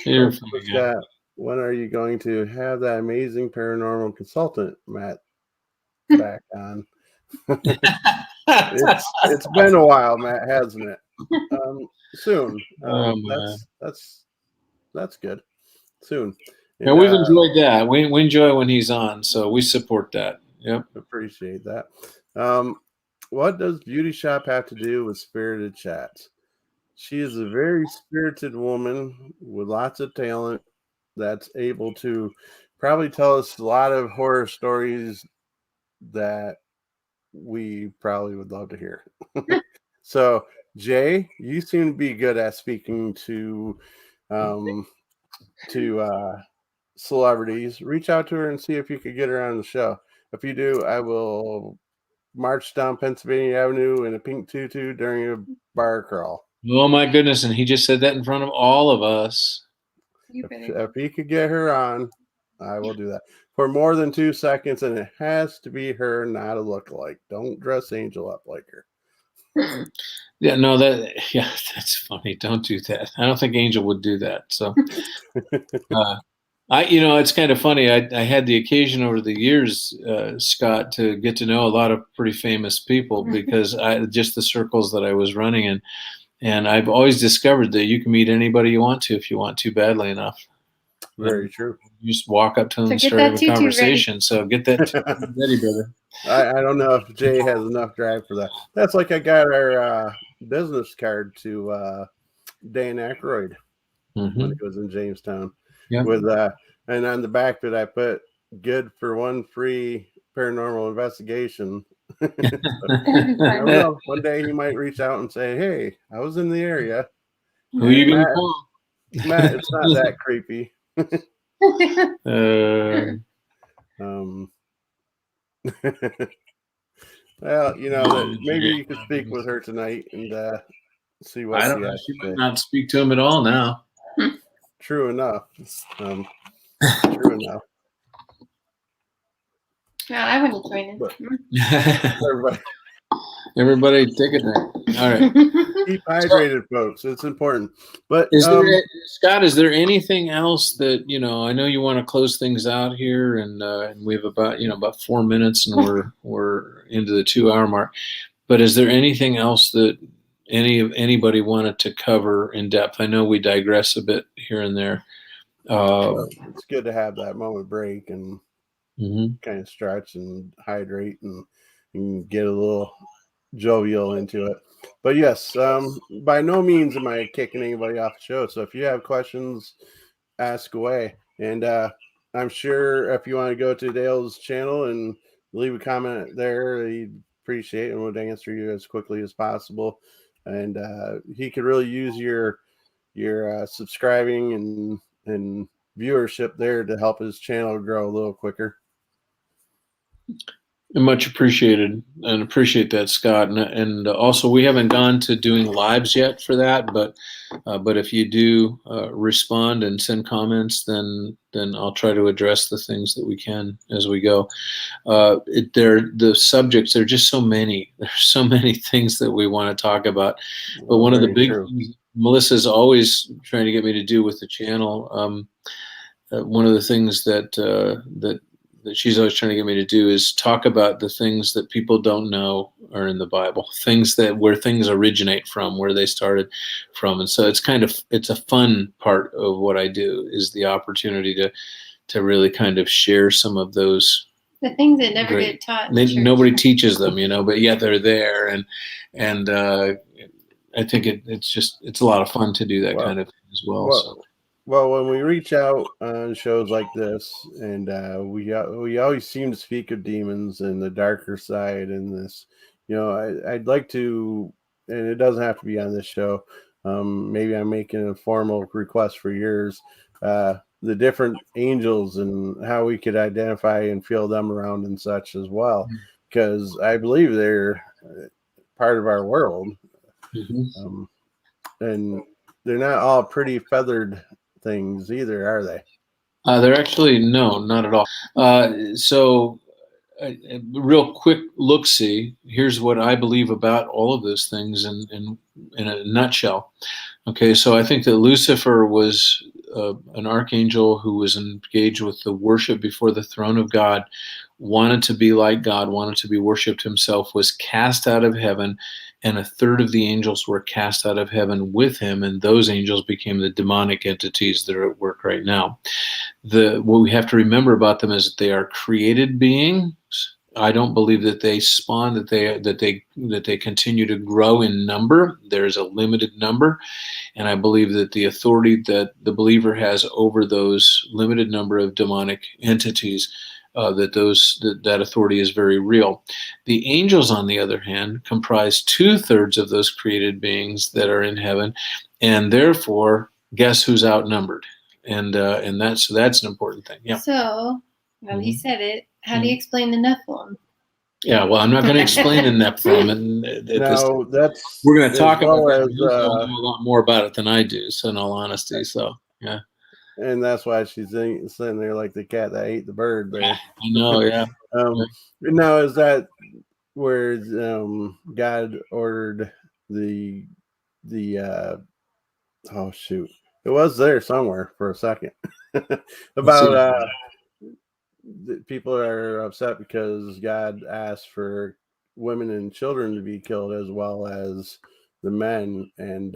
You're funny, Scott, when are you going to have that amazing paranormal consultant, Matt, back on? It's been a while, Matt, hasn't it? Soon. That's good. Soon. Yeah, we've enjoyed that. We enjoy when he's on, so we support that. Yep. Appreciate that. What does Beauty Shop have to do with spirited chats? She is a very spirited woman with lots of talent that's able to probably tell us a lot of horror stories that we probably would love to hear. So, Jay, you seem to be good at speaking to celebrities. Reach out to her and see if you could get her on the show. If you do, I will march down Pennsylvania Avenue in a pink tutu during a bar crawl. Oh my goodness! And he just said that in front of all of us. If he could get her on, I will do that for more than 2 seconds, and it has to be her, not a lookalike. Don't dress Angel up like her. Yeah, no, that's funny. Don't do that. I don't think Angel would do that. So, it's kind of funny. I had the occasion over the years, Scott, to get to know a lot of pretty famous people because just the circles that I was running in, and I've always discovered that you can meet anybody you want to if you want to badly enough. Very true. You just walk up to them So and get start that having a tutu ready. conversation. So get that ready, brother. I don't know if Jay has enough drive for that. That's like I got our business card to Dan Aykroyd when he was in Jamestown. Yep. With and on the back of it I put good for one free paranormal investigation. So, I don't know. One day he might reach out and say, "Hey, I was in the area. Who are you going to call? Matt, it's not that creepy." Well, you know that maybe you could speak with her tonight and see what I don't know. She might not speak to him at all now. True enough. True enough. No, I wouldn't join Everybody, everybody take a drink. All right. Keep hydrated, folks. It's important. But Scott, is there anything else that, I know you want to close things out here, and we have about 4 minutes, and we're into the 2-hour mark. But is there anything else that anybody wanted to cover in depth? I know we digress a bit here and there. It's good to have that moment break and kind of stretch and hydrate and get a little jovial into it. But yes, by no means am I kicking anybody off the show. So if you have questions, ask away. And I'm sure if you want to go to Dale's channel and leave a comment there, he'd appreciate it and would answer you as quickly as possible. And he could really use your subscribing and viewership there to help his channel grow a little quicker. Much appreciated, and appreciate that, Scott. And also, we haven't gone to doing lives yet for that, but if you do respond and send comments, then I'll try to address the things that we can as we go. The subjects, there are just so many. There's so many things that we want to talk about. But one of the big things Melissa's always trying to get me to do with the channel, one of the things that she's always trying to get me to do is talk about the things that people don't know are in the Bible, where things originate from, where they started from. And so it's a fun part of what I do, is the opportunity to really kind of share some of those. The things that never get taught. Nobody teaches them, but yet they're there. And I think it's a lot of fun to do that kind of thing as well. Well, when we reach out on shows like this, and we always seem to speak of demons and the darker side and this, I'd like to, and it doesn't have to be on this show. Maybe I'm making a formal request for yours. The different angels and how we could identify and feel them around and such as well, because I believe they're part of our world, and they're not all pretty feathered things either, are they? They're actually, no, not at all. So real quick look-see, here's what I believe about all of those things in a nutshell. Okay, so I think that Lucifer was an archangel who was engaged with the worship before the throne of God, wanted to be like God, wanted to be worshipped himself, was cast out of heaven, and a third of the angels were cast out of heaven with him, and those angels became the demonic entities that are at work right now. What we have to remember about them is that they are created beings. I don't believe that they spawn, that they continue to grow in number. There's a limited number, and I believe that the authority that the believer has over those limited number of demonic entities, that authority is very real. The angels, on the other hand, comprise 2/3 of those created beings that are in heaven, and therefore, guess who's outnumbered? And that's an important thing. Yeah. So, you said it. How do you explain the Nephilim? Yeah, well, I'm not going to explain the Nephilim, and we're going to talk about that. You know a lot more about it than I do, so in all honesty, so yeah. And that's why she's sitting there like the cat that ate the bird there. I know, yeah. Now, is that where God ordered the oh shoot, it was there somewhere for a second about people are upset because God asked for women and children to be killed as well as the men, and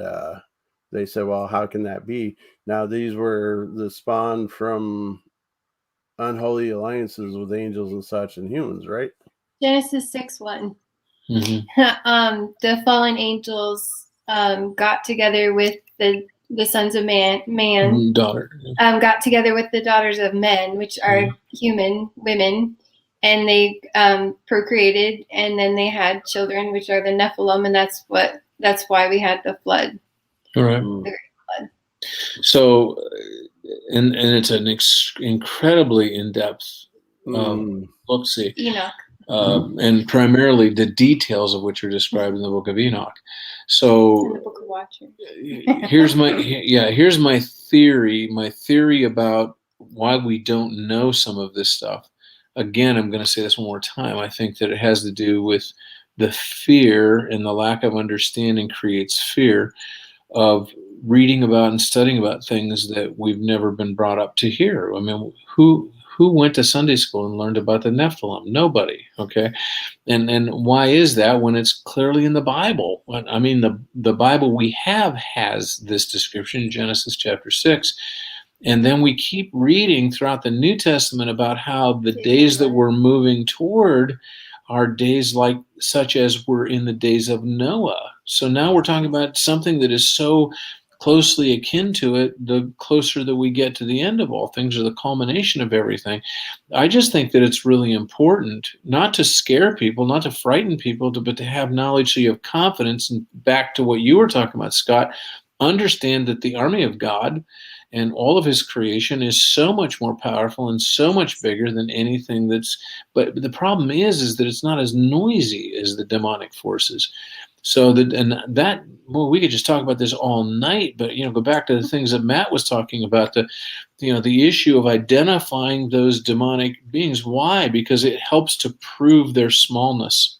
they said, well, how can that be? Now, these were the spawn from unholy alliances with angels and such and humans, right? Genesis 6:1. Mm-hmm. The fallen angels got together with the sons of man, daughter. Got together with the daughters of men, which are human women, and they procreated, and then they had children, which are the Nephilim, and that's why we had the flood. All right. The great flood. So, and it's an incredibly in-depth book. See, Enoch. And primarily the details of which are described in the Book of Enoch. So, in the Book of Watcher. here's my theory. My theory about why we don't know some of this stuff. Again, I'm going to say this one more time. I think that it has to do with the fear, and the lack of understanding creates fear of reading about and studying about things that we've never been brought up to hear. I mean, who went to Sunday school and learned about the Nephilim? Nobody. Okay. And why is that when it's clearly in the Bible? I mean, the Bible we have has this description, Genesis chapter 6. And then we keep reading throughout the New Testament about how the days that we're moving toward are days like such as were in the days of Noah. So now we're talking about something that is so closely akin to it, the closer that we get to the end of all things, or the culmination of everything. I just think that it's really important not to scare people, not to frighten people, but to have knowledge so you have confidence. And back to what you were talking about, Scott, understand that the army of God and all of his creation is so much more powerful and so much bigger than anything but the problem is that it's not as noisy as the demonic forces. So we could just talk about this all night, but go back to the things that Matt was talking about, the issue of identifying those demonic beings. Why? Because it helps to prove their smallness.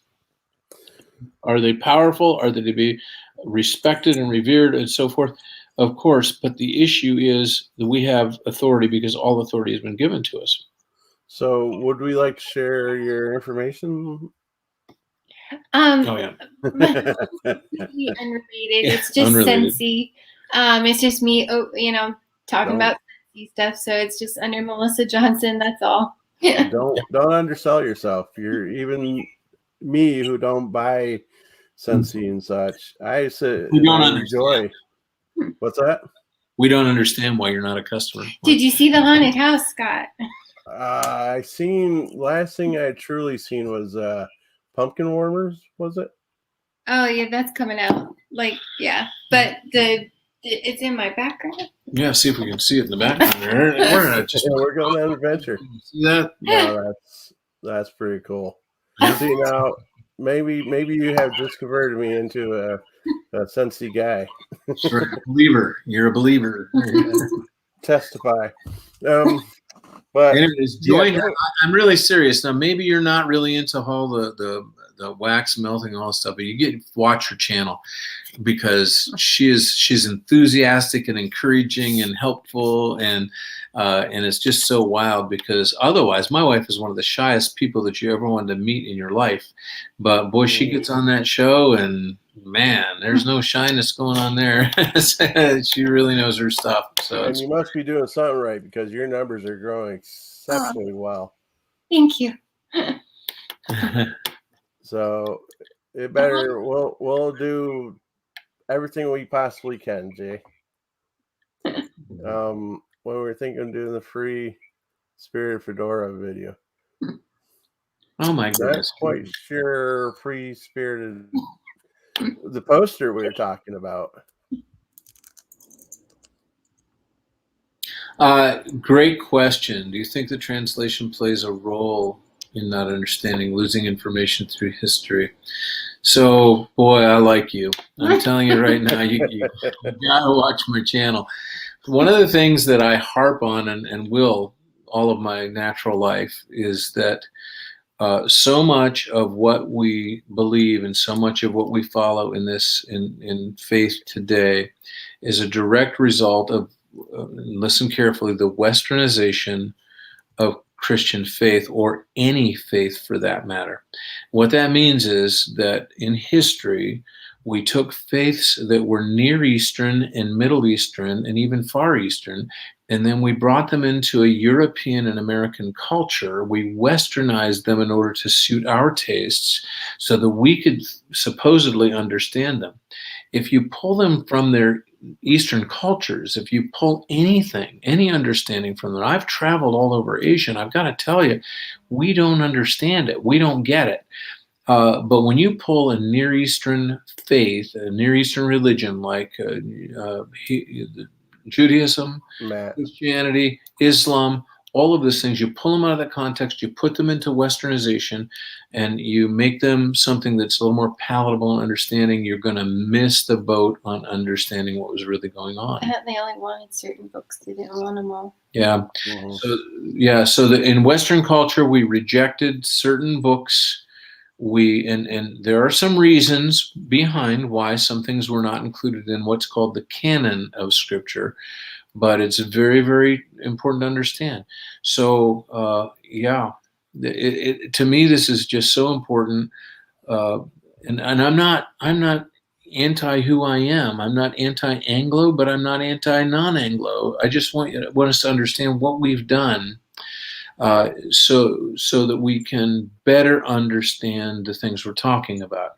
Are they powerful? Are they to be respected and revered and so forth? Of course, but the issue is that we have authority because all authority has been given to us. So would we like to share your information? Oh yeah. Completely unrelated. It's just Scentsy. It's just me, talking about Scentsy stuff. So it's just under Melissa Johnson. That's all. Don't undersell yourself. You're even me who don't buy Scentsy and such. I enjoy. What's that? We don't understand why you're not a customer. Did you see the haunted house, Scott? Last thing I truly seen was pumpkin warmers, was it? Oh yeah, that's coming out. But it's in my background. Yeah, see if we can see it in the background. We're going on an adventure. See that? No, that's pretty cool. See now, maybe you have just converted me into a Scentsy guy. You're a believer. Testify. But anyways, join. Yeah, I'm really serious. Now, maybe you're not really into all the wax melting and all that stuff, but watch her channel because she's enthusiastic and encouraging and helpful, and it's just so wild. Because otherwise, my wife is one of the shyest people that you ever wanted to meet in your life, but boy, she gets on that show and man, there's no shyness going on there. She really knows her stuff. So, and you must be doing something right because your numbers are growing exceptionally well. Thank you. So it better. We'll do everything we possibly can, Jay. When we're thinking of doing the free Spirit Fedora video. Oh my goodness! That's quite sure free spirited. The poster we were talking about. Great question. Do you think the translation plays a role in not understanding, losing information through history? So, boy, I like you. I'm telling you right now, you gotta watch my channel. One of the things that I harp on and will all of my natural life is that so much of what we believe and so much of what we follow in faith today is a direct result of, listen carefully, the westernization of Christian faith, or any faith for that matter. What that means is that in history, We took faiths that were Near Eastern and Middle Eastern and even Far Eastern, and then we brought them into a European and American culture. We westernized them in order to suit our tastes so that we could supposedly understand them. If you pull them from their Eastern cultures, if you pull anything, any understanding from them, I've traveled all over Asia, and I've got to tell you, we don't understand it. We don't get it. But when you pull a Near Eastern faith, a Near Eastern religion like Judaism, Matt. Christianity, Islam, all of those things, you pull them out of that context, you put them into westernization, and you make them something that's a little more palatable and understanding, you're going to miss the boat on understanding what was really going on. They only wanted certain books. They didn't want them all. Yeah. Mm-hmm. So in Western culture, we rejected certain books. And there are some reasons behind why some things were not included in what's called the canon of Scripture, but it's very, very important to understand. So to me, this is just so important. And I'm not anti who I am. I'm not anti-Anglo, but I'm not anti-non-Anglo. I just want us to understand what we've done. So that we can better understand the things we're talking about.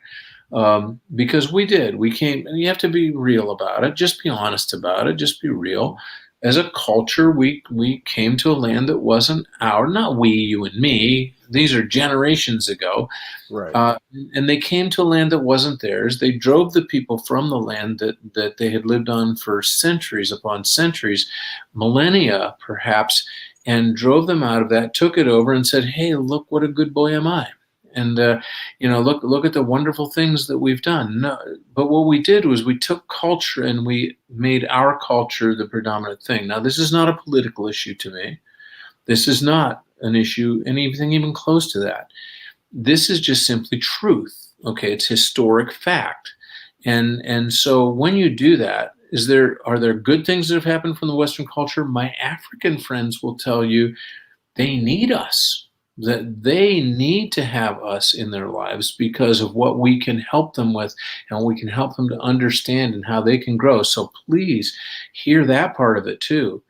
Because we came, and you have to be real about it. Just be honest about it. Just be real. As a culture, we came to a land that wasn't not we, you and me. These are generations ago. Right. And they came to a land that wasn't theirs. They drove the people from the land that they had lived on for centuries upon centuries, millennia perhaps, and drove them out of that, took it over and said, hey, look what a good boy am I. And, look at the wonderful things that we've done. No, but what we did was we took culture and we made our culture the predominant thing. Now, this is not a political issue to me. This is not an issue, anything even close to that. This is just simply truth. Okay, it's historic fact. And so when you do that, are there good things that have happened from the Western culture? My African friends will tell you they need us, that they need to have us in their lives because of what we can help them with and we can help them to understand and how they can grow. So please hear that part of it too.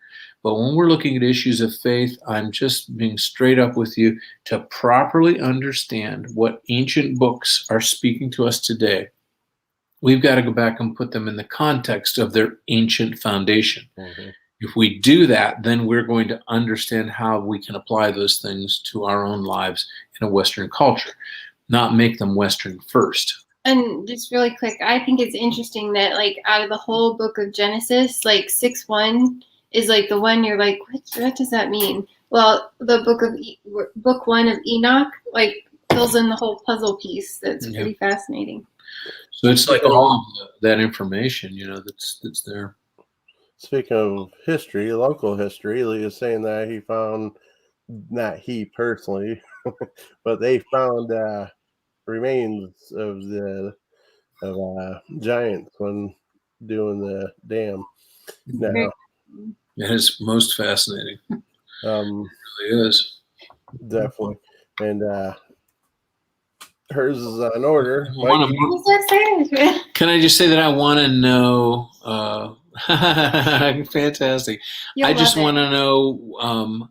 But when we're looking at issues of faith, I'm just being straight up with you to properly understand what ancient books are speaking to us today. We've got to go back and put them in the context of their ancient foundation. Mm-hmm. If we do that, then we're going to understand how we can apply those things to our own lives in a Western culture, not make them Western first. And just really quick, I think it's interesting that like out of the whole book of Genesis, like 6:1 is like the one you're like, what does that mean? Well, the book 1 of Enoch like fills in the whole puzzle piece. That's pretty fascinating. So it's like all of that information, that's there. Speaking of history, local history, Lee is saying that he found, not he personally, but they found remains of giants when doing the dam. Now, it is most fascinating. It really is. Definitely. And hers is on order. Can I just say that I want to know? Fantastic. I just want to know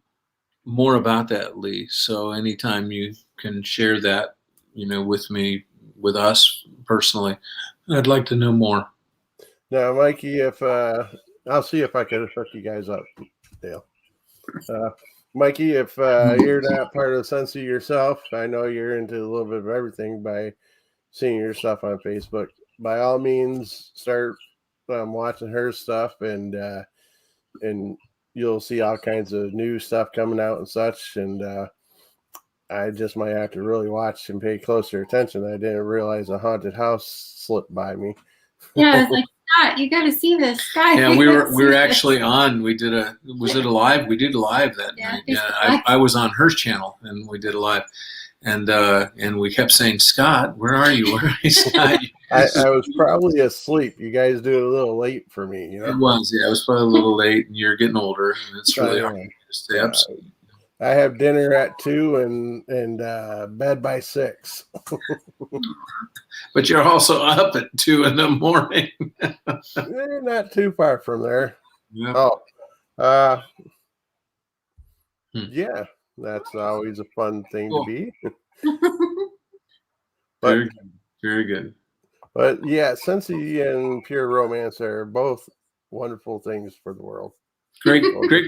more about that, Lee. So anytime you can share that, with me, with us personally, I'd like to know more. Now, Mikey, if I'll see if I can hook you guys up, Dale. Mikey, if you're not part of the Sensi yourself, I know you're into a little bit of everything by seeing your stuff on Facebook. By all means, start watching her stuff, and you'll see all kinds of new stuff coming out and such. And I just might have to really watch and pay closer attention. I didn't realize a haunted house slipped by me. Yeah, I was like, Scott, you got to see this, Scott. Yeah, we were actually on. We did was it a live? We did a live that night. Yeah, I was on her channel and we did a live, and we kept saying, Scott, where are you? Where are you, Scott? I was probably asleep. You guys do it a little late for me, It was, yeah. It was probably a little late, and you're getting older, and it's really hard to stay up. I have dinner at 2 and bed by 6. But you're also up at 2 in the morning. Not too far from there. Yeah. Oh, yeah, that's always a fun thing to be. But, very good. Very good. But yeah, Sensi and Pure Romance are both wonderful things for the world. Great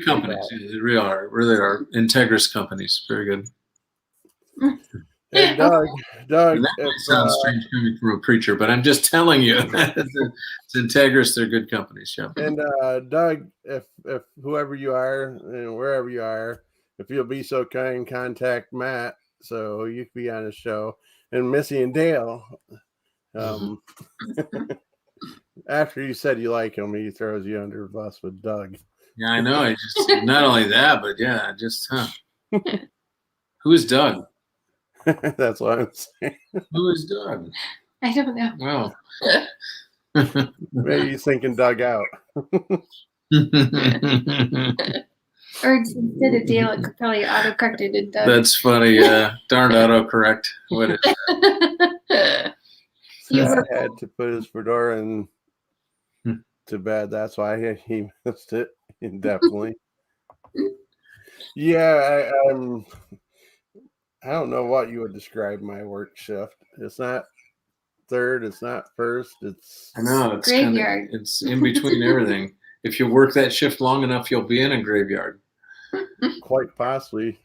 companies. They really are. Integrous companies. Very good. And Doug, that sounds strange coming from a preacher, but I'm just telling you, it's Integrous. They're good companies. Yeah. And Doug, if whoever you are and wherever you are, if you'll be so kind, contact Matt so you can be on the show. And Missy and Dale, after you said you like him, he throws you under the bus with Doug. Yeah, I know. I just not only that, but yeah, just who is Doug? That's what I'm saying. Who is Doug? I don't know. Wow. Maybe he's thinking Doug out. Or instead of Dale, it probably auto-corrected to Doug. That's funny. Darn autocorrect. What is that? He had to put his fedora in to bed. That's why he missed it indefinitely. Yeah, I don't know what you would describe my work shift. It's not third. It's not first. It's I know it's graveyard. It's in between everything. If you work that shift long enough, you'll be in a graveyard. Quite possibly.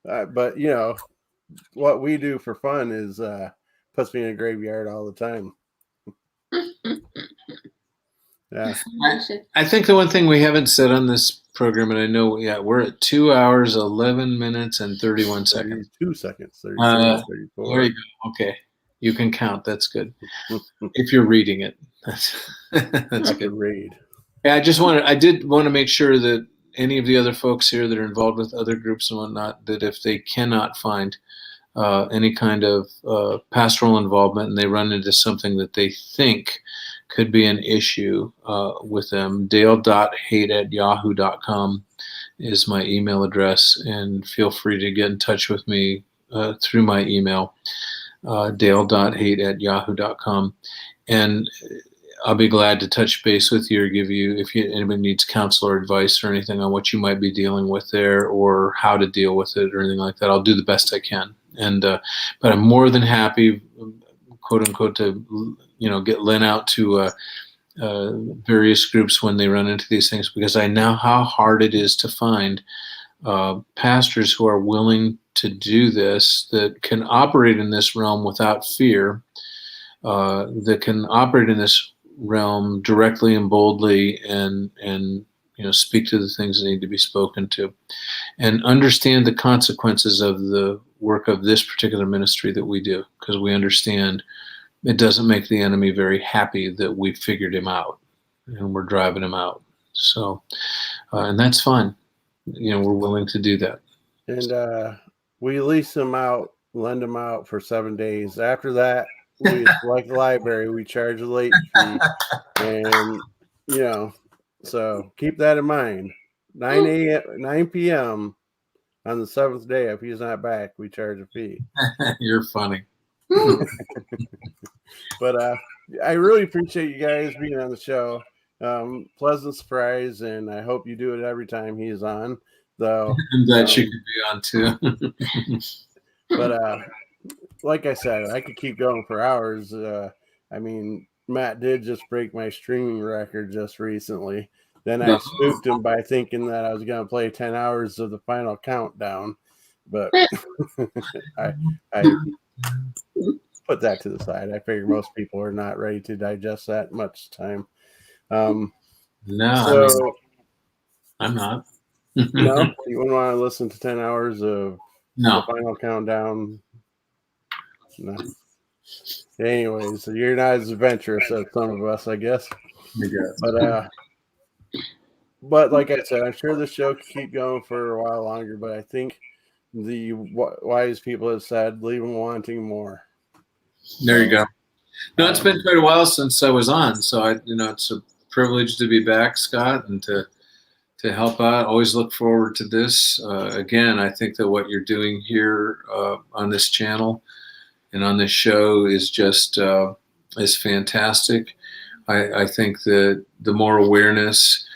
But you know, what we do for fun is puts me in a graveyard all the time. Yeah. I think the one thing we haven't said on this program, and I know, we're at 2 hours, 11 minutes, and 31 seconds. 32 seconds. 34. 34. There you go. Okay. You can count. That's good. If you're reading it, that's good. Read. Yeah, I did want to make sure that any of the other folks here that are involved with other groups and whatnot, that if they cannot find any kind of pastoral involvement and they run into something that they think could be an issue with them, dale.hate@yahoo.com is my email address, and feel free to get in touch with me through my email, dale.hate@yahoo.com, and I'll be glad to touch base with you or give you, if anybody needs counsel or advice or anything on what you might be dealing with there or how to deal with it or anything like that. I'll do the best I can. And but I'm more than happy, quote unquote, to get Lynn out to various groups when they run into these things, because I know how hard it is to find pastors who are willing to do this, that can operate in this realm without fear, that can operate in this realm directly and boldly, and speak to the things that need to be spoken to, and understand the consequences of the work of this particular ministry that we do, because we understand it doesn't make the enemy very happy that we figured him out and we're driving him out. So, and that's fine. We're willing to do that. And we lease them out, lend them out for 7 days. After that, like the library, we charge a late fee. And, so keep that in mind. 9 p.m. on the 7th day, if he's not back, we charge a fee. You're funny. But I really appreciate you guys being on the show. Pleasant surprise, and I hope you do it every time he's on. Though I'm glad you could be on too. But like I said, I could keep going for hours. Matt did just break my streaming record just recently. Then I spooked him by thinking that I was going to play 10 hours of the final countdown, but I put that to the side. I figure most people are not ready to digest that much time. No, so I'm not. No, you wouldn't want to listen to 10 hours of the final countdown. No. Anyways, so you're not as adventurous as some of us, I guess. But like I said, I'm sure the show could keep going for a while longer, but I think the wise people have said, leave them wanting more. There you go. No, it's been quite a while since I was on, so it's a privilege to be back, Scott, and to help out. Always look forward to this. Again, I think that what you're doing here on this channel and on this show is just is fantastic. I think that the more awareness.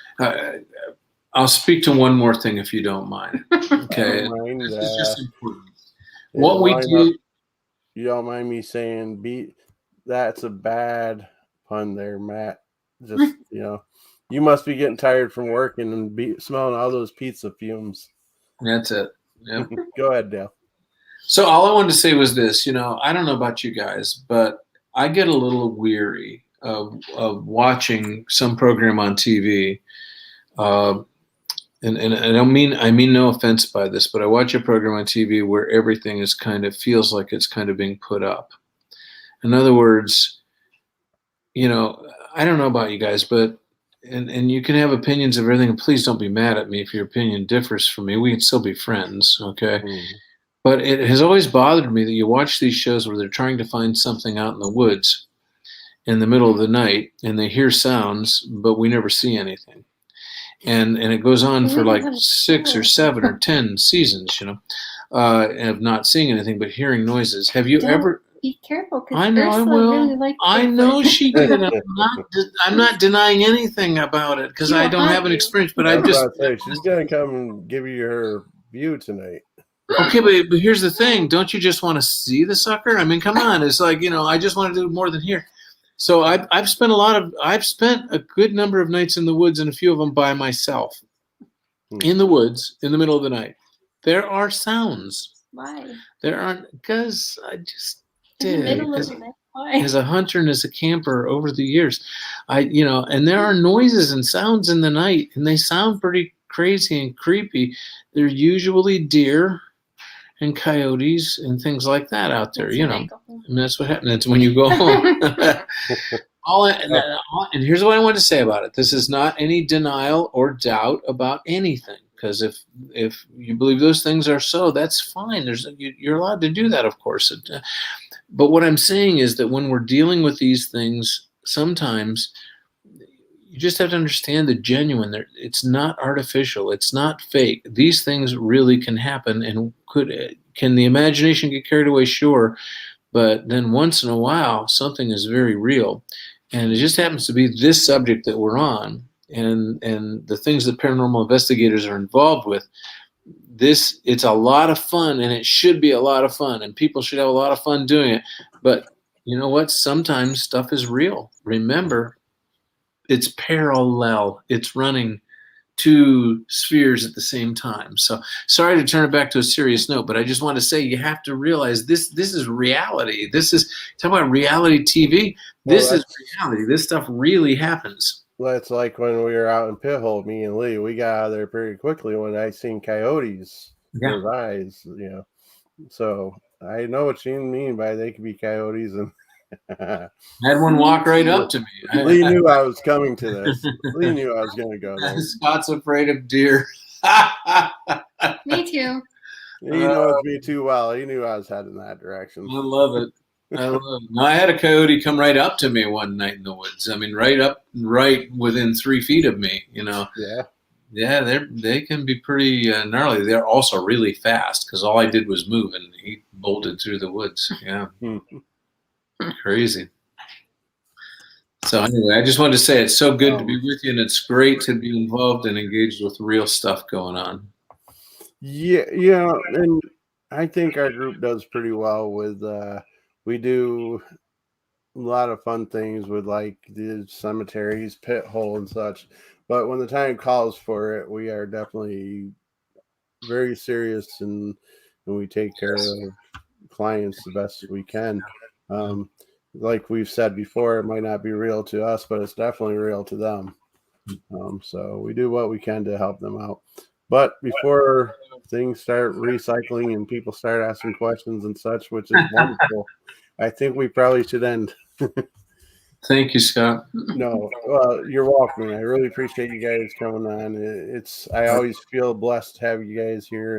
I'll speak to one more thing if you don't mind. Okay, Mind, this is just important. in What the we lineup, do. You don't mind me saying, that's a bad pun there, Matt. Just, you must be getting tired from working and smelling all those pizza fumes. That's it. Yeah. Go ahead, Dale. So all I wanted to say was this. I don't know about you guys, but I get a little weary of watching some program on TV. And I mean no offense by this, but I watch a program on TV where everything is feels like it's kind of being put up. In other words, I don't know about you guys, but and you can have opinions of everything. Please don't be mad at me if your opinion differs from me. We can still be friends, okay? But it has always bothered me that you watch these shows where they're trying to find something out in the woods in the middle of the night, and they hear sounds, but we never see anything. And it goes on for like 6 or 7 or 10 seasons, of not seeing anything but hearing noises. Have you ever? Be careful, I know I will. Really I know she did. I'm not denying anything about it because I don't have an experience. But I just say she's gonna come and give you her view tonight. Okay, but here's the thing: don't you just want to see the sucker? I mean, come on! It's like I just want to do more than hear. So I've spent a good number of nights in the woods, and a few of them by myself, in the woods in the middle of the night. There are sounds. Why? There aren't, because I just did. As a hunter and as a camper over the years, and there are noises and sounds in the night, and they sound pretty crazy and creepy. They're usually deer and coyotes and things like that out there, And that's what happens. That's when you go home. And here's what I want to say about it. This is not any denial or doubt about anything, because if you believe those things are so, that's fine. You're allowed to do that, of course. But what I'm saying is that when we're dealing with these things, sometimes you just have to understand the genuine. It's not artificial. It's not fake. These things really can happen, and can the imagination get carried away? Sure, but then once in a while, something is very real, and it just happens to be this subject that we're on, and the things that paranormal investigators are involved with. It's a lot of fun, and it should be a lot of fun, and people should have a lot of fun doing it. But you know what? Sometimes stuff is real. Remember, it's parallel. It's running 2 spheres at the same time. So sorry to turn it back to a serious note, but I just want to say you have to realize this is reality. Talk about reality TV. This is reality. This stuff really happens. Well, it's like when we were out in Pithole, me and Lee, we got out of there pretty quickly when I seen coyotes. Yeah. Those eyes, So I know what you mean by they could be coyotes. And I had one walk right up to me. Lee knew I was coming to this. Lee knew I was going to go there. Scott's afraid of deer. Me too. He knows me too well. He knew I was heading that direction. I love it. I had a coyote come right up to me one night in the woods. I mean, right within 3 feet of me. Yeah, they can be pretty gnarly. They're also really fast because all I did was move, and he bolted through the woods. Yeah. Crazy. So anyway, I just wanted to say it's so good to be with you, and it's great to be involved and engaged with real stuff going on. Yeah, and I think our group does pretty well with we do a lot of fun things with like the cemeteries, pit hole and such. But when the time calls for it, we are definitely very serious and we take care of clients the best we can. Like we've said before, it might not be real to us, but it's definitely real to them. So we do what we can to help them out. But before things start recycling and people start asking questions and such, which is wonderful, I think we probably should end. Thank you, Scott. No, well, you're welcome. I really appreciate you guys coming on. I always feel blessed to have you guys here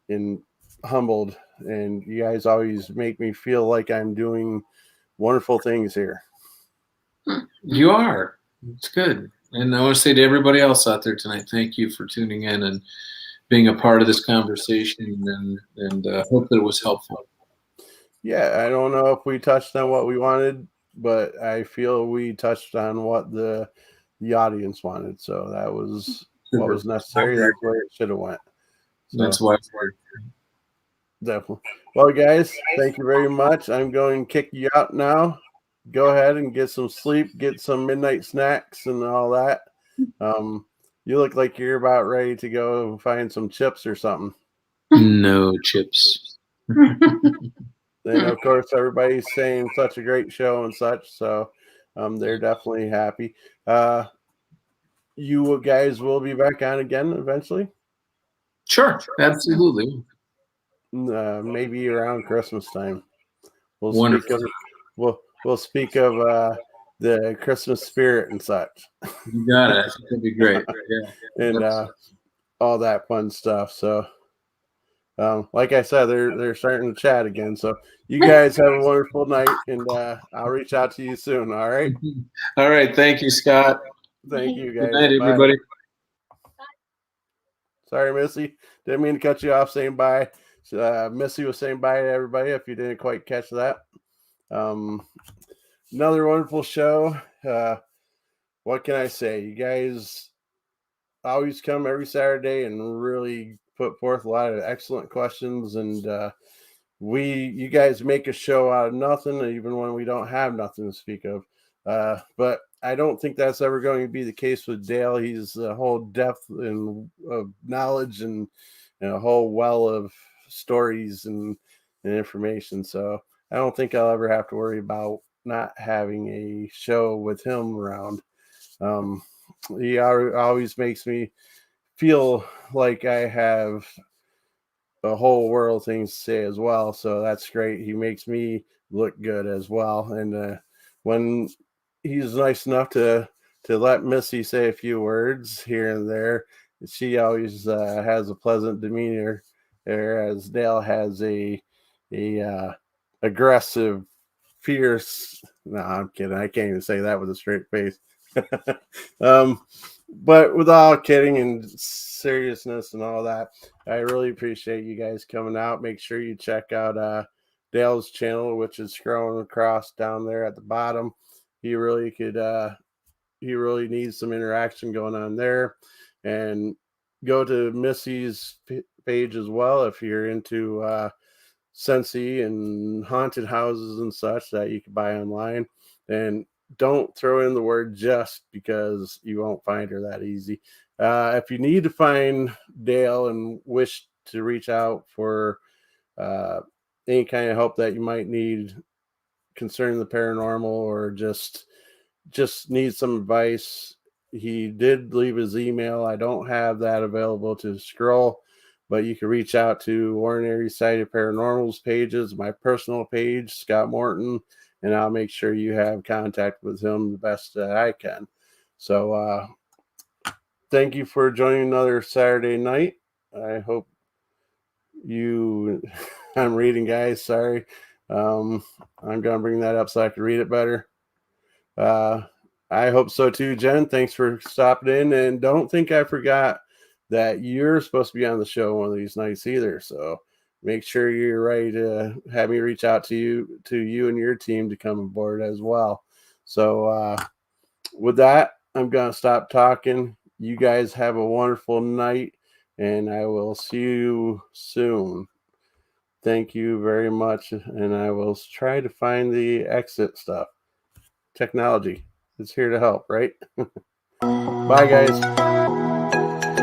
and humbled, and you guys always make me feel like I'm doing wonderful things here. You are. It's good. And I want to say to everybody else out there tonight, thank you for tuning in and being a part of this conversation, and hope that it was helpful. Yeah, I don't know if we touched on what we wanted, but I feel we touched on what the audience wanted. So that was what was necessary. That's where it should have went. So that's why it's here. Definitely. Well, guys, thank you very much. I'm going to kick you out now. Go ahead and get some sleep, get some midnight snacks and all that. You look like you're about ready to go find some chips or something. No chips. And of course, everybody's saying such a great show and such, so they're definitely happy. You guys will be back on again eventually. Sure, absolutely. Maybe around Christmas time. We'll Wonderful. speak of we'll speak of the Christmas spirit and such. You got it. That'd be great. Yeah. And all that fun stuff. So. Like I said, they're starting to chat again. So you guys have a wonderful night, and I'll reach out to you soon. All right. All right. Thank you, Scott. Thank you, guys. Good night, everybody. Bye. Sorry, Missy. Didn't mean to cut you off saying bye. Missy was saying bye to everybody if you didn't quite catch that. Another wonderful show. What can I say? You guys always come every Saturday and really put forth a lot of excellent questions, and you guys make a show out of nothing, even when we don't have nothing to speak of. But I don't think that's ever going to be the case with Dale. He's a whole depth and of knowledge and a whole well of stories and information. So I don't think I'll ever have to worry about not having a show with him around. He always makes me feel like I have a whole world of things to say as well. So that's great. He makes me look good as well. And when he's nice enough to let Missy say a few words here and there, she always has a pleasant demeanor, whereas Dale has a aggressive, fierce. No, I'm kidding. I can't even say that with a straight face. But with all kidding and seriousness and all that, I really appreciate you guys coming out. Make sure you check out Dale's channel, which is scrolling across down there at the bottom. He really needs some interaction going on there. And go to Missy's page as well if you're into Scentsy and haunted houses and such that you can buy online. And don't throw in the word just, because you won't find her that easy. If you need to find Dale and wish to reach out for any kind of help that you might need concerning the paranormal, or just need some advice, he did leave his email. I don't have that available to scroll, but you can reach out to Ordinary Sighted Paranormal's pages, my personal page, Scott Morton, and I'll make sure you have contact with him the best that I can. So thank you for joining another Saturday night. I hope you I'm reading, guys, sorry. I'm gonna bring that up so I can read it better. I hope so too, Jen. Thanks for stopping in, and don't think I forgot that you're supposed to be on the show one of these nights either. So make sure you're ready to have me reach out to you and your team to come aboard as well. So with that, I'm gonna stop talking. You guys have a wonderful night, and I will see you soon. Thank you very much, and I will try to find the exit stuff. Technology is here to help, right? Bye, guys.